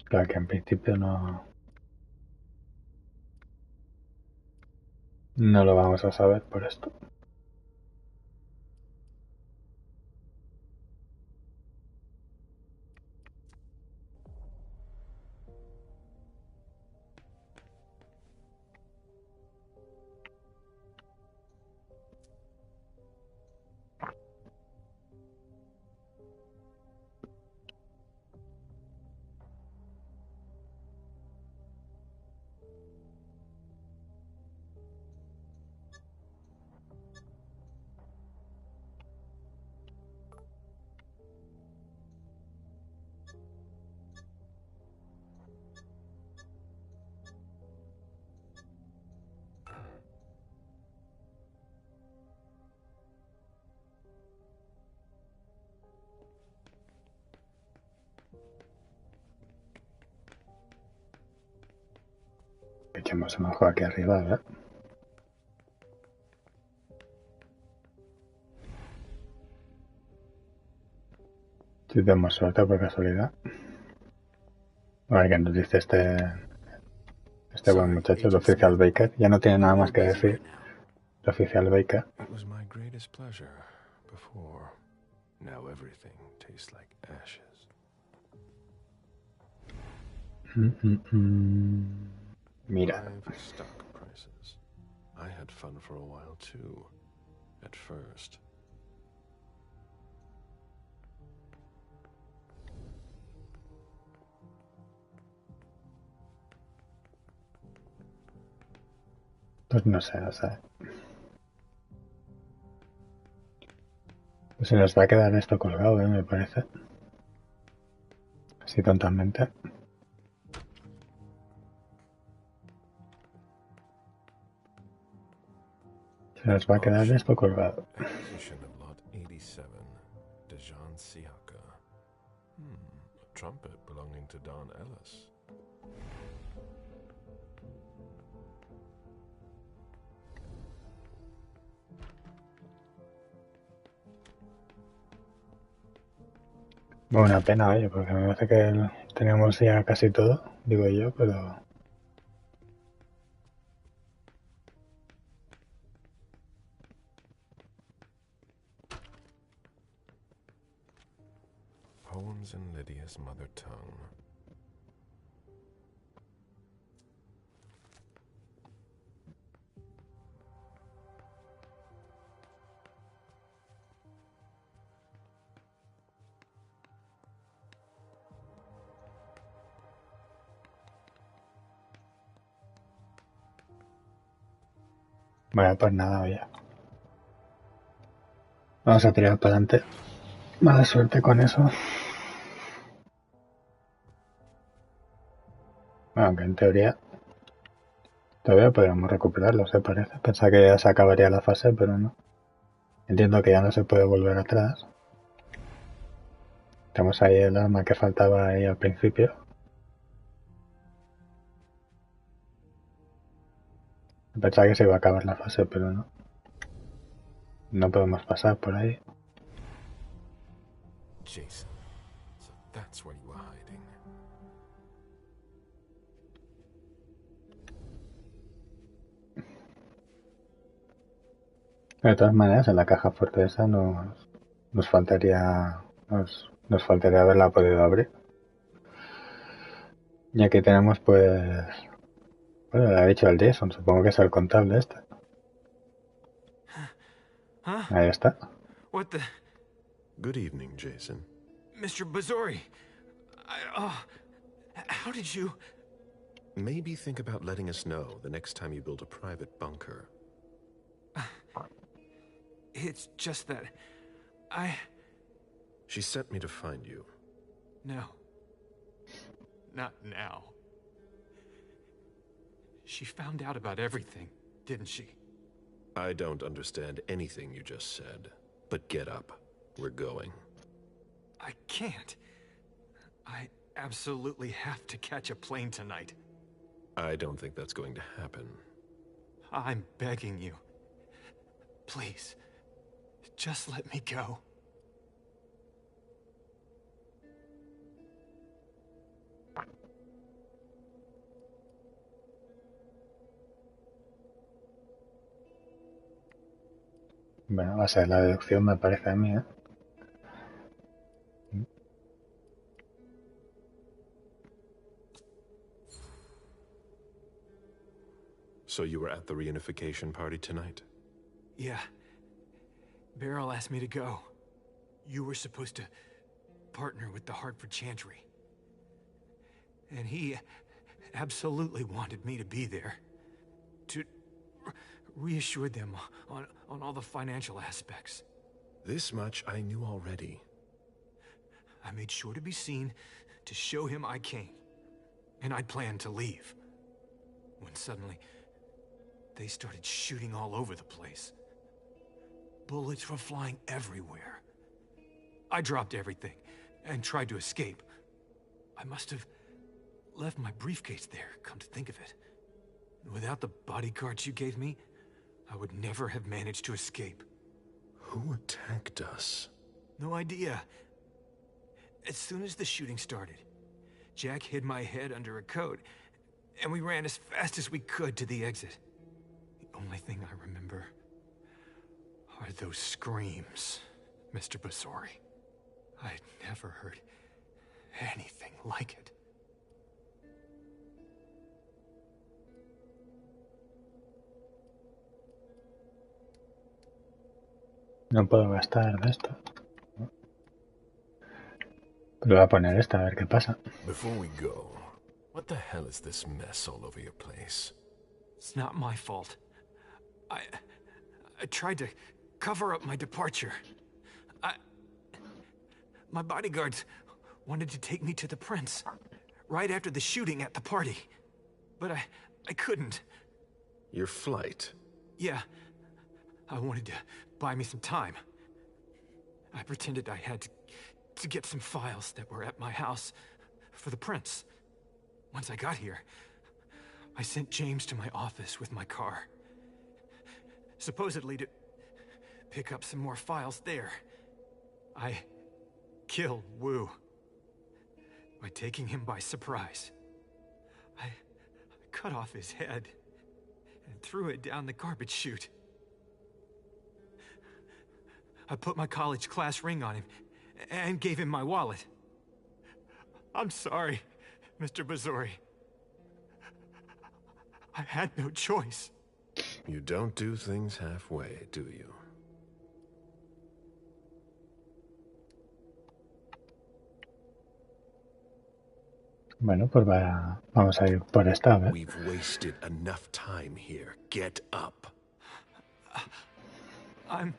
Claro que en principio no lo vamos a saber por esto. Echemos un ojo aquí arriba, ¿verdad? Si tenemos suerte por casualidad. A ver qué nos dice este buen muchacho, el oficial Baker. Ya no tiene nada más que decir. El oficial Baker. It was my greatest pleasure before. Now everything tastes like ashes. Mira. 5 stock prices. I had fun for a while too. At first. Pues no sé, o sea. Pues se nos va a quedar esto colgado, me parece. Así tontamente. Se nos va a quedar esto colgado. Acquisition of lot 87, Dejan Siaka. A trumpet belonging to Don Ellis. Bueno, una pena, oye, porque me parece que teníamos ya casi todo, digo yo, pero... Poems in Lydia's mother tongue. Bueno, pues nada, oye. Vamos a tirar para adelante. Mala suerte con eso. Bueno, aunque en teoría todavía podríamos recuperarlo, se parece. Pensaba que ya se acabaría la fase, pero no. Entiendo que ya no se puede volver atrás. Tenemos ahí el arma que faltaba ahí al principio. Pensaba que se iba a acabar la fase, pero no. No podemos pasar por ahí. Jason, so that's where you were hiding. De todas maneras, en la caja fuerte esa nos faltaría haberla podido abrir. Y aquí tenemos, pues, bueno, le ha dicho el Jason, supongo que es el contable este. Ahí está. What the? Good evening, Jason. Mr. Bazzori, how did you... Maybe think about letting us know the next time you build a private bunker. It's just that... She sent me to find you. No. Not now. She found out about everything, didn't she? I don't understand anything you just said, but get up. We're going. I can't. I absolutely have to catch a plane tonight. I don't think that's going to happen. I'm begging you. Please, just let me go. Bueno, va a ser la deducción, me parece a mí, ¿eh? So you were at the reunification party tonight? Yeah. Beryl asked me to go. You were supposed to partner with the Hartford Chantry. And he absolutely wanted me to be there. To reassure them on all the financial aspects. This much I knew already. I made sure to be seen to show him I came. And I'd planned to leave. When suddenly, they started shooting all over the place. Bullets were flying everywhere. I dropped everything and tried to escape. I must have left my briefcase there, come to think of it. Without the bodyguards you gave me, I would never have managed to escape. Who attacked us? No idea. As soon as the shooting started, Jack hid my head under a coat, and we ran as fast as we could to the exit. The only thing I remember are those screams, Mr. Basori. I'd never heard anything like it. No puedo gastar de esto. Pero voy a poner esta a ver qué pasa. Before we go, what the hell is this mess all over your place? It's not my fault. I tried to cover up my departure. My bodyguards wanted to take me to the prince right after the shooting at the party. But I couldn't. Your flight? Yeah. I wanted to buy me some time. I pretended I had to get some files that were at my house for the prince. Once I got here, I sent James to my office with my car. Supposedly to pick up some more files there. I killed Wu by taking him by surprise. I cut off his head and threw it down the garbage chute. I put my college class ring on him and gave him my wallet. I'm sorry, Mr. Basori. I had no choice. You don't do things halfway, do you? Bueno, pues vamos a ir por esta vez. We've wasted enough time here. Get up. I'm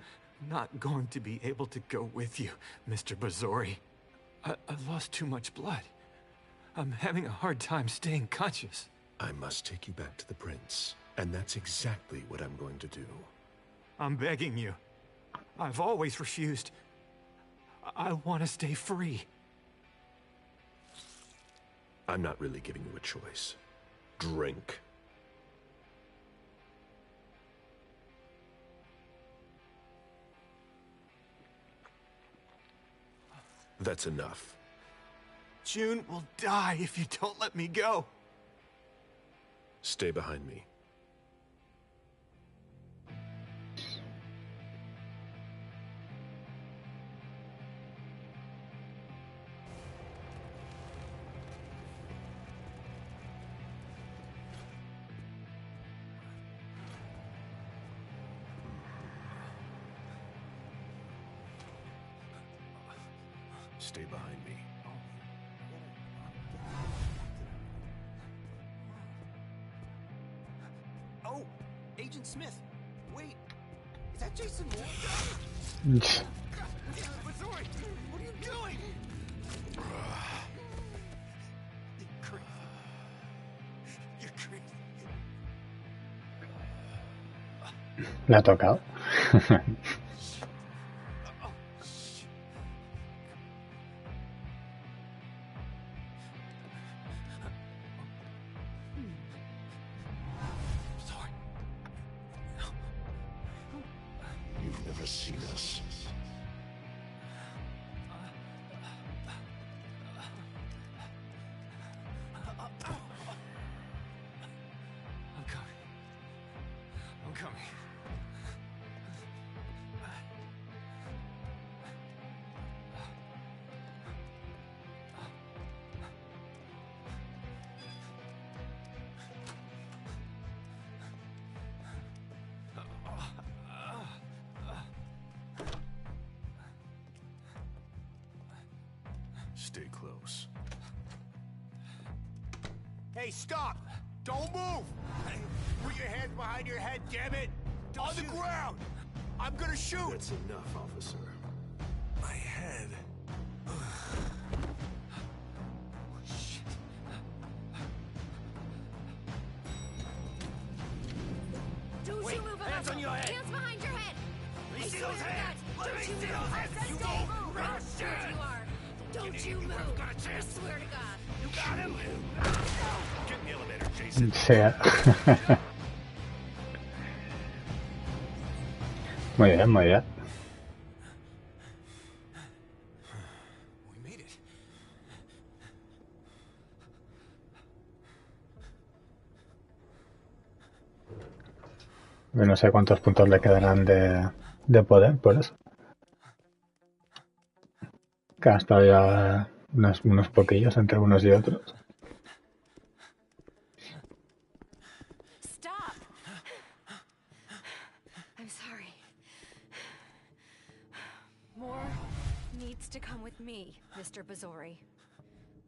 not going to be able to go with you, Mr. Basori. I've lost too much blood. I'm having a hard time staying conscious. I must take you back to the prince, and that's exactly what I'm going to do. I'm begging you. I've always refused. I want to stay free. I'm not really giving you a choice. Drink. That's enough. June will die if you don't let me go. Stay behind me. Stay behind me. Oh, Agent Smith. Wait, is that Jason Moore? Mm. Basori, what are you doing? Le ha tocado. You've never seen us. I'm coming. I'm coming. Stay close. Hey, stop! Don't move! Put your hands behind your head, damn it! On the ground! I'm gonna shoot! That's enough, officer. My head. Don't Wait, you move, hands on your head. Hands behind your head! Let me I see swear those to hands! God, Let me don't you see move! those I hands! said You stay won't right rush where it. you are! Don't you move! Got a I chance. swear to God! You got him? Get in the elevator, Jason. Sí. Muy bien, muy bien. We made it. Yo no sé cuántos puntos le quedarán de poder, por eso. Que ha estado ya unos poquillos entre unos y otros. Stop! I'm sorry. Moore needs to come with me, Mr. Bazori.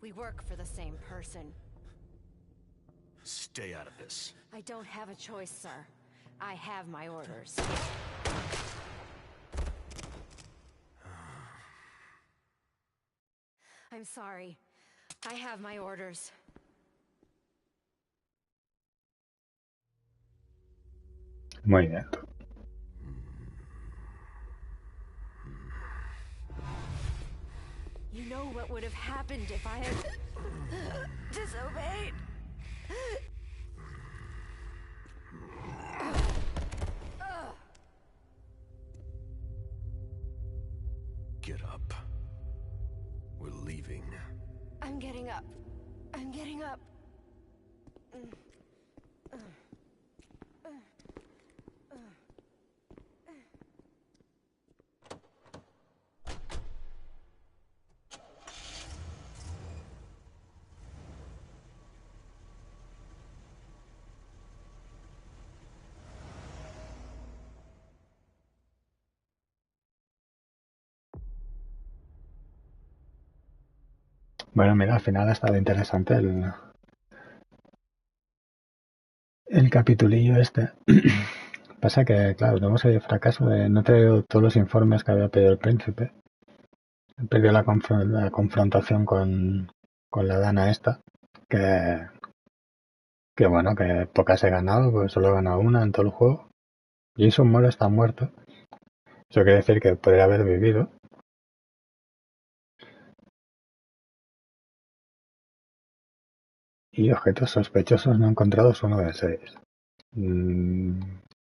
We work for the same person. Stay out of this. I don't have a choice, sir. I have my orders. I'm sorry. I have my orders. Muy bien. You know what would have happened if I had disobeyed? Get up. We're leaving. I'm getting up. I'm getting up. Bueno, mira, al final ha estado interesante el capitulillo este. Pasa que, claro, tenemos el fracaso de no traer todos los informes que había pedido el príncipe. He perdido la confrontación con la dana esta, que bueno, que pocas he ganado, porque solo he ganado una en todo el juego. Jason Moore está muerto. Eso quiere decir que podría haber vivido. Y objetos sospechosos no encontrados 1 de 6.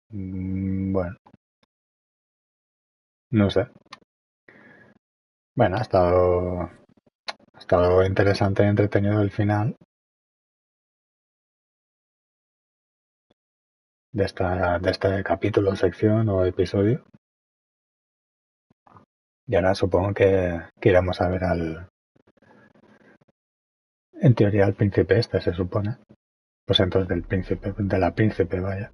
Bueno, no sé. Bueno, ha estado interesante y entretenido el final de este capítulo, sección o episodio. Y ahora supongo que iremos a ver en teoría al príncipe este, se supone. Pues entonces de la príncipe, vaya.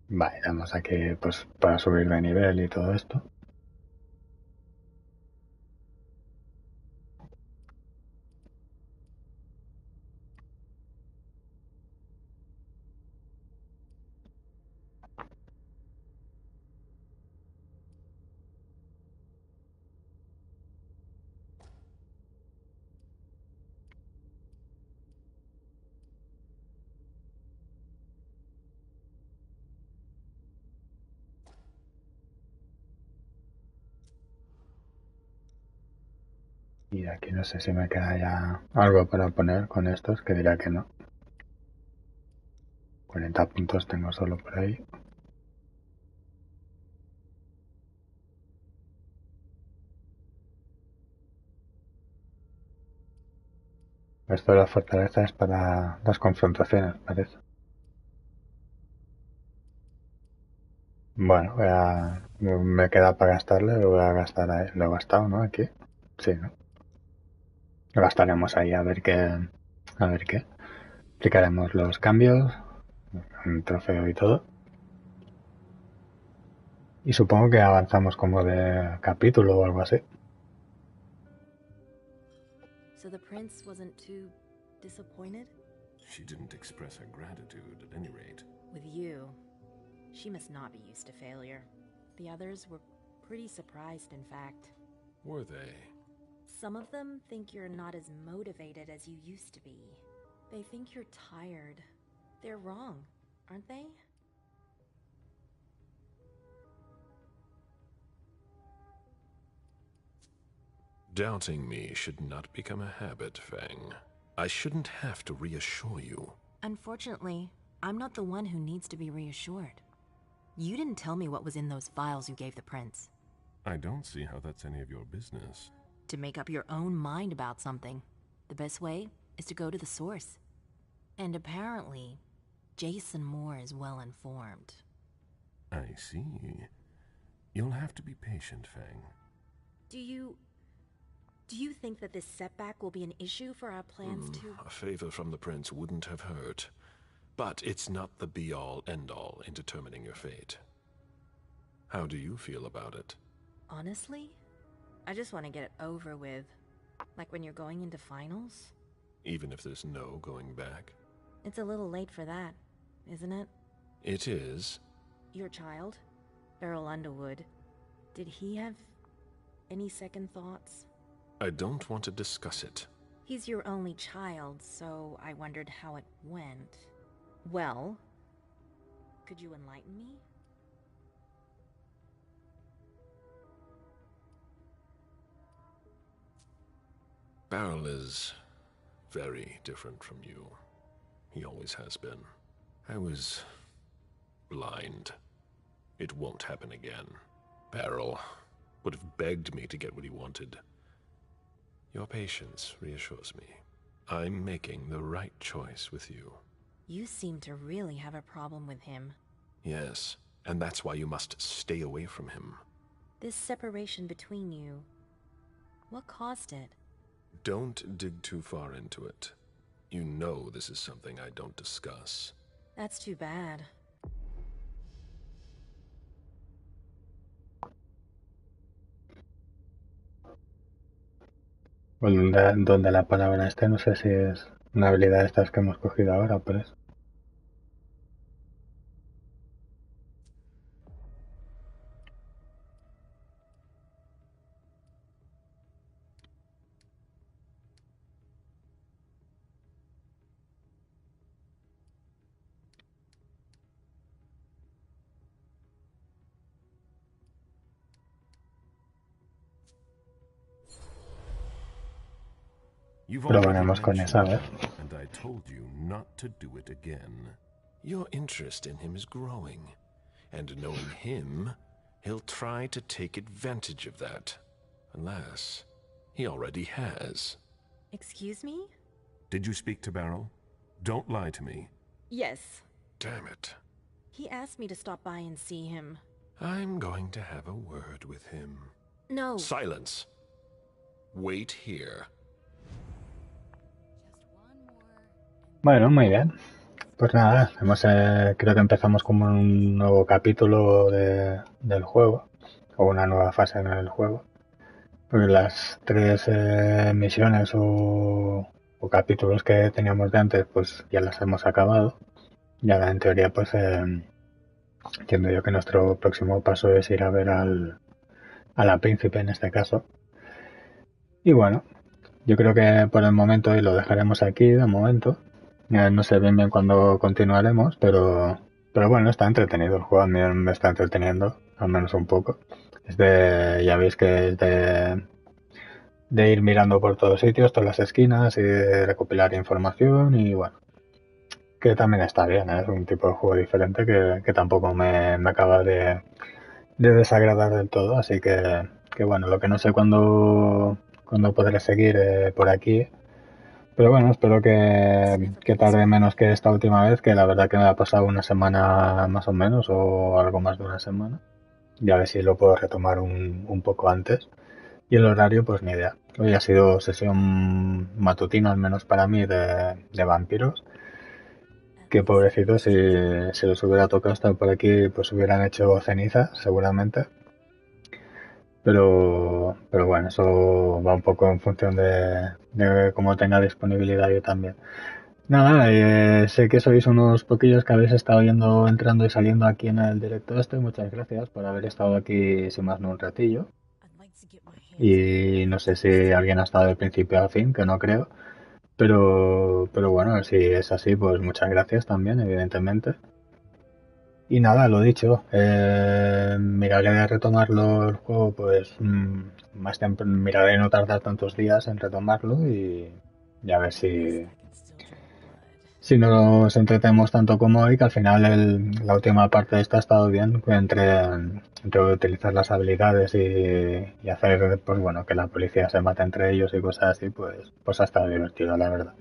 Vale, damos aquí pues para subir de nivel y todo esto. Y aquí no sé si me queda ya algo para poner con estos, que diría que no. 40 puntos tengo solo por ahí. Esto de la fortaleza es para las confrontaciones, parece. Bueno, me queda para gastarle, lo voy a gastar ahí. Lo he gastado, ¿no? Aquí. Sí, ¿no? Lo gastaremos ahí a ver qué. A ver qué. Aplicaremos los cambios, un trofeo y todo. Y supongo que avanzamos como de capítulo o algo así. So the prince wasn't too disappointed? She didn't express her gratitude, at any rate. With you, she must not be used to failure. The others were pretty surprised, in fact. Were they? Some of them think you're not as motivated as you used to be. They think you're tired. They're wrong, aren't they? Doubting me should not become a habit, Fang. I shouldn't have to reassure you. Unfortunately, I'm not the one who needs to be reassured. You didn't tell me what was in those files you gave the prince. I don't see how that's any of your business. To make up your own mind about something, the best way is to go to the source. And apparently, Jason Moore is well informed. I see. You'll have to be patient, Fang. Do you think that this setback will be an issue for our plans to... A favor from the prince wouldn't have hurt. But it's not the be-all, end-all in determining your fate. How do you feel about it? Honestly, I just want to get it over with. Like when you're going into finals. Even if there's no going back? It's a little late for that, isn't it? It is. Your child, Beryl Underwood, did he have any second thoughts? I don't want to discuss it. He's your only child, so I wondered how it went. Well, could you enlighten me? Beryl is very different from you. He always has been. I was blind. It won't happen again. Beryl would have begged me to get what he wanted. Your patience reassures me. I'm making the right choice with you. You seem to really have a problem with him. Yes, and that's why you must stay away from him. This separation between you, what caused it? Don't dig too far into it. You know this is something I don't discuss. That's too bad. Donde la palabra esté, no sé si es una habilidad de estas que hemos cogido ahora, por eso. Probaremos con esa, ¿ves? And I told you not to do it again. Your interest in him is growing, and knowing him, he'll try to take advantage of that. Unless he already has. Excuse me? Did you speak to Beryl? Don't lie to me. Yes. Damn it. He asked me to stop by and see him. I'm going to have a word with him. No. Silence. Wait here. Bueno, muy bien. Pues nada, creo que empezamos como un nuevo capítulo del juego, o una nueva fase en el juego. Porque las tres misiones o capítulos que teníamos de antes, pues ya las hemos acabado. Y ahora en teoría, pues entiendo yo que nuestro próximo paso es ir a ver a la príncipe en este caso. Y bueno, yo creo que por el momento, y lo dejaremos aquí de momento. No sé bien cuándo continuaremos, pero bueno, está entretenido el juego, a mí me está entreteniendo, al menos un poco. Ya veis que es de de ir mirando por todos sitios, todas las esquinas y de recopilar información y bueno, que también está bien, ¿eh? Es un tipo de juego diferente que tampoco me acaba de desagradar del todo, así que bueno, lo que no sé cuándo podré seguir por aquí, pero bueno, espero que tarde menos que esta última vez, que la verdad que me ha pasado una semana más o menos, o algo más de una semana, y a ver si lo puedo retomar un poco antes. Y el horario, pues ni idea. Hoy ha sido sesión matutina, al menos para mí, de vampiros. Que pobrecitos, si les hubiera tocado estar por aquí, pues hubieran hecho ceniza, seguramente. Pero bueno, eso va un poco en función de cómo tenga disponibilidad yo también. Nada, sé que sois unos poquillos que habéis estado yendo, entrando y saliendo aquí en el directo este. Muchas gracias por haber estado aquí, sin más no un ratillo. Y no sé si alguien ha estado del principio al fin, que no creo. Pero bueno, si es así, pues muchas gracias también, evidentemente. Y nada, lo dicho, miraré de retomarlo el juego, pues miraré de no tardar tantos días en retomarlo y a ver si no nos entretenemos tanto como hoy, que al final la última parte de esta ha estado bien, entre utilizar las habilidades y hacer, pues bueno, que la policía se mate entre ellos y cosas así, pues ha estado divertido, la verdad.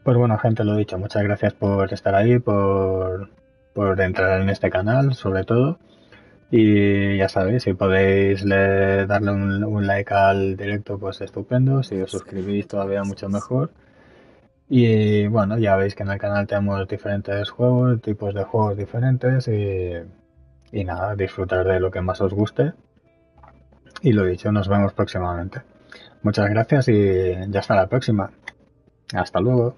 Pues bueno, gente, lo dicho, muchas gracias por estar ahí, por entrar en este canal, sobre todo. Y ya sabéis, si podéis darle un like al directo, pues estupendo. Si os suscribís, todavía mucho mejor. Y bueno, ya veis que en el canal tenemos diferentes juegos, tipos de juegos diferentes y nada, disfrutar de lo que más os guste. Y lo dicho, nos vemos próximamente. Muchas gracias y ya hasta la próxima. Hasta luego.